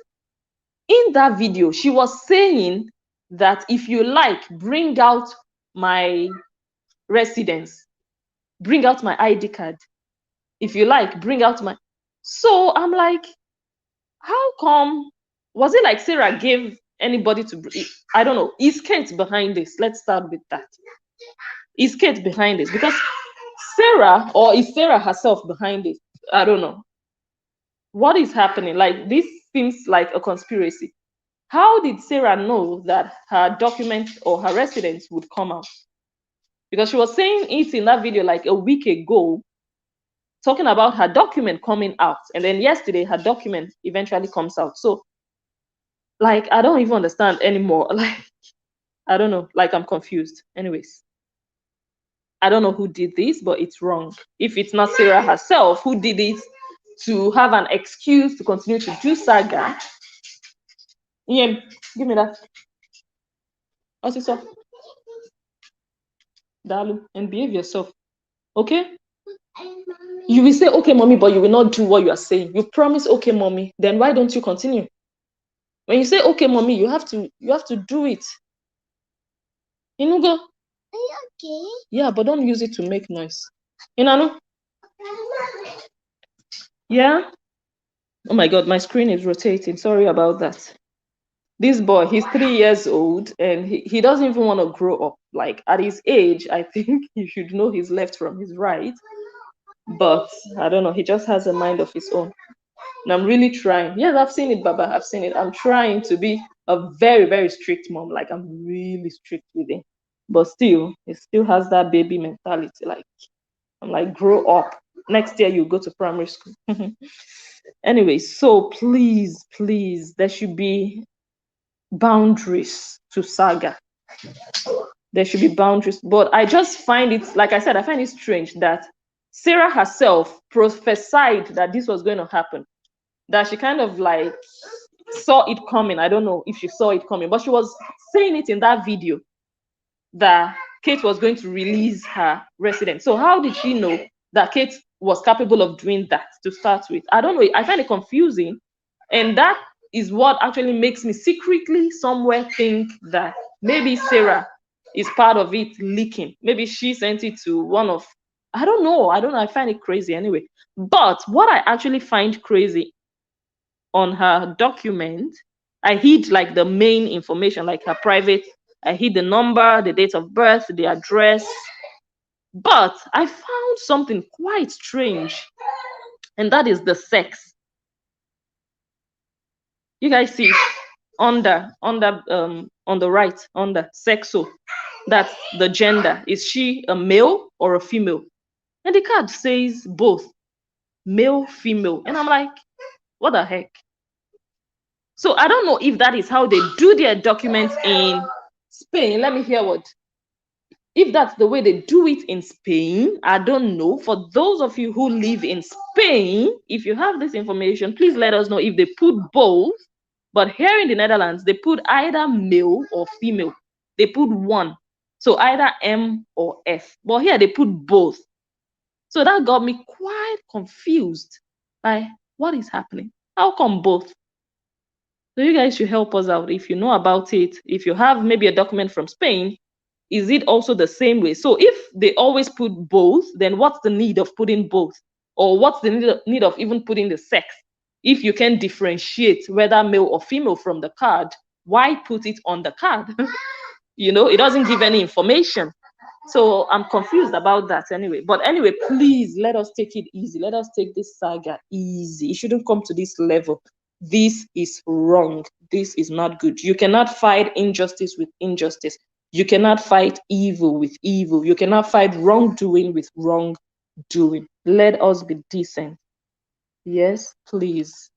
in that video, she was saying that if you like, bring out my residence, bring out my ID card. If you like, bring out my... So I'm like, how come? Was it like Sarah gave anybody to... I don't know. Is Kate behind this? Let's start with that. Is Kate behind this? Because Sarah, or is Sarah herself behind it? I don't know. What is happening? Like, this seems like a conspiracy. How did Sarah know that her document or her residence would come out? Because she was saying it in that video like a week ago, talking about her document coming out. And then yesterday, her document eventually comes out. So, like, I don't even understand anymore. Like, I don't know. Like, I'm confused. Anyways, I don't know who did this, but it's wrong. If it's not Sarah herself who did it to have an excuse to continue to do saga, yeah, give me that. What's this up? Dalu, and behave yourself. Okay? You will say, okay, mommy, but you will not do what you are saying. You promise, okay, mommy. Then why don't you continue? When you say, okay, mommy, you have to do it. Inugo. Are you okay? Yeah, but don't use it to make noise. Inanu? Yeah? Oh my God, my screen is rotating. Sorry about that. This boy, he's 3 years old and he doesn't even want to grow up. Like at his age, I think he should know his left from his right. But I don't know, he just has a mind of his own. And I'm really trying. Yes, I've seen it, Baba. I've seen it. I'm trying to be a very, very strict mom. Like I'm really strict with him. But still, he still has that baby mentality. Like I'm like, grow up. Next year you go to primary school. Anyway, so please, there should be boundaries to saga. There should be boundaries. But I just find it, like I said, I find it strange that Sarah herself prophesied that this was going to happen. That she kind of like saw it coming. I don't know if she saw it coming, but she was saying it in that video that Kate was going to release her resident. So how did she know that Kate was capable of doing that to start with? I don't know. I find it confusing. And that is what actually makes me secretly somewhere think that maybe Sarah is part of it leaking. Maybe she sent it to one of, I don't know. I find it crazy anyway. But what I actually find crazy on her document, I hid like the main information, like her private. I hid the number, the date of birth, the address. But I found something quite strange, and that is the sex. You guys see on the right, under sexo, that's the gender. Is she a male or a female? And the card says both, male, female. And I'm like, what the heck? So I don't know if that is how they do their documents in Spain. Let me hear what. If that's the way they do it in Spain, I don't know. For those of you who live in Spain, if you have this information, please let us know if they put both. But here in the Netherlands, they put either male or female. They put one. So either M or F. But here they put both. So that got me quite confused by what is happening. How come both? So you guys should help us out if you know about it. If you have maybe a document from Spain, is it also the same way? So if they always put both, then what's the need of putting both? Or what's the need of even putting the sex? If you can differentiate whether male or female from the card, why put it on the card? You know, it doesn't give any information. So I'm confused about that anyway. But anyway, please let us take it easy. Let us take this saga easy. It shouldn't come to this level. This is wrong. This is not good. You cannot fight injustice with injustice. You cannot fight evil with evil. You cannot fight wrongdoing with wrongdoing. Let us be decent. Yes, please.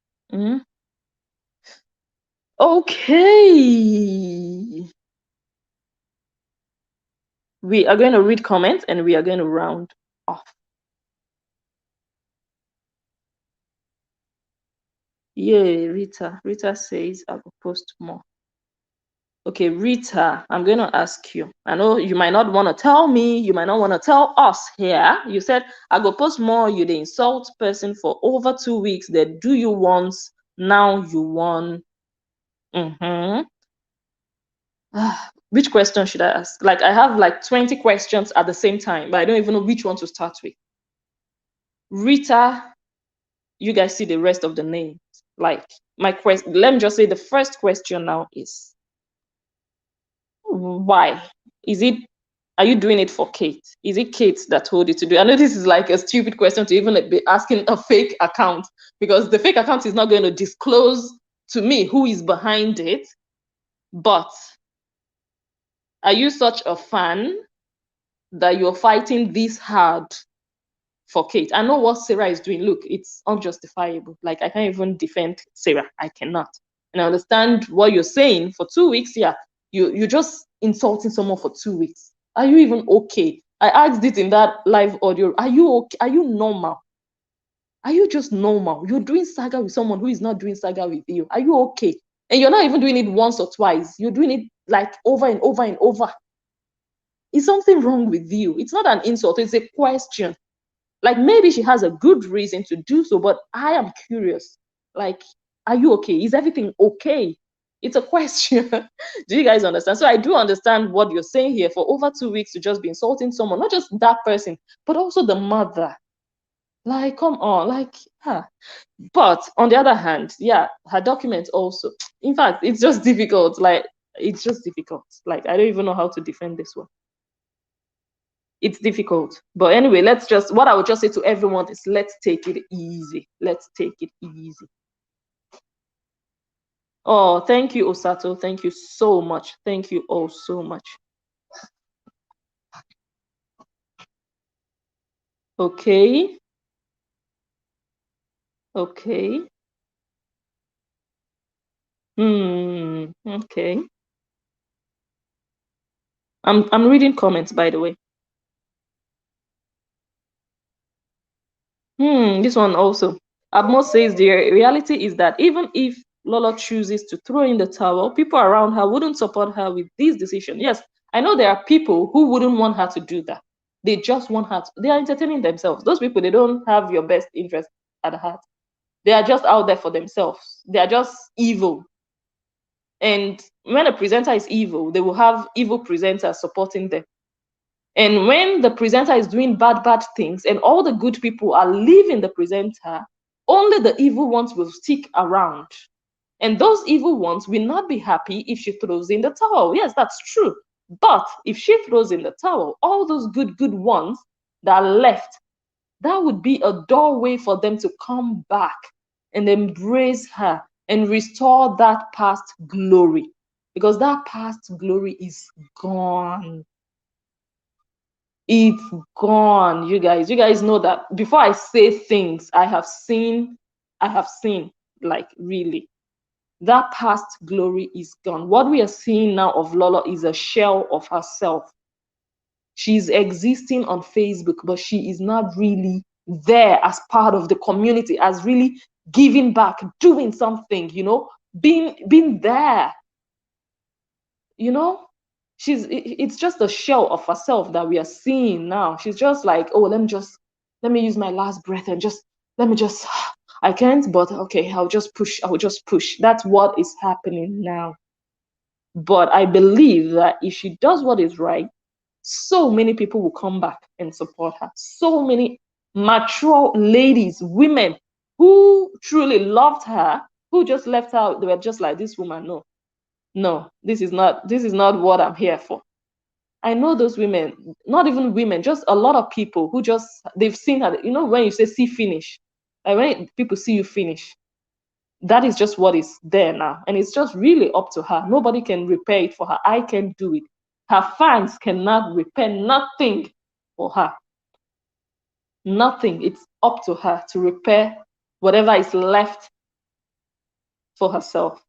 Okay. We are going to read comments and we are going to round off. Yeah, Rita. Rita says I will post more. Okay, Rita, I'm going to ask you. I know you might not want to tell me. You might not want to tell us here. You said I go post more. You the insult person for over 2 weeks. They do you once. Now you won. Which question should I ask? Like I have like 20 questions at the same time, but I don't even know which one to start with. Rita, you guys see the rest of the names. Like my question, let me just say the first question now is, why? Are you doing it for Kate? Is it Kate that told you to do it? I know this is like a stupid question to even be asking a fake account, because the fake account is not going to disclose to me who is behind it. But are you such a fan that you're fighting this hard for Kate? I know what Sarah is doing. Look, it's unjustifiable. Like I can't even defend Sarah. I cannot. And I understand what you're saying. For 2 weeks, yeah, you're just insulting someone for 2 weeks. Are you even okay? I asked it in that live audio. Are you okay? Are you normal? Are you just normal? You're doing saga with someone who is not doing saga with you. Are you okay? And you're not even doing it once or twice. You're doing it like over and over and over. is something wrong with you? It's not an insult, it's a question. Like, maybe she has a good reason to do so, but I am curious. Like, are you okay? Is everything okay? It's a question. Do you guys understand? So I do understand what you're saying here. For over 2 weeks to just be insulting someone, not just that person, but also the mother. Like, come on, like, But on the other hand, yeah, her documents also. In fact, it's just difficult. Like, it's just difficult. Like, I don't even know how to defend this one. It's difficult. But anyway, what I would just say to everyone is, let's take it easy. Let's take it easy. Oh, thank you, Osato. Thank you so much. Thank you all so much. Okay. Okay. Okay. I'm reading comments, by the way. This one also. Abmo says the reality is that even if Lola chooses to throw in the towel, people around her wouldn't support her with this decision. Yes, I know there are people who wouldn't want her to do that. They just want her to, they are entertaining themselves. Those people, they don't have your best interest at heart. They are just out there for themselves. They are just evil. And when a presenter is evil, they will have evil presenters supporting them. And when the presenter is doing bad things and all the good people are leaving the presenter, only the evil ones will stick around. And those evil ones will not be happy if she throws in the towel. Yes, that's true. But if she throws in the towel, all those good ones that are left, that would be a doorway for them to come back and embrace her and restore that past glory. Because that past glory is gone. It's gone, you guys. You guys know that before I say things, I have seen, like, really. That past glory is gone. What we are seeing now of Lola is a shell of herself. She's existing on Facebook, but she is not really there as part of the community, as really giving back, doing something, being there. It's just a shell of herself that we are seeing now. She's just like, oh, let me use my last breath and I can't, but okay, I will just push. That's what is happening now. But I believe that if she does what is right, so many people will come back and support her. So many mature ladies, women who truly loved her, who just left her, they were just like, this woman, no, this is not what I'm here for. I know those women, not even women, just a lot of people who they've seen her. When you say see finish, like when people see you finish, that is just what is there now. And it's just really up to her. Nobody can repair it for her. I can do it. Her fans cannot repair nothing for her. Nothing. It's up to her to repair whatever is left for herself.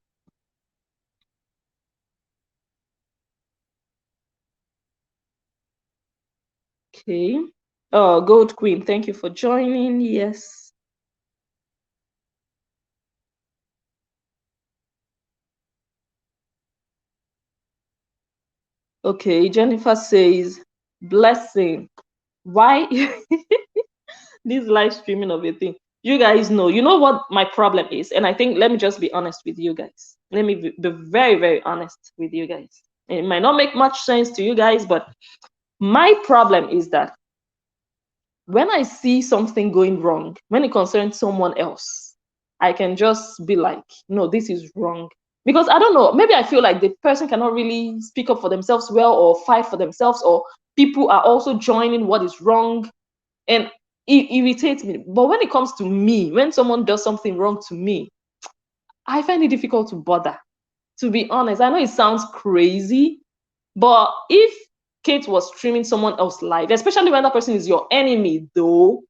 Okay. Oh, Gold Queen, thank you for joining. Yes. Okay, Jennifer says, blessing. Why this live streaming of a thing? You guys know, you know what my problem is? And I think, let me just be honest with you guys. Let me be very, very honest with you guys. It might not make much sense to you guys, but my problem is that when I see something going wrong, when it concerns someone else, I can just be like, no, this is wrong. Because I don't know, maybe I feel like the person cannot really speak up for themselves well or fight for themselves, or people are also joining what is wrong. And it irritates me. But when it comes to me, when someone does something wrong to me, I find it difficult to bother. To be honest, I know it sounds crazy, but if Kate was streaming someone else live, especially when that person is your enemy, though,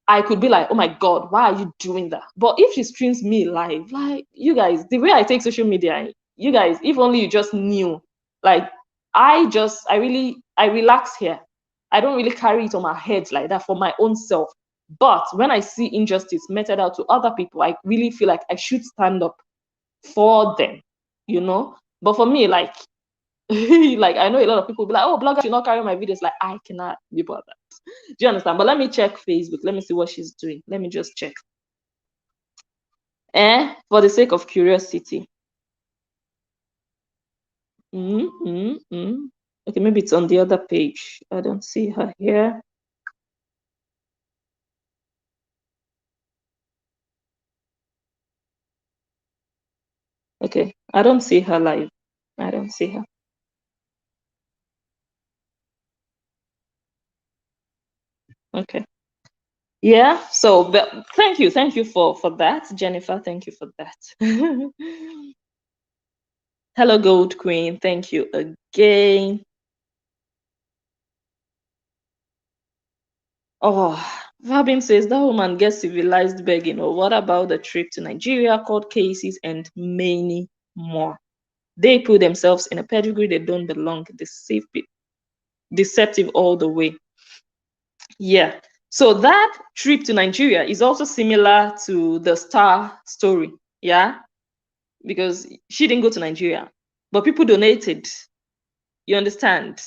I could be like, oh my God, why are you doing that? But if she streams me live, like, you guys, the way I take social media, you guys, if only you just knew, like, I relax here. I don't really carry it on my head like that for my own self. But when I see injustice meted out to other people, I really feel like I should stand up for them, But for me, like, Like, I know a lot of people be like, oh, bloggers should not carry my videos. Like, I cannot be bothered. Do you understand? But let me check Facebook. Let me see what she's doing. Let me just check. For the sake of curiosity. Okay, maybe it's on the other page. I don't see her here. Okay, I don't see her live. I don't see her. Okay. Yeah, so but thank you for that, Jennifer. Thank you for that. Hello, Gold Queen. Thank you again. Oh, Fabin says that woman gets civilized begging. Or what about the trip to Nigeria, court cases, and many more? They put themselves in a pedigree they don't belong. Deceptive all the way. Yeah. So that trip to Nigeria is also similar to the Star story. Yeah. Because she didn't go to Nigeria, but people donated. You understand?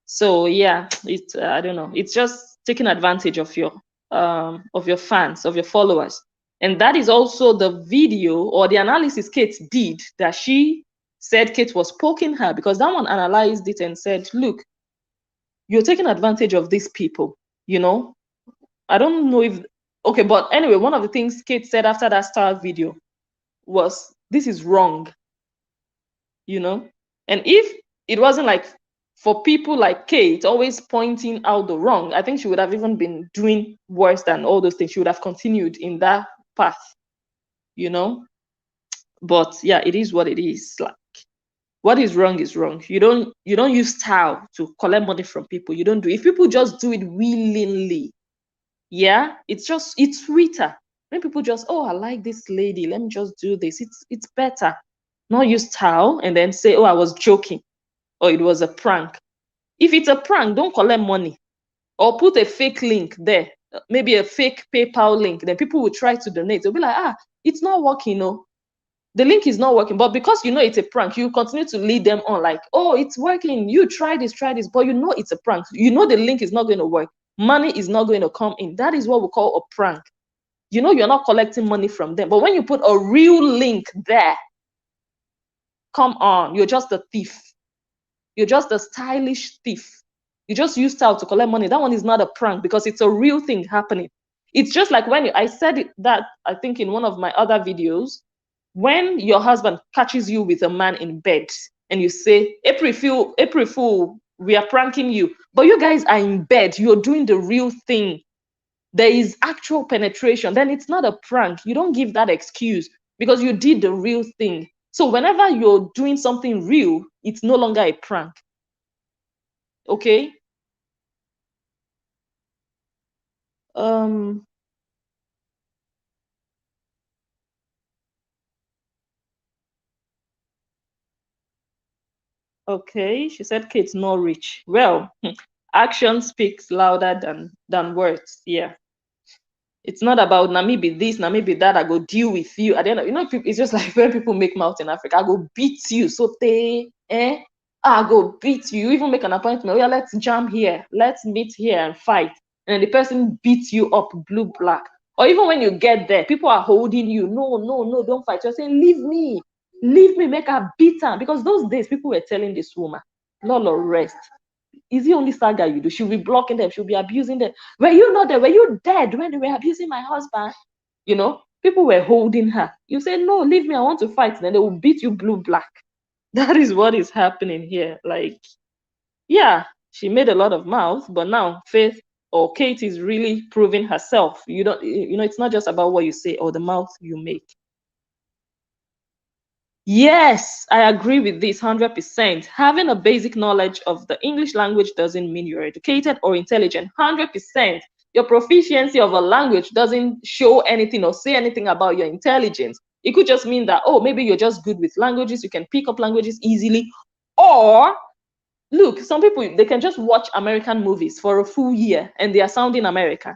So yeah, it's I don't know. It's just taking advantage of your fans, of your followers. And that is also the video or the analysis Kate did, that she said Kate was poking her, because that one analyzed it and said, look, you're taking advantage of these people, you know. I don't know if okay, but anyway, one of the things Kate said after that Star video was, this is wrong, you know. And if it wasn't like for people like Kate always pointing out the wrong, I think she would have even been doing worse than all those things. She would have continued in that path, you know. But yeah, it is what it is. Like, what is wrong is wrong. You don't use style to collect money from people. You don't do. If people just do it willingly, yeah, it's sweeter. When people just, oh, I like this lady, let me just do this. It's better. Not use style and then say, oh, I was joking, or it was a prank. If it's a prank, don't collect money, or put a fake link there, maybe a fake PayPal link. Then people will try to donate. They'll be like, it's not working, no. The link is not working, but because you know it's a prank, you continue to lead them on like, oh, it's working. You try this, but you know it's a prank. You know the link is not going to work. Money is not going to come in. That is what we call a prank. You know you're not collecting money from them, but when you put a real link there, come on, you're just a thief. You're just a stylish thief. You just use style to collect money. That one is not a prank because it's a real thing happening. It's just like when I said that, I think in one of my other videos, when your husband catches you with a man in bed and you say, April Fool, we are pranking you. But you guys are in bed. You're doing the real thing. There is actual penetration. Then it's not a prank. You don't give that excuse because you did the real thing. So whenever you're doing something real, it's no longer a prank. Okay? Okay, she said Kate's not rich. Well, action speaks louder than words. Yeah. It's not about na me be this, na me be that, I go deal with you. At the end of, it's just like when people make mouth in Africa, I go beat you. So I go beat you. You even make an appointment. Oh yeah, let's jam here. Let's meet here and fight. And then the person beats you up blue, black. Or even when you get there, people are holding you. No, don't fight. You're saying, leave me, make her beat her. Because those days, people were telling this woman, Lolo, rest. Is the only saga you do? She'll be blocking them. She'll be abusing them. Were you not there? Were you dead when they were abusing my husband? You know, people were holding her. You say, no, leave me. I want to fight. Then they will beat you blue, black. That is what is happening here. Like, yeah, she made a lot of mouth, but now Faith or Kate is really proving herself. It's not just about what you say or the mouth you make. Yes, I agree with this 100%. Having a basic knowledge of the English language doesn't mean you're educated or intelligent. 100%. Your proficiency of a language doesn't show anything or say anything about your intelligence. It could just mean that, oh, maybe you're just good with languages. You can pick up languages easily. Or, look, some people, they can just watch American movies for a full year and they are sounding American.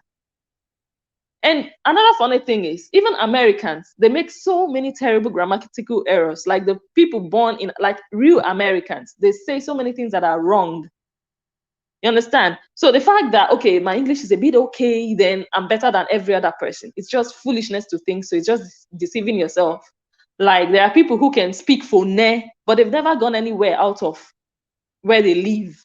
And another funny thing is, even Americans, they make so many terrible grammatical errors. Like the people born in, like real Americans, they say so many things that are wrong. You understand? So the fact that, okay, my English is a bit okay, then I'm better than every other person. It's just foolishness to think so. It's just deceiving yourself. Like there are people who can speak Fone, but they've never gone anywhere out of where they live.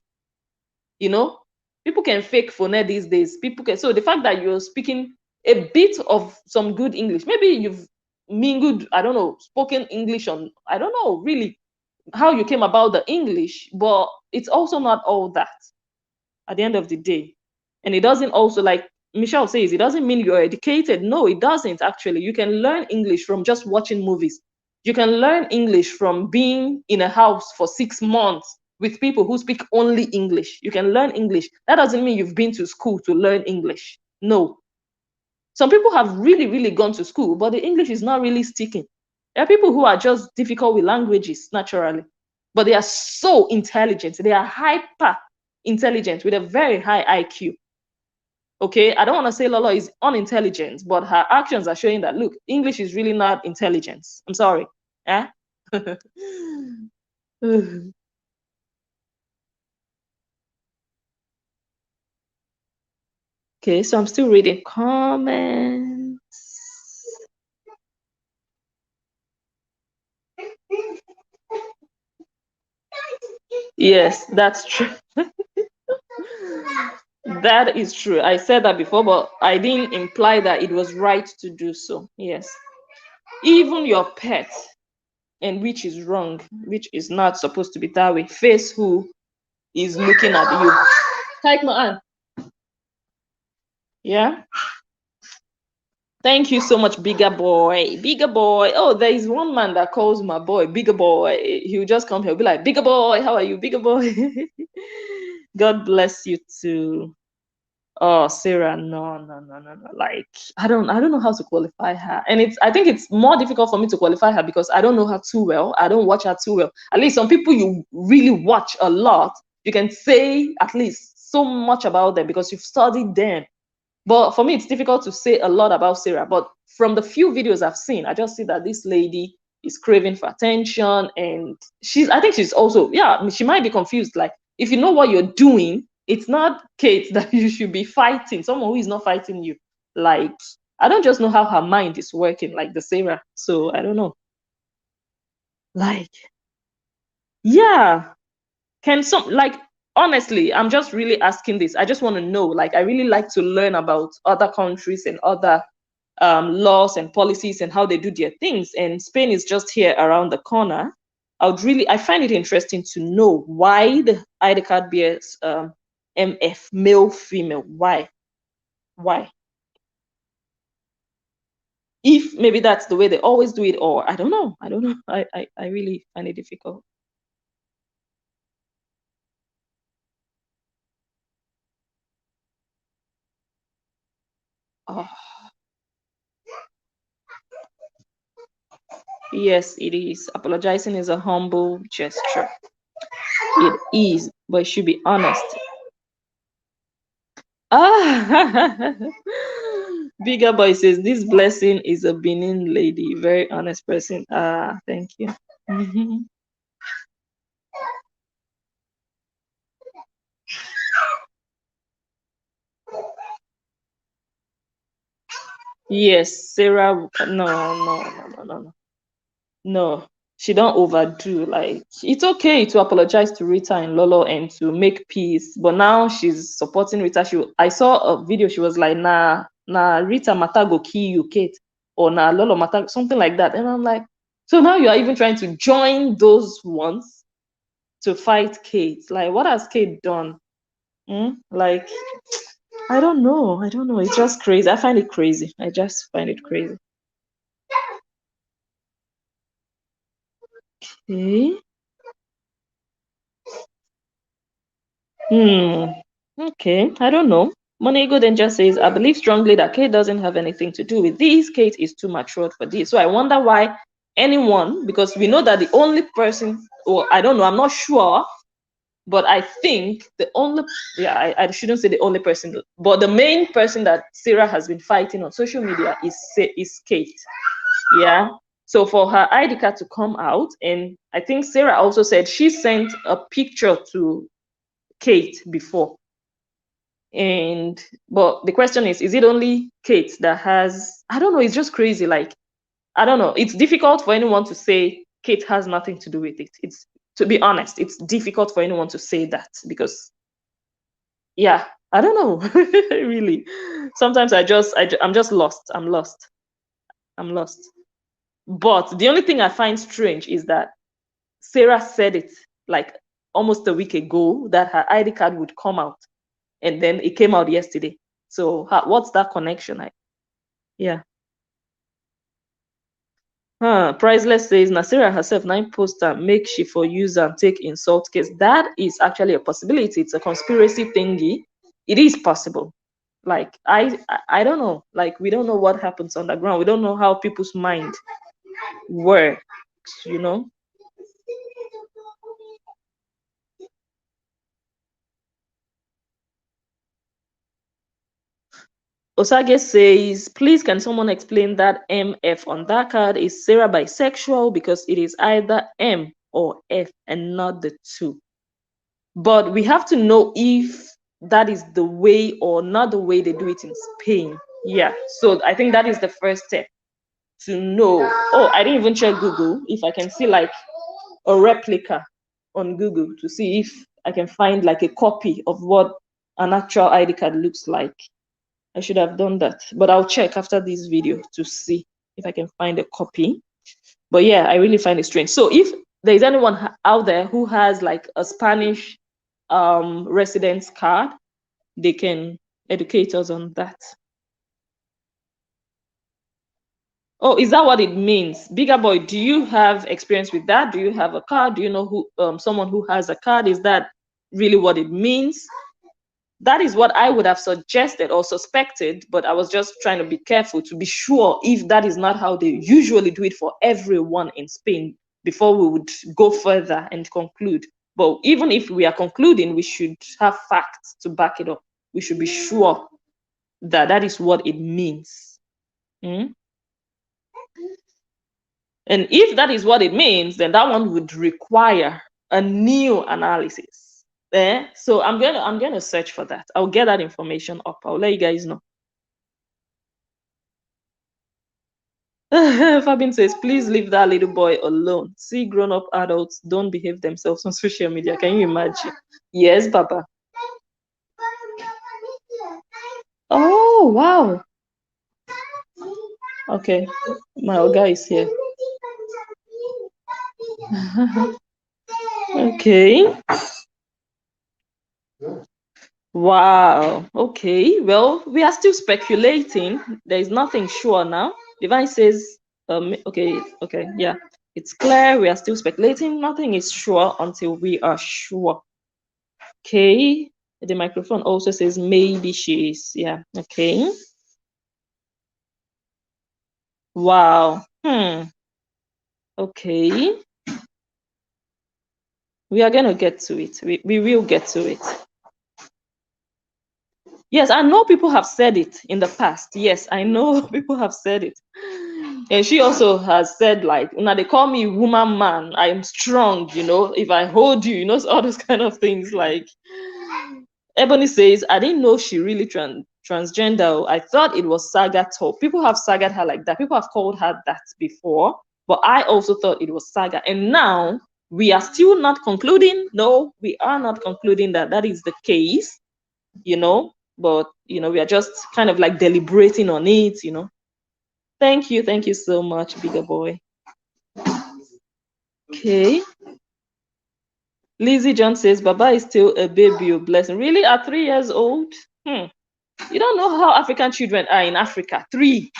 You know, people can fake Fone these days. People can. So the fact that you're speaking a bit of some good English, maybe you've mingled, I don't know, spoken English on, I don't know really how you came about the English, but it's also not all that at the end of the day. And it doesn't also, like Michelle says, it doesn't mean you're educated. No, it doesn't actually. You can learn English from just watching movies. You can learn English from being in a house for 6 months with people who speak only English. You can learn English. That doesn't mean you've been to school to learn English. No. Some people have really, really gone to school, but the English is not really sticking. There are people who are just difficult with languages naturally, but they are so intelligent. They are hyper intelligent with a very high IQ. Okay, I don't want to say Lolo is unintelligent, but her actions are showing that, look, English is really not intelligence. I'm sorry. Eh? Okay, so I'm still reading comments. Yes, that's true. That is true. I said that before, but I didn't imply that it was right to do so. Yes. Even your pet, and which is wrong, which is not supposed to be that way, face who is looking at you. Take my hand. Yeah. Thank you so much, bigger boy. Bigger boy. Oh, there is one man that calls my boy bigger boy. He'll just come here, be like, bigger boy, how are you, bigger boy? God bless you too. Oh, Sarah, no. Like, I don't know how to qualify her. And I think it's more difficult for me to qualify her because I don't know her too well. I don't watch her too well. At least some people you really watch a lot, you can say at least so much about them because you've studied them. But for me, it's difficult to say a lot about Sarah. But from the few videos I've seen, I just see that this lady is craving for attention. And I think she's also, yeah, she might be confused. Like, if you know what you're doing, it's not Kate that you should be fighting, someone who is not fighting you. Like, I don't just know how her mind is working, like the Sarah. So I don't know. Like, yeah. Honestly, I'm just really asking this. I just want to know. Like, I really like to learn about other countries and other laws and policies and how they do their things. And Spain is just here around the corner. I find it interesting to know why the ID card bears MF, male, female. Why? If maybe that's the way they always do it, or I don't know. I really find it difficult. Oh. Yes, it is. Apologizing is a humble gesture. It is, but it should be honest. Ah, bigger boy says this blessing is a Benin lady, very honest person. Ah, thank you. Yes, Sarah. No, she don't overdo. Like, it's okay to apologize to Rita and Lolo and to make peace, but now she's supporting Rita. I saw a video. She was like, nah, Rita mata go kill you, Kate, or nah, Lolo mata, something like that. And I'm like, so now you are even trying to join those ones to fight Kate. Like, what has Kate done? Like, I don't know. It's just crazy. I find it crazy. I just find it crazy. Okay. Okay, I don't know. Monego then just says, I believe strongly that Kate doesn't have anything to do with this. Kate is too matured for this. So I wonder why anyone, because we know that the only person, or I don't know, I'm not sure, But I think the only, yeah, I shouldn't say the only person, but the main person that Sarah has been fighting on social media is Kate. Yeah. So for her ID card to come out, and I think Sarah also said she sent a picture to Kate before. But the question is it only Kate that has, I don't know, it's just crazy. Like, I don't know. It's difficult for anyone to say Kate has nothing to do with it. It's, to be honest, it's difficult for anyone to say that because, yeah, I don't know. Really. Sometimes I'm just lost. I'm lost. But the only thing I find strange is that Sarah said it like almost a week ago that her ID card would come out, and then it came out yesterday. So what's that connection? Yeah. Priceless says Nasira herself 9 poster make she for use and take insult case. That is actually a possibility. It's a conspiracy thingy. It is possible. Like I don't know. Like we don't know what happens underground. We don't know how people's mind works, you know. Osage says, please can someone explain that MF on that card? Is Sarah bisexual? Because it is either M or F and not the two. But we have to know if that is the way or not the way they do it in Spain. Yeah, so I think that is the first step to know. Oh, I didn't even check Google if I can see like a replica on Google to see if I can find like a copy of what an actual ID card looks like. I should have done that, but I'll check after this video to see if I can find a copy. But yeah, I really find it strange. So if there is anyone out there who has like a Spanish residence card, they can educate us on that. Oh, is that what it means? Bigger boy, do you have experience with that? Do you have a card? Do you know who someone who has a card? Is that really what it means? That is what I would have suggested or suspected, but I was just trying to be careful to be sure if that is not how they usually do it for everyone in Spain before we would go further and conclude. But even if we are concluding, we should have facts to back it up. We should be sure that that is what it means. And if that is what it means, then that one would require a new analysis. So I'm gonna search for that. I'll get that information up. I'll let you guys know. Fabin says, please leave that little boy alone. See, grown-up adults don't behave themselves on social media. Can you imagine? Yes, Papa. Oh, wow. Okay, my Oga is here. Okay. Wow. Okay. Well, we are still speculating. There is nothing sure now. Divine says, okay, yeah. It's clear we are still speculating. Nothing is sure until we are sure. Okay. The microphone also says maybe she is. Yeah. Okay. Wow. Okay. We are going to get to it. We will get to it. Yes, I know people have said it in the past. Yes, I know people have said it. And she also has said, like, now they call me woman man. I am strong, you know, if I hold you, you know, all those kind of things. Like, Ebony says, I didn't know she really transgender. I thought it was saga talk. People have sagged her like that. People have called her that before. But I also thought it was saga. And now we are still not concluding. No, we are not concluding that that is the case, you know. But, you know, we are just kind of like deliberating on it, you know. Thank you so much, bigger boy. Okay. Lizzie John says, Baba is still a baby, a blessing. Really, at 3 years old? You don't know how African children are in Africa. 3.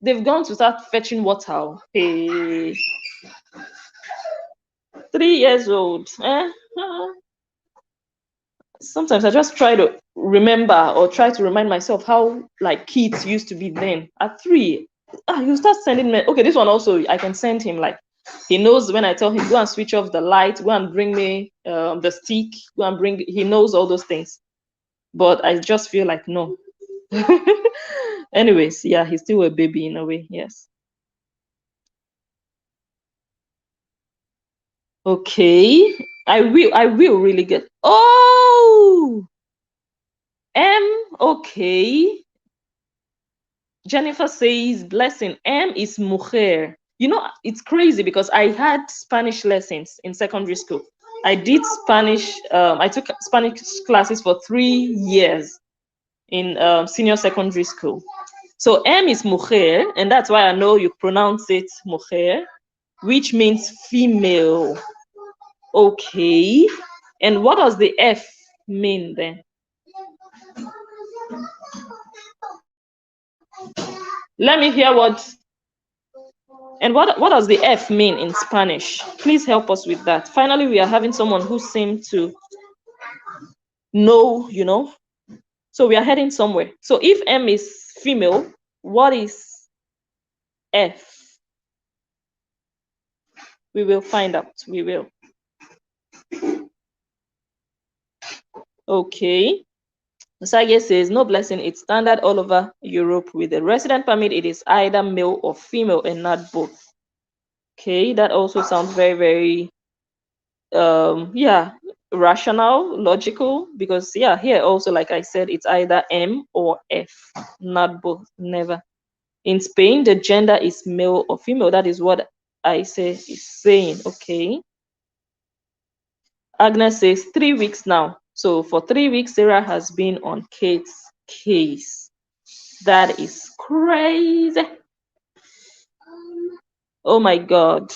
They've gone to start fetching water. Hey. 3 years old. Sometimes I just try to remember or try to remind myself how like kids used to be then. At 3, you start sending me. Okay, this one also I can send him like He knows when I tell him, go and switch off the light, go and bring me the stick, go and bring, he knows all those things. But I just feel like, no. Anyways, yeah, he's still a baby in a way, yes. Okay, I will really get, oh, okay. Jennifer says, blessing, M is mujer. You know, it's crazy because I had Spanish lessons in secondary school. I did Spanish, I took Spanish classes for 3 years in senior secondary school. So M is mujer, and that's why I know you pronounce it mujer, which means female. Okay. And what does the F mean then? Let me hear what. And what does the F mean in Spanish? Please help us with that. Finally, we are having someone who seems to know, you know. So we are heading somewhere. So if M is female, what is F? We will find out. We will. Okay. Sage says, no blessing. It's standard all over Europe. With a resident permit, it is either male or female and not both. Okay, that also sounds very, very yeah, rational, logical, because yeah, here also, like I said, it's either M or F, not both, never. In Spain, the gender is male or female. That is what I say is saying. Okay. Agnes says 3 weeks now. So for 3 weeks, Sarah has been on Kate's case. That is crazy. Oh my God.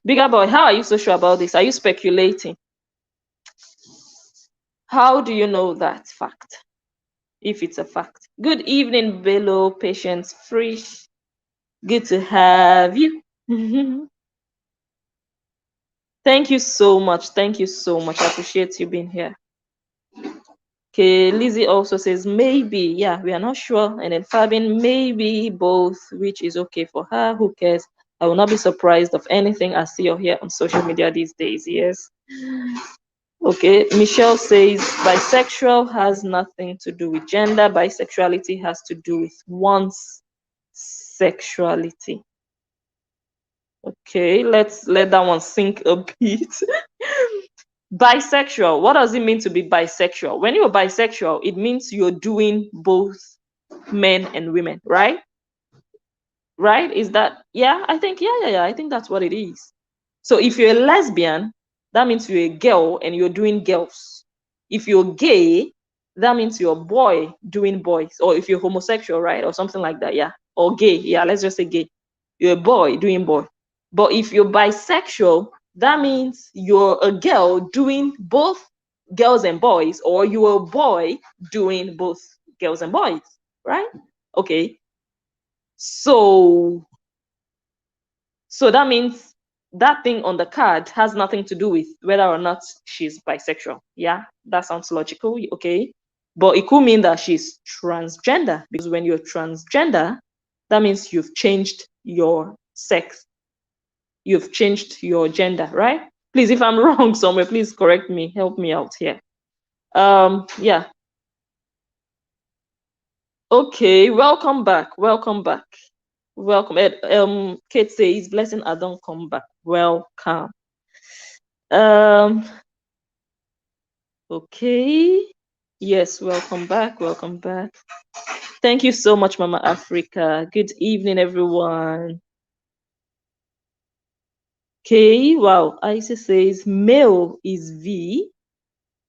Bigger boy, how are you so sure about this? Are you speculating? How do you know that fact? If it's a fact. Good evening, Bello, Patience Frisch. Good to have you. Thank you so much. Thank you so much. I appreciate you being here. Okay, Lizzie also says maybe. Yeah, we are not sure. And then Fabian, maybe both, which is okay for her. Who cares? I will not be surprised of anything I see or hear on social media these days. Yes. Okay, Michelle says bisexual has nothing to do with gender. Bisexuality has to do with one's sexuality. Okay, let's let that one sink a bit. Bisexual, what does it mean to be bisexual? When you're bisexual, it means you're doing both men and women, right? Right? Is that, yeah, I think, yeah, I think that's what it is. So if you're a lesbian, that means you're a girl and you're doing girls. If you're gay, that means you're a boy doing boys. Or if you're homosexual, right? Or something like that, yeah. Or gay, yeah, let's just say gay. You're a boy doing boy. But if you're bisexual, that means you're a girl doing both girls and boys, or you're a boy doing both girls and boys, right? Okay. So that means that thing on the card has nothing to do with whether or not she's bisexual. Yeah, that sounds logical. Okay. But it could mean that she's transgender, because when you're transgender, that means you've changed your sex. You've changed your gender, right? Please, if I'm wrong somewhere, please correct me. Help me out here. Yeah. Okay, welcome back. Welcome back. Welcome. Kate says, blessing, I don't come back. Welcome. Okay. Yes, welcome back. Welcome back. Thank you so much, Mama Africa. Good evening, everyone. Okay, wow. Isis says male is V,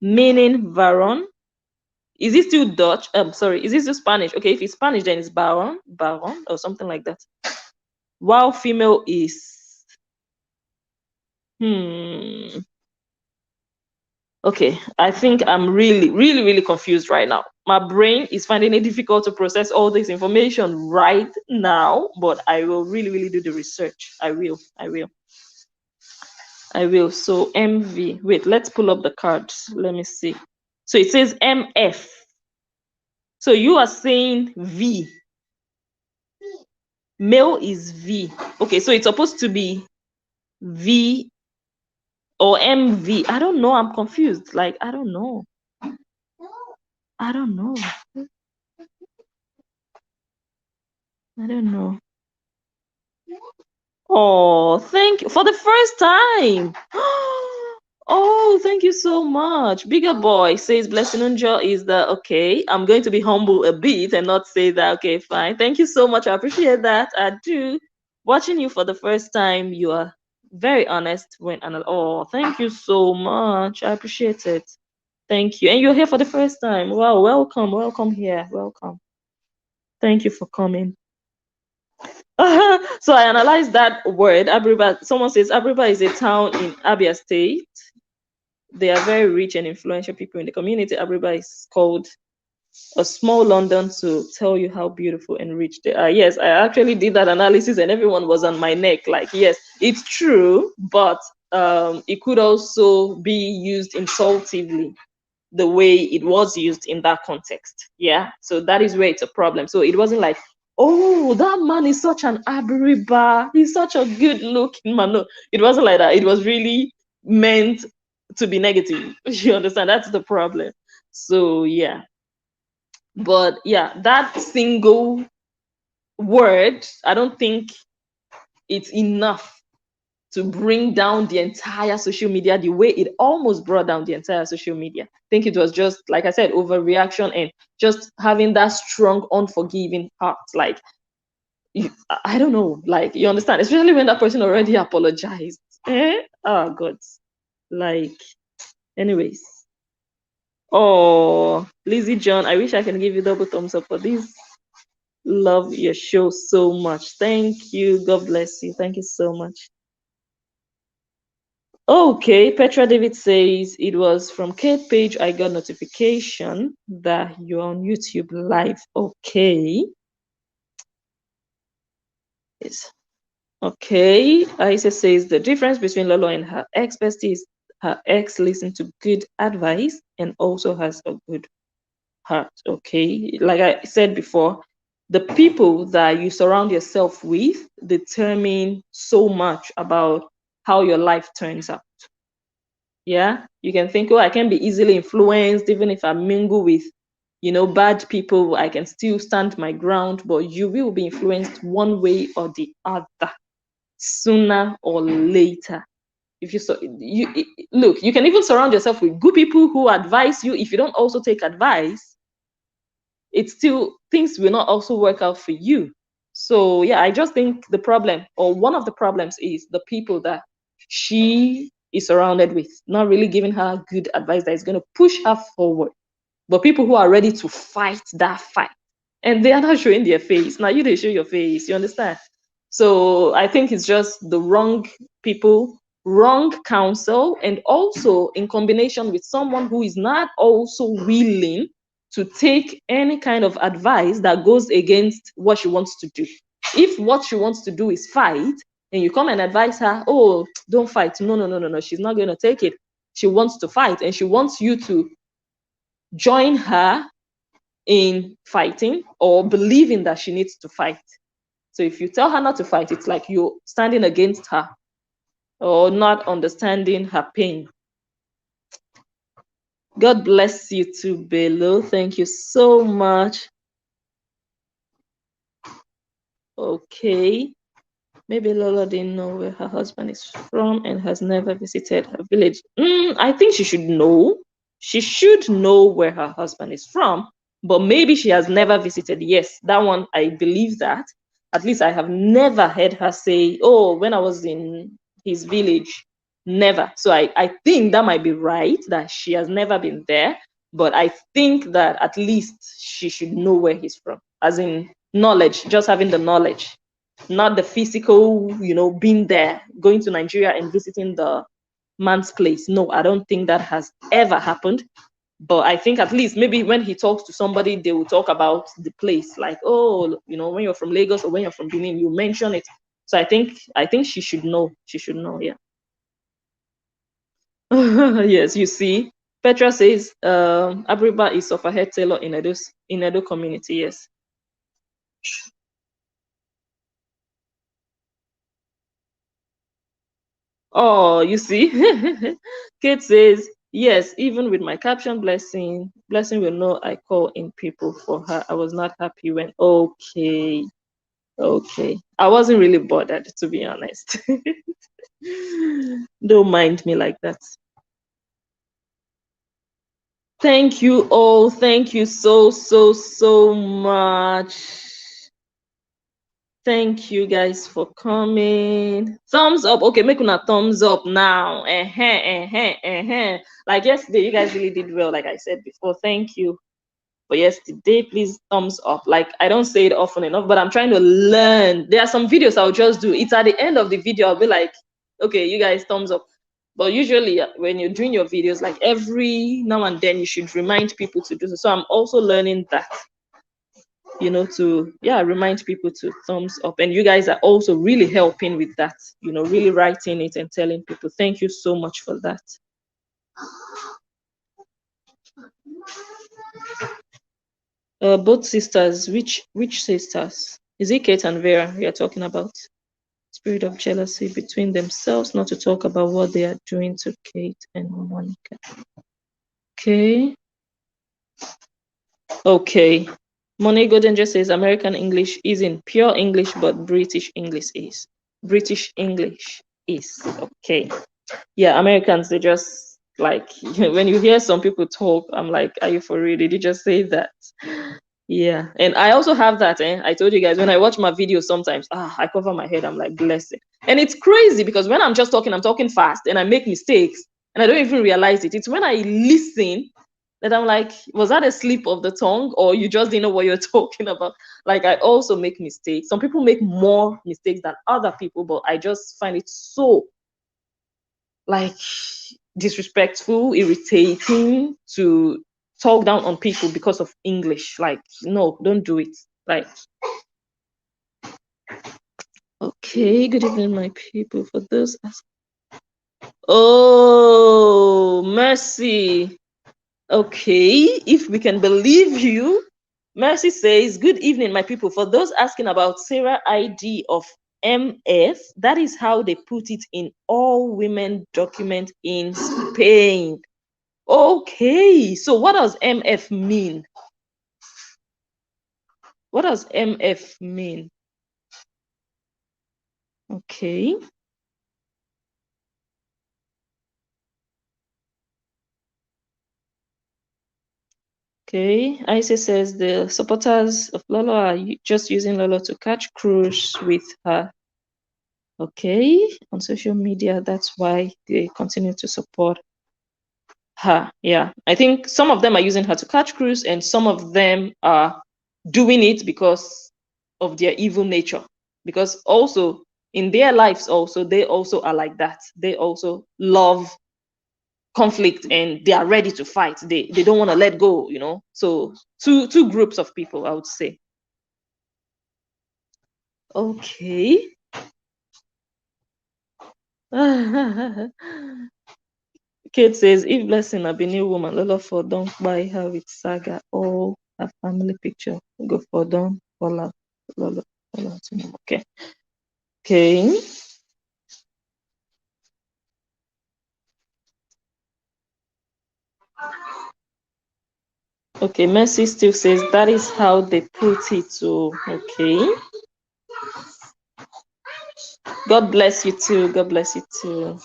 meaning Varon. Is it still Dutch? Sorry, is this still Spanish? Okay, if it's Spanish, then it's Baron, or something like that. While female is okay, I think I'm really confused right now. My brain is finding it difficult to process all this information right now, but I will really do the research. I will. So MV, wait, let's pull up the cards. Let me see. So it says MF. So you are saying V. Male is V. Okay, so it's supposed to be V or MV. I don't know. I'm confused. Like, I don't know. I don't know. I don't know. Oh, thank you for the first time. Oh, thank you so much. Bigger boy says blessing Njoh is the okay. I'm going to be humble a bit and not say that. Okay, fine. Thank you so much. I appreciate that. I do. Watching you for the first time, you are very honest when oh, thank you so much. I appreciate it. Thank you. And you're here for the first time. Wow, welcome, welcome here. Welcome. Thank you for coming. So I analyzed that word, Abriba. Someone says Abriba is a town in Abia State. They are very rich and influential people in the community. Abriba is called a small London to tell you how beautiful and rich they are. Yes, I actually did that analysis and everyone was on my neck. Like, yes, it's true, but it could also be used insultively the way it was used in that context. Yeah, so that is where it's a problem. So it wasn't like, oh, that man is such an Abiriba, he's such a good looking man. No, it wasn't like that. It was really meant to be negative. You understand? That's the problem. So yeah, but yeah, that single word, I don't think it's enough to bring down the entire social media the way it almost brought down the entire social media. I think it was just, like I said, overreaction and just having that strong, unforgiving heart. Like, I don't know, like, you understand, especially when that person already apologized. Oh, God. Like, anyways. Oh, Lizzie John, I wish I can give you double thumbs up for this. Love your show so much. Thank you. God bless you. Thank you so much. Okay, Petra David says it was from Kate Page. I got notification that you're on YouTube live. Okay. Yes. Okay. Aisha says the difference between Lolo and her ex-bestie is her ex listens to good advice and also has a good heart. Okay. Like I said before, the people that you surround yourself with determine so much about how your life turns out. Yeah, you can think, oh, I can be easily influenced even if I mingle with, bad people. I can still stand my ground, but you will be influenced one way or the other, sooner or later. If look, you can even surround yourself with good people who advise you. If you don't also take advice, it's still, things will not also work out for you. So yeah, I just think the problem, or one of the problems, is the people that she is surrounded with, not really giving her good advice that is going to push her forward, but people who are ready to fight that fight, and they are not showing their face. Now you, they show your face, you understand? So I think it's just the wrong people, wrong counsel, and also in combination with someone who is not also willing to take any kind of advice that goes against what she wants to do. If what she wants to do is fight, and you come and advise her, oh, don't fight. No, no, no, no, no. She's not going to take it. She wants to fight, and she wants you to join her in fighting or believing that she needs to fight. So if you tell her not to fight, it's like you're standing against her or not understanding her pain. God bless you too, Bello. Thank you so much. Okay. Maybe Lola didn't know where her husband is from and has never visited her village. I think she should know. She should know where her husband is from, but maybe she has never visited. Yes, that one, I believe that. At least I have never heard her say, oh, when I was in his village, never. So I think that might be right, that she has never been there, but I think that at least she should know where he's from, as in knowledge, just having the knowledge, not the physical, being there, going to Nigeria and visiting the man's place. No, I don't think that has ever happened. But I think at least maybe when he talks to somebody, they will talk about the place, like, oh, when you're from Lagos or when you're from Benin, you mention it. So I think she should know. She should know, yeah. Yes, you see. Petra says Abriba is of a head tailor in Edo community, yes. Oh, you see, Kate says, yes, even with my caption, Blessing will know I call in people for her. I was not happy when, okay. I wasn't really bothered, to be honest. Don't mind me like that. Thank you all. Thank you so much. Thank you guys for coming. Thumbs up. Okay, make una thumbs up now. Like yesterday, you guys really did well, like I said before. Thank you. But yesterday, please thumbs up. Like, I don't say it often enough, but I'm trying to learn. There are some videos I'll just do. It's at the end of the video, I'll be like, okay, you guys thumbs up. But usually when you're doing your videos, like every now and then, you should remind people to do so. So I'm also learning that, you know, to, yeah, remind people to thumbs up. And you guys are also really helping with that, you know, really writing it and telling people. Thank you so much for that. Both sisters, which sisters? Is it Kate and Vera you're talking about? Spirit of jealousy between themselves, not to talk about what they are doing to Kate and Monica. Okay. Monet Golden just says American English isn't pure English, but British English is. British English is. Okay. Yeah, Americans, they just like, when you hear some people talk, I'm like, are you for real? Did you just say that? Yeah. And I also have that. I told you guys, when I watch my videos sometimes, I cover my head. I'm like, bless it. And it's crazy because when I'm just talking, I'm talking fast and I make mistakes and I don't even realize it. It's when I listen that I'm like, was that a slip of the tongue or you just didn't know what you're talking about? Like, I also make mistakes. Some people make more mistakes than other people, but I just find it so, like, disrespectful, irritating to talk down on people because of English. Like, no, don't do it. Like, okay, good evening, my people. For those, oh, mercy. Okay, if we can believe you. Mercy says, good evening, my people. For those asking about Sarah ID of MF, that is how they put it in all women document in Spain. Okay, so what does MF mean? What does MF mean? Okay. Okay, Isis says the supporters of Lolo are just using Lolo to catch cruise with her. Okay, on social media, that's why they continue to support her. Yeah, I think some of them are using her to catch cruise and some of them are doing it because of their evil nature. Because also in their lives also, they also are like that. They also love conflict and they are ready to fight. They don't want to let go, you know. So two groups of people, I would say. Okay. Kate says, if Blessing a new woman, Lolo for don't buy her with Saga or her family picture. Go for don't follow Lolo. Okay. Okay. Okay, Mercy still says that is how they put it. So okay. God bless you too. God bless you too.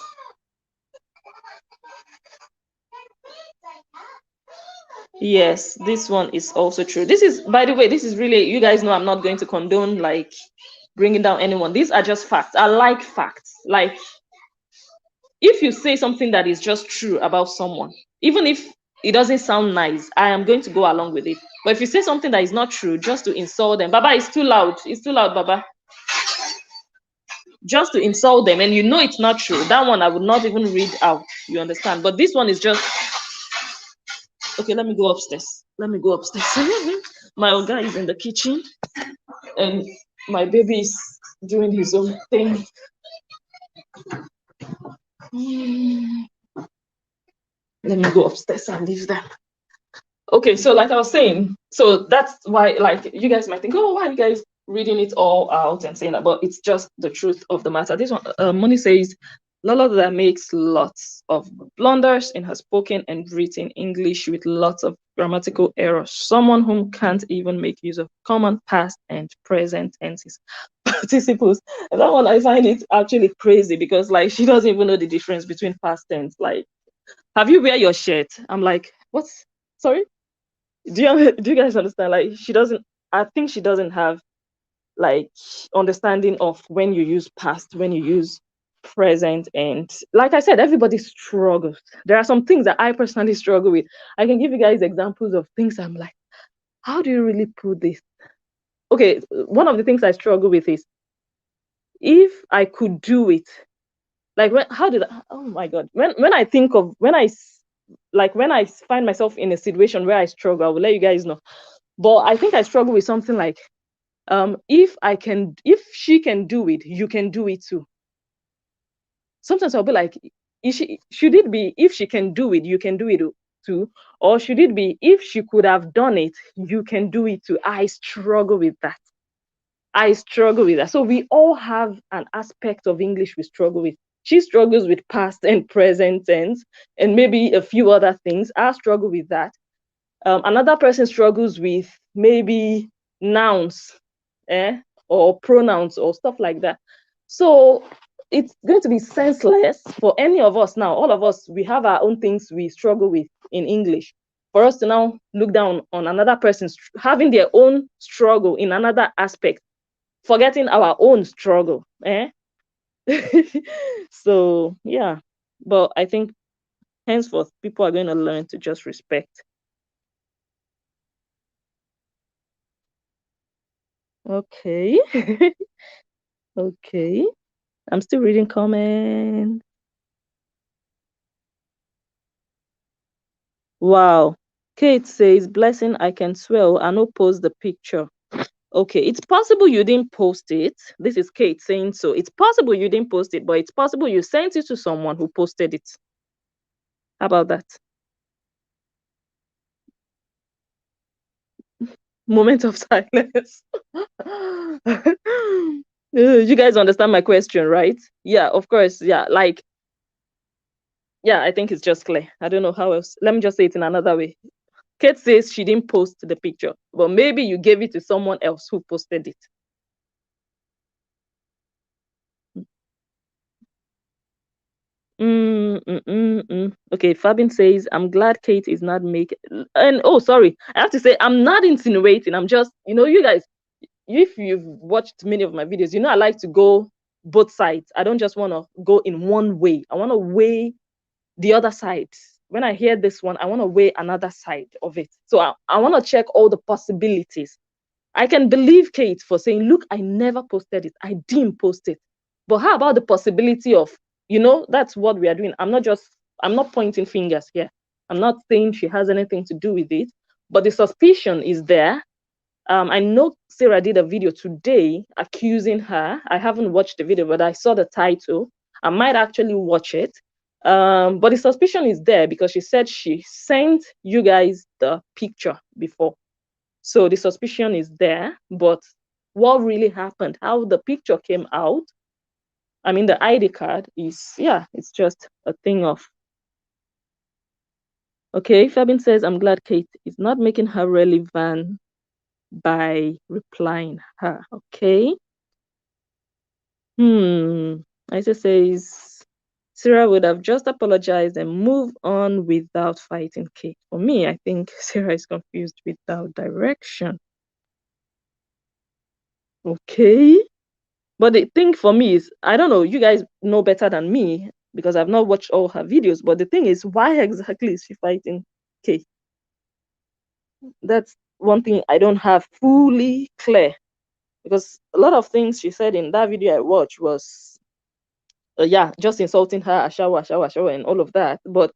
Yes, this one is also true. This is, by the way, this is really, you guys know I'm not going to condone like bringing down anyone. These are just facts. I like facts. Like, if you say something that is just true about someone, even if it doesn't sound nice, I am going to go along with it. But if you say something that is not true just to insult them, Baba, it's too loud. It's too loud, Baba. Just to insult them, and you know it's not true. That one I would not even read out. You understand? But this one is just okay. Let me go upstairs. Let me go upstairs. My oga is in the kitchen, and my baby is doing his own thing. Let me go upstairs and leave them. Okay, so like I was saying, so that's why, like, you guys might think, oh, why are you guys reading it all out and saying that? But it's just the truth of the matter. This one, Money says, Lelystad makes lots of blunders in her spoken and written English with lots of grammatical errors. Someone who can't even make use of common past and present tenses, participles. And that one, I find it actually crazy because like she doesn't even know the difference between past tense. Like, have you wear your shirt? I'm like, what's, sorry? Do you guys understand? Like, she doesn't, I think she doesn't have like understanding of when you use past, when you use present. And like I said, everybody struggles. There are some things that I personally struggle with. I can give you guys examples of things I'm like, how do you really put this? Okay, one of the things I struggle with is if I could do it, like when, how did I, oh my god, when I think of when I find myself in a situation where I struggle, I will let you guys know. But I think I struggle with something like if she can do it, you can do it too. Sometimes I'll be like, should it be if she can do it, you can do it too? Or should it be if she could have done it, you can do it too? I struggle with that. I struggle with that. So we all have an aspect of English we struggle with. She struggles with past and present tense and maybe a few other things. I struggle with that. Another person struggles with maybe nouns, or pronouns or stuff like that. So it's going to be senseless for any of us now. All of us, we have our own things we struggle with in English. For us to now look down on another person having their own struggle in another aspect, forgetting our own struggle. So yeah, but I think henceforth people are going to learn to just respect. Okay. Okay. I'm still reading comments. Wow. Kate says, blessing, I can swear, I no post the picture. Okay, it's possible you didn't post it. This is Kate saying so. It's possible you didn't post it, but it's possible you sent it to someone who posted it. How about that? Moment of silence. You guys understand my question, right? Yeah, of course. Yeah, like, yeah, I think it's just clear. I don't know how else. Let me just say it in another way. Kate says she didn't post the picture, but maybe you gave it to someone else who posted it. Okay, Fabin says, I'm glad Kate is not making. And oh, sorry, I have to say, I'm not insinuating. I'm just, you guys, if you've watched many of my videos, I like to go both sides. I don't just want to go in one way. I want to weigh the other side. When I hear this one, I want to weigh another side of it. So I want to check all the possibilities. I can believe Kate for saying, look, I never posted it. I didn't post it. But how about the possibility of, that's what we are doing. I'm not pointing fingers here. I'm not saying she has anything to do with it, but the suspicion is there. I know Sarah did a video today accusing her. I haven't watched the video, but I saw the title. I might actually watch it. But the suspicion is there because she said she sent you guys the picture before. So the suspicion is there, but what really happened, how the picture came out, I mean, the ID card is, yeah, it's just a thing of. Okay, Fabin says, I'm glad Kate is not making her relevant by replying her. Okay. Isa says, Sarah would have just apologized and moved on without fighting Kate. For me, I think Sarah is confused without direction. Okay. But the thing for me is, I don't know, you guys know better than me because I've not watched all her videos. But the thing is, why exactly is she fighting Kate? That's one thing I don't have fully clear. Because a lot of things she said in that video I watched was, yeah, just insulting her, ashawa, and all of that. But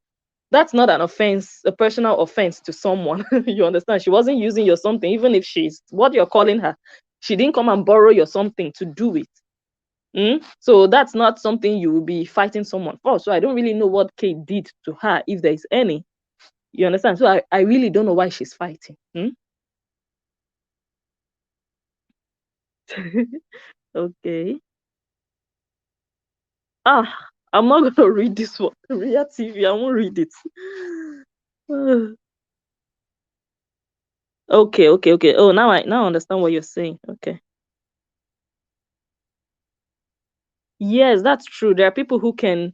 that's not an offense, a personal offense to someone. You understand? She wasn't using your something, even if she's what you're calling her. She didn't come and borrow your something to do it. So that's not something you will be fighting someone for. So I don't really know what Kate did to her, if there is any. You understand? So I really don't know why she's fighting. Okay. I'm not gonna read this one. Ria TV, I won't read it. Okay. Oh, now I understand what you're saying. Okay. Yes, that's true. There are people who can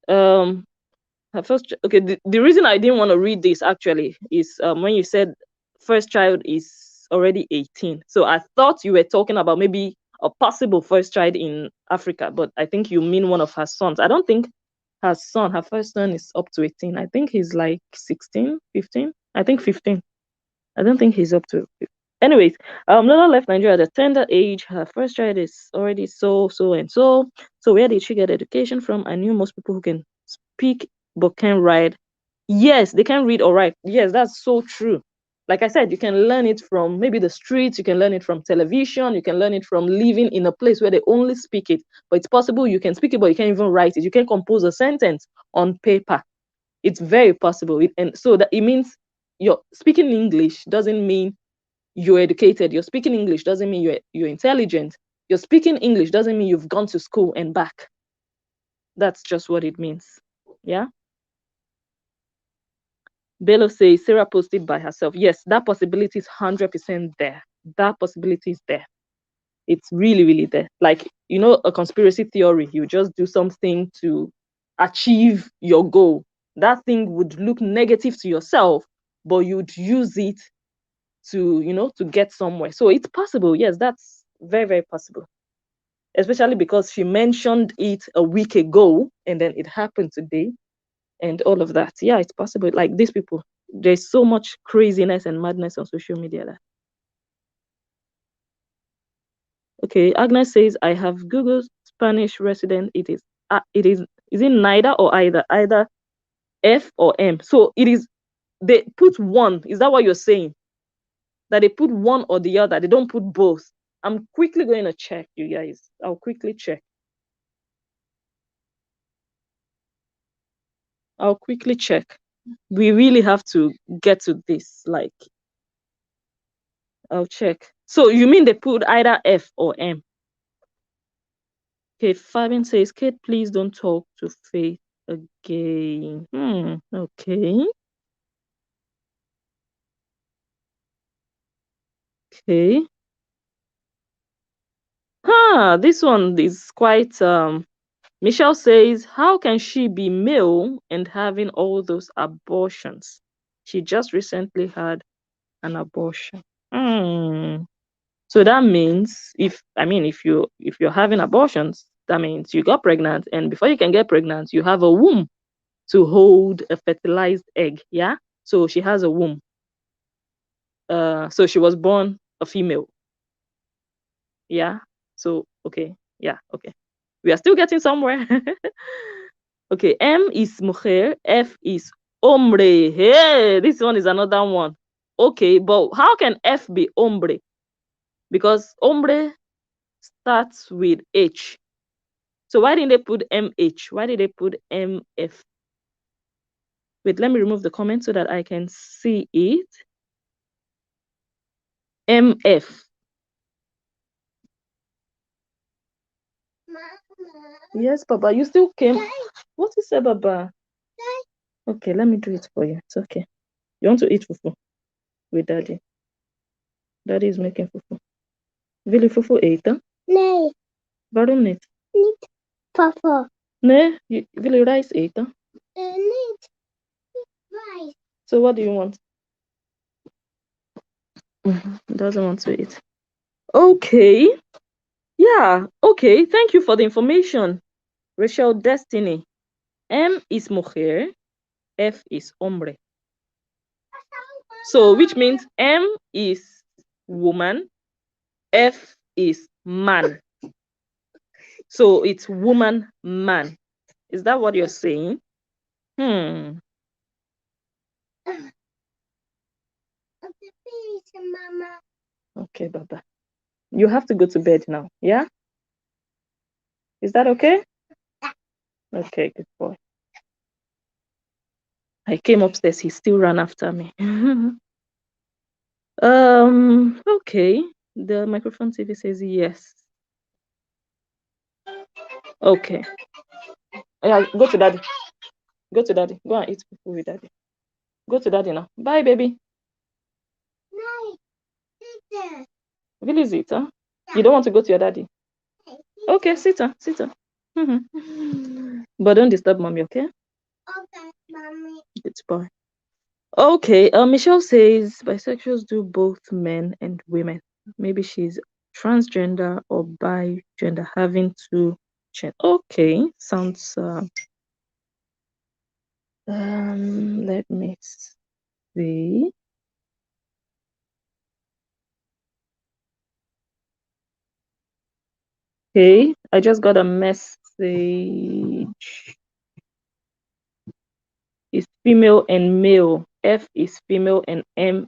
first. Okay, the reason I didn't want to read this actually is when you said first child is already 18. So I thought you were talking about maybe a possible first child in Africa, but I think you mean one of her sons. I don't think her first son is up to 18. I think he's like 16, 15. I think 15. I don't think he's up to. Anyways, Lola left Nigeria at a tender age. Her first child is already so and so. So where did she get education from? I knew most people who can speak but can't write. Yes, they can read or write. Yes, that's so true. Like I said, you can learn it from maybe the streets, you can learn it from television, you can learn it from living in a place where they only speak it. But it's possible you can speak it, but you can't even write it. You can compose a sentence on paper. It's very possible. And so that it means you're speaking English doesn't mean you're educated. You're speaking English doesn't mean you're intelligent. You're speaking English doesn't mean you've gone to school and back. That's just what it means. Yeah. Bello says Sarah posted by herself. Yes, that possibility is 100% there. That possibility is there. It's really, really there. Like, you know, a conspiracy theory, you just do something to achieve your goal. That thing would look negative to yourself, but you'd use it to, you know, to get somewhere. So it's possible. Yes, that's very, very possible. Especially because she mentioned it a week ago and then it happened today and all of that. Yeah, it's possible. Like these people, there's so much craziness and madness on social media that. Okay, Agnes says I have Googled Spanish resident. Is it neither or either? Either F or M. So it is, they put one. Is that what you're saying? That they put one or the other, they don't put both. I'm quickly going to check, you guys. I'll quickly check. I'll quickly check. We really have to get to this. Like, I'll check. So you mean they put either F or M? Okay, Fabian says, Kate, please don't talk to Faith again. Okay. Okay. This one is quite Michelle says, how can she be male and having all those abortions? She just recently had an abortion. So that means if you're having abortions, that means you got pregnant, and before you can get pregnant, you have a womb to hold a fertilized egg. Yeah. So she has a womb. So she was born a female. Yeah. So okay. Yeah. Okay. We are still getting somewhere. Okay. M is mujer. F is hombre. Hey, this one is another one. Okay, but how can F be hombre? Because hombre starts with H. So why didn't they put MH? Why did they put MF? Wait, let me remove the comment so that I can see it. MF. Mama. Yes, Baba, you still came. Dad. What is it, Baba? Dad. Okay, let me do it for you. It's okay. You want to eat fufu with Daddy? Daddy is making fufu. Wil je fufu eten? Nee. Waarom niet? Niet, Papa. Nee? Wil je rice eten? Niet rice. So what do you want? Doesn't want to eat. Okay. Yeah. Okay. Thank you for the information, Rachel Destiny. M is mujer. F is hombre. So which means M is woman. F is man. So it's woman, man. Is that what you're saying? Okay, Baba. You have to go to bed now, yeah? Is that okay? Okay, good boy. I came upstairs, he still ran after me. Okay. The microphone TV says yes. Okay. Yeah, go to daddy. Go to daddy. Go and eat fufu with daddy. Go to daddy now. Bye, baby. Really, is it, huh? You don't want to go to your daddy? Okay, sit down, sit down. But don't disturb mommy, okay? Okay, mommy. Good boy. Okay, Michelle says bisexuals do both men and women. Maybe she's transgender or bigender, having two genders. Okay, sounds let me see. Okay, I just got a message. It's female and male. F is female and M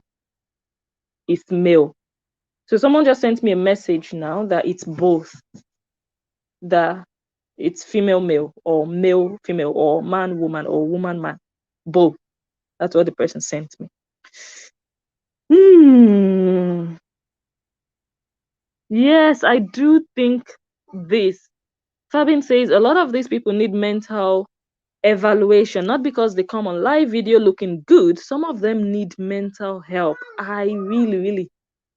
is male. So someone just sent me a message now that it's both. That it's female male or male female or man woman or woman man. Both. That's what the person sent me. Yes, I do think this. Fabin says a lot of these people need mental evaluation, not because they come on live video looking good. Some of them need mental help. I really, really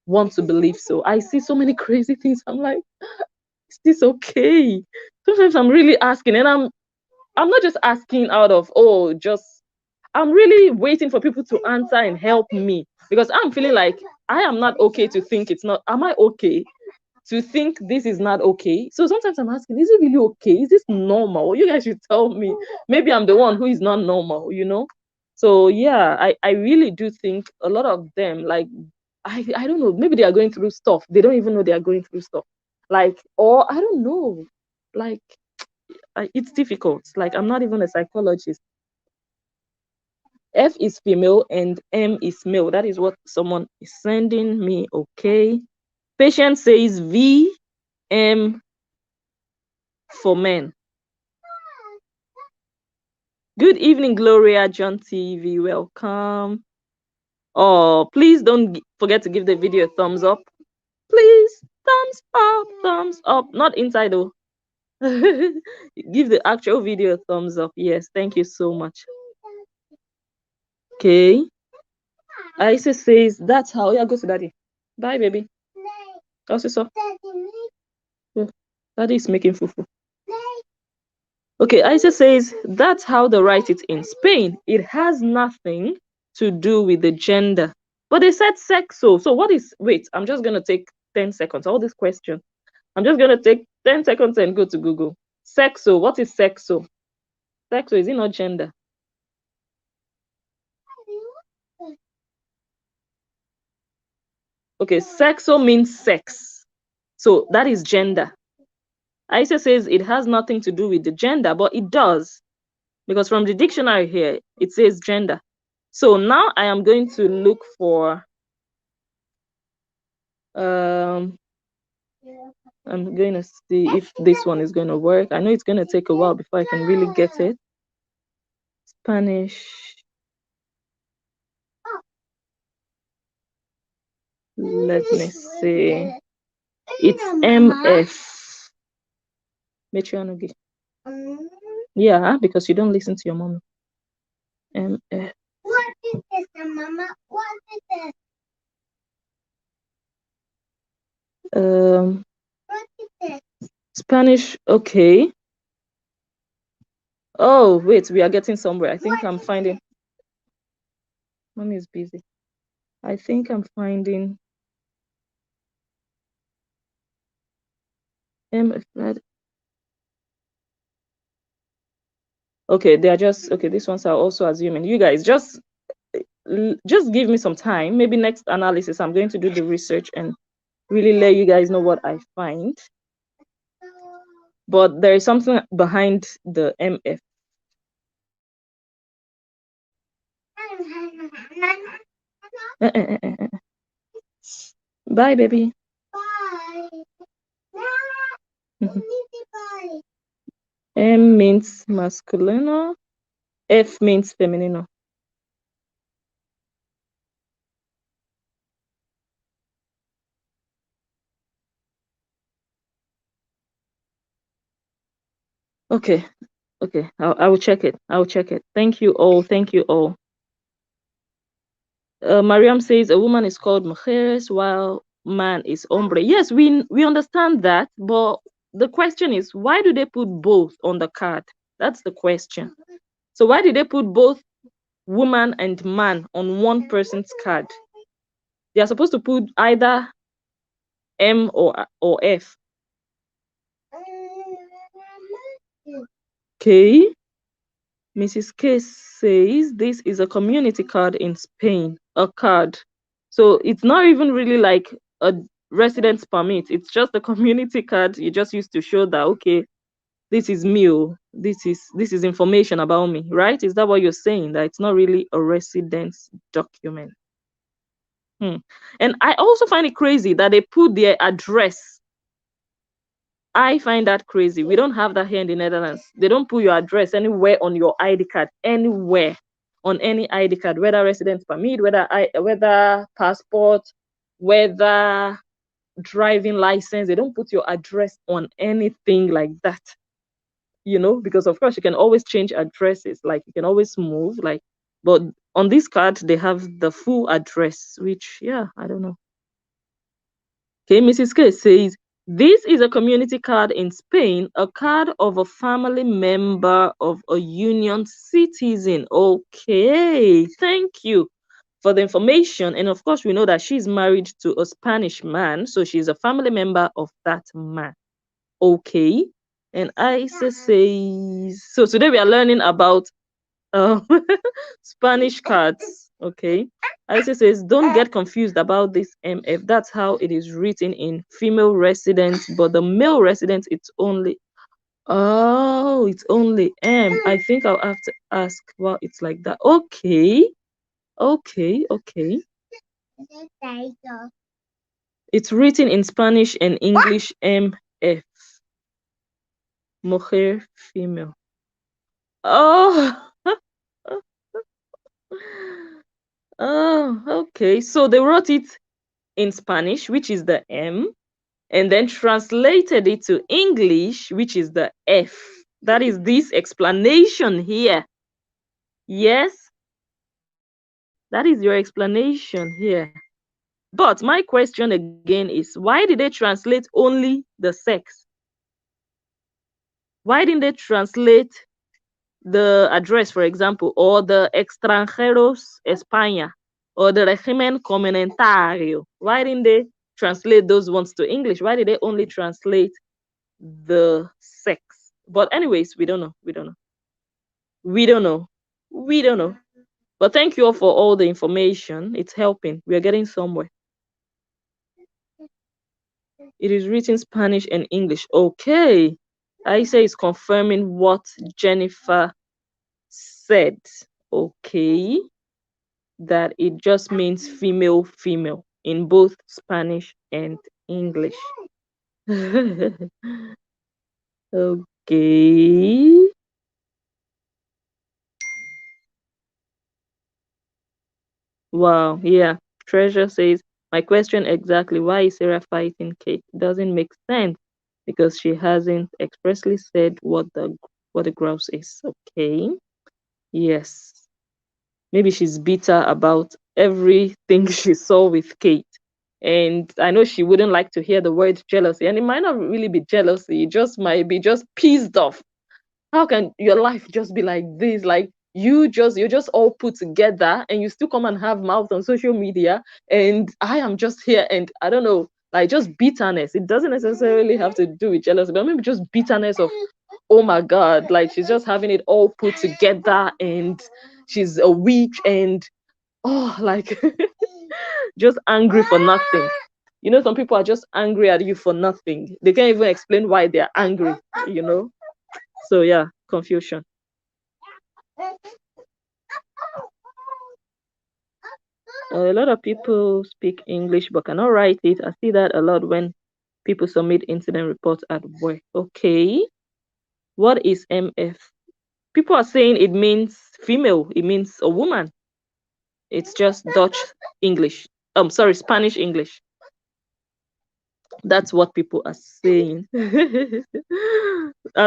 want to believe so. I see so many crazy things. I'm like, is this okay? Sometimes I'm really asking, and I'm not just asking out of I'm really waiting for people to answer and help me, because I'm feeling like I am not okay to think it's not. Am I okay to think this is not okay? So sometimes I'm asking, is it really okay? Is this normal? You guys should tell me. Maybe I'm the one who is not normal, you know? So yeah, I really do think a lot of them, like, I don't know, maybe they are going through stuff. They don't even know they are going through stuff. Like, or I don't know. Like, it's difficult. Like, I'm not even a psychologist. F is female and M is male. That is what someone is sending me. Okay. Patient says V, M for men. Good evening, Gloria, John TV. Welcome. Oh, please don't forget to give the video a thumbs up. Please, thumbs up, thumbs up. Not inside though. Give the actual video a thumbs up. Yes, thank you so much. Okay. Isa says that's how. Yeah, go to daddy. Bye, baby. Also, so. Oh, daddy is making fufu. Okay, Isa says that's how they write it in Spain. It has nothing to do with the gender. But they said sexo. So what is, wait, I'm just going to take 10 seconds. All these questions. I'm just going to take 10 seconds and go to Google. Sexo. What is sexo? Sexo, is it not gender? Okay, sexo means sex. So that is gender. Isa says it has nothing to do with the gender, but it does. Because from the dictionary here, it says gender. So now I am going to look for, I'm going to see if this one is going to work. I know it's going to take a while before I can really get it. Spanish. Let me see. It's MF. Metrianogy. Yeah, because you don't listen to your mom. MF. What is this, Mama? What is this? What is this? Spanish, okay. Oh, wait, we are getting somewhere. I think I'm finding. Mommy is busy. I think I'm finding MF. Okay, they are just okay. These ones are also assuming. You guys just give me some time. Maybe next analysis, I'm going to do the research and really let you guys know what I find. But there is something behind the MF. Bye, baby. Bye. M means masculino. F means feminino. Okay. Okay, I will check it. I will check it. Thank you all. Thank you all. Mariam says a woman is called mujeres while man is hombre. Yes, we understand that, but the question is, why do they put both on the card? That's the question. So why did they put both woman and man on one person's card? They are supposed to put either M or F. Okay. Mrs. K says this is a community card in Spain, a card. So it's not even really like a residence permit. It's just a community card. You just used to show that, okay, this is me. This is information about me, right? Is that what you're saying? That it's not really a residence document. And I also find it crazy that they put their address. I find that crazy. We don't have that here in the Netherlands. They don't put your address anywhere on your ID card, anywhere on any ID card, whether residence permit, whether passport, whether driving license. They don't put your address on anything like that, because of course you can always change addresses, like you can always move, but on this card they have the full address, which, yeah, I don't know. Okay, Mrs. K says, this is a community card in Spain, a card of a family member of a union citizen. Okay, thank you for the information. And of course, we know that she's married to a Spanish man, so she's a family member of that man. Okay. And Isa says, so today we are learning about Spanish cards. Okay. Isa says, don't get confused about this MF. That's how it is written in female residents, but the male residents, it's only M. I think I'll have to ask why it's like that. Okay. It's written in Spanish and English, MF. Mujer, female. Oh. Oh, okay. So they wrote it in Spanish, which is the M, and then translated it to English, which is the F. That is this explanation here. Yes, that is your explanation here. But my question again is, why did they translate only the sex? Why didn't they translate the address, for example, or the extranjeros España, or the régimen comunitario? Why didn't they translate those ones to English? Why did they only translate the sex? But anyways, we don't know. But thank you all for all the information. It's helping. We are getting somewhere. It is written Spanish and English. Okay. Aisha is confirming what Jennifer said. Okay. That it just means female in both Spanish and English. Okay. Wow, yeah. Treasure says, my question exactly, why is Sarah fighting Kate? Doesn't make sense because she hasn't expressly said what the grouse is. Okay. Yes. Maybe she's bitter about everything she saw with Kate. And I know she wouldn't like to hear the word jealousy. And it might not really be jealousy, it just might be just pissed off. How can your life just be like this? Like you're just all put together and you still come and have mouth on social media, and I am just here, and I don't know, like just bitterness. It doesn't necessarily have to do with jealousy, but maybe just bitterness of, oh my god, like she's just having it all put together and she's a witch, and like just angry for nothing. Some people are just angry at you for nothing. They can't even explain why they're angry. So yeah, confusion. A lot of people speak English but cannot write it. I see that a lot when people submit incident reports at work. Okay. What is MF? People are saying it means female. It means a woman. It's just Dutch English. Spanish English. That's what people are saying. I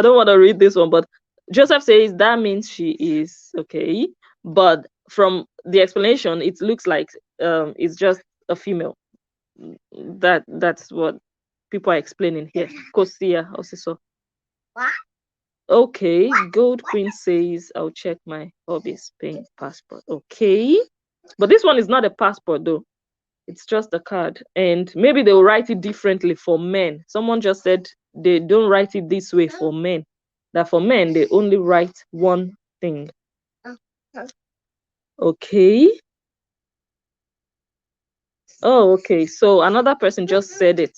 don't want to read this one, but Joseph says that means she is okay, but from the explanation, it looks like it's just a female. That's what people are explaining here. Kosia also so. Okay, Gold Queen says I'll check my hobby Spain passport. Okay, but this one is not a passport though. It's just a card, and maybe they'll write it differently for men. Someone just said they don't write it this way for men. That for men they only write one thing. Okay. Oh, okay. So another person just said it.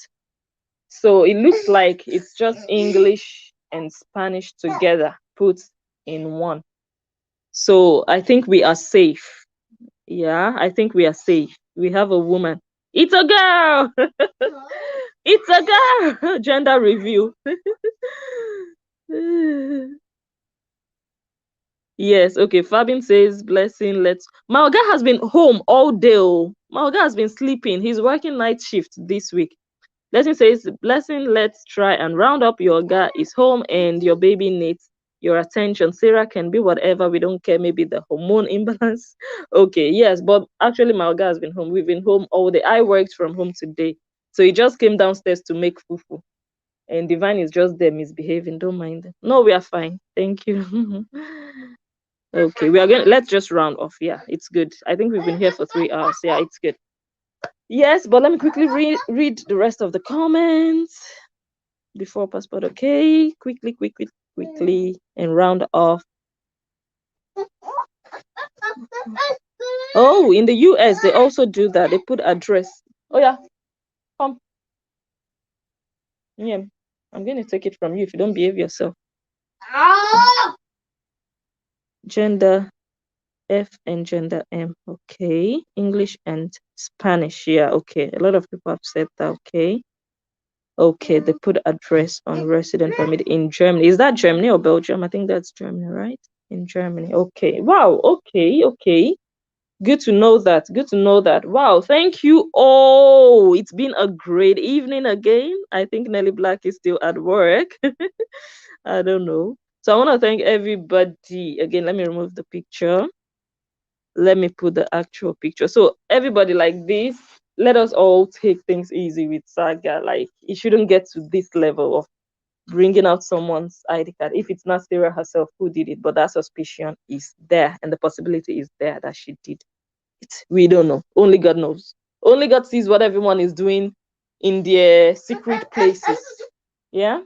So it looks like it's just English and Spanish together put in one. So I think we are safe. Yeah, I think we are safe. We have a woman. It's a girl. It's a girl. Gender review. Yes, okay. Fabin says, blessing, let's. Malga has been home all day. Oh. Malga has been sleeping. He's working night shift this week. Blessing says, blessing, let's try and round up. Your guy is home and your baby needs your attention. Sarah can be whatever. We don't care. Maybe the hormone imbalance. Okay, yes, but actually, Malga has been home. We've been home all day. I worked from home today. So he just came downstairs to make fufu. And Divine is just there misbehaving. Don't mind them. No, we are fine. Thank you. Okay, we are going. Let's just round off. Yeah, it's good. I think we've been here for 3 hours. Yeah, it's good. Yes, but let me quickly read the rest of the comments before passport. Okay, quickly, and round off. Oh, in the US, they also do that. They put address. Oh yeah, come. Yeah, I'm going to take it from you if you don't behave yourself. Gender F and gender M. Okay, English and Spanish. Yeah, okay. A lot of people have said that. Okay. Okay, they put address on resident permit in Germany. Is that Germany or Belgium? I think that's Germany, right? In Germany. Okay. Wow. Okay. Good to know that. Good to know that. Wow. Thank you all. It's been a great evening again. I think Nelly Black is still at work. I don't know. So I want to thank everybody. Again, let me remove the picture. Let me put the actual picture. So everybody like this, let us all take things easy with Saga. Like it shouldn't get to this level of bringing out someone's ID card if it's not Sarah herself who did it, but that suspicion is there and the possibility is there that she did it. We don't know. Only God knows. Only God sees what everyone is doing in their secret places. Yeah.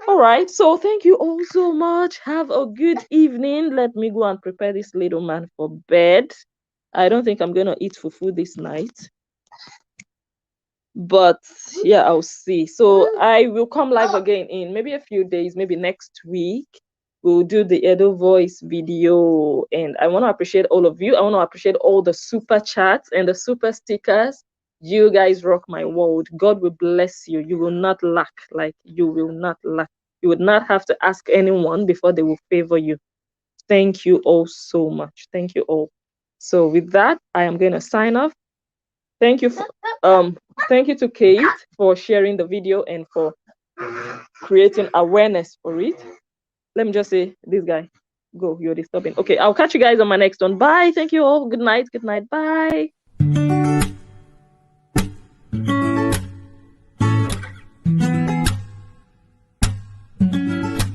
All right. So thank you all so much. Have a good evening. Let me go and prepare this little man for bed. I don't think I'm gonna eat fufu this night. But yeah, I'll see. So I will come live again in maybe a few days, maybe next week. We'll do the Edo voice video. And I want to appreciate all of you. I want to appreciate all the super chats and the super stickers. You guys rock my world. God will bless you. You will not lack. Like you will not lack. You would not have to ask anyone before they will favor you. Thank you all so much. Thank you all. So with that, I am going to sign off. Thank you to Kate for sharing the video and for creating awareness for it. Let me just say, this guy, go, you're disturbing. Okay, I'll catch you guys on my next one. Bye. Thank you all. Good night. Bye.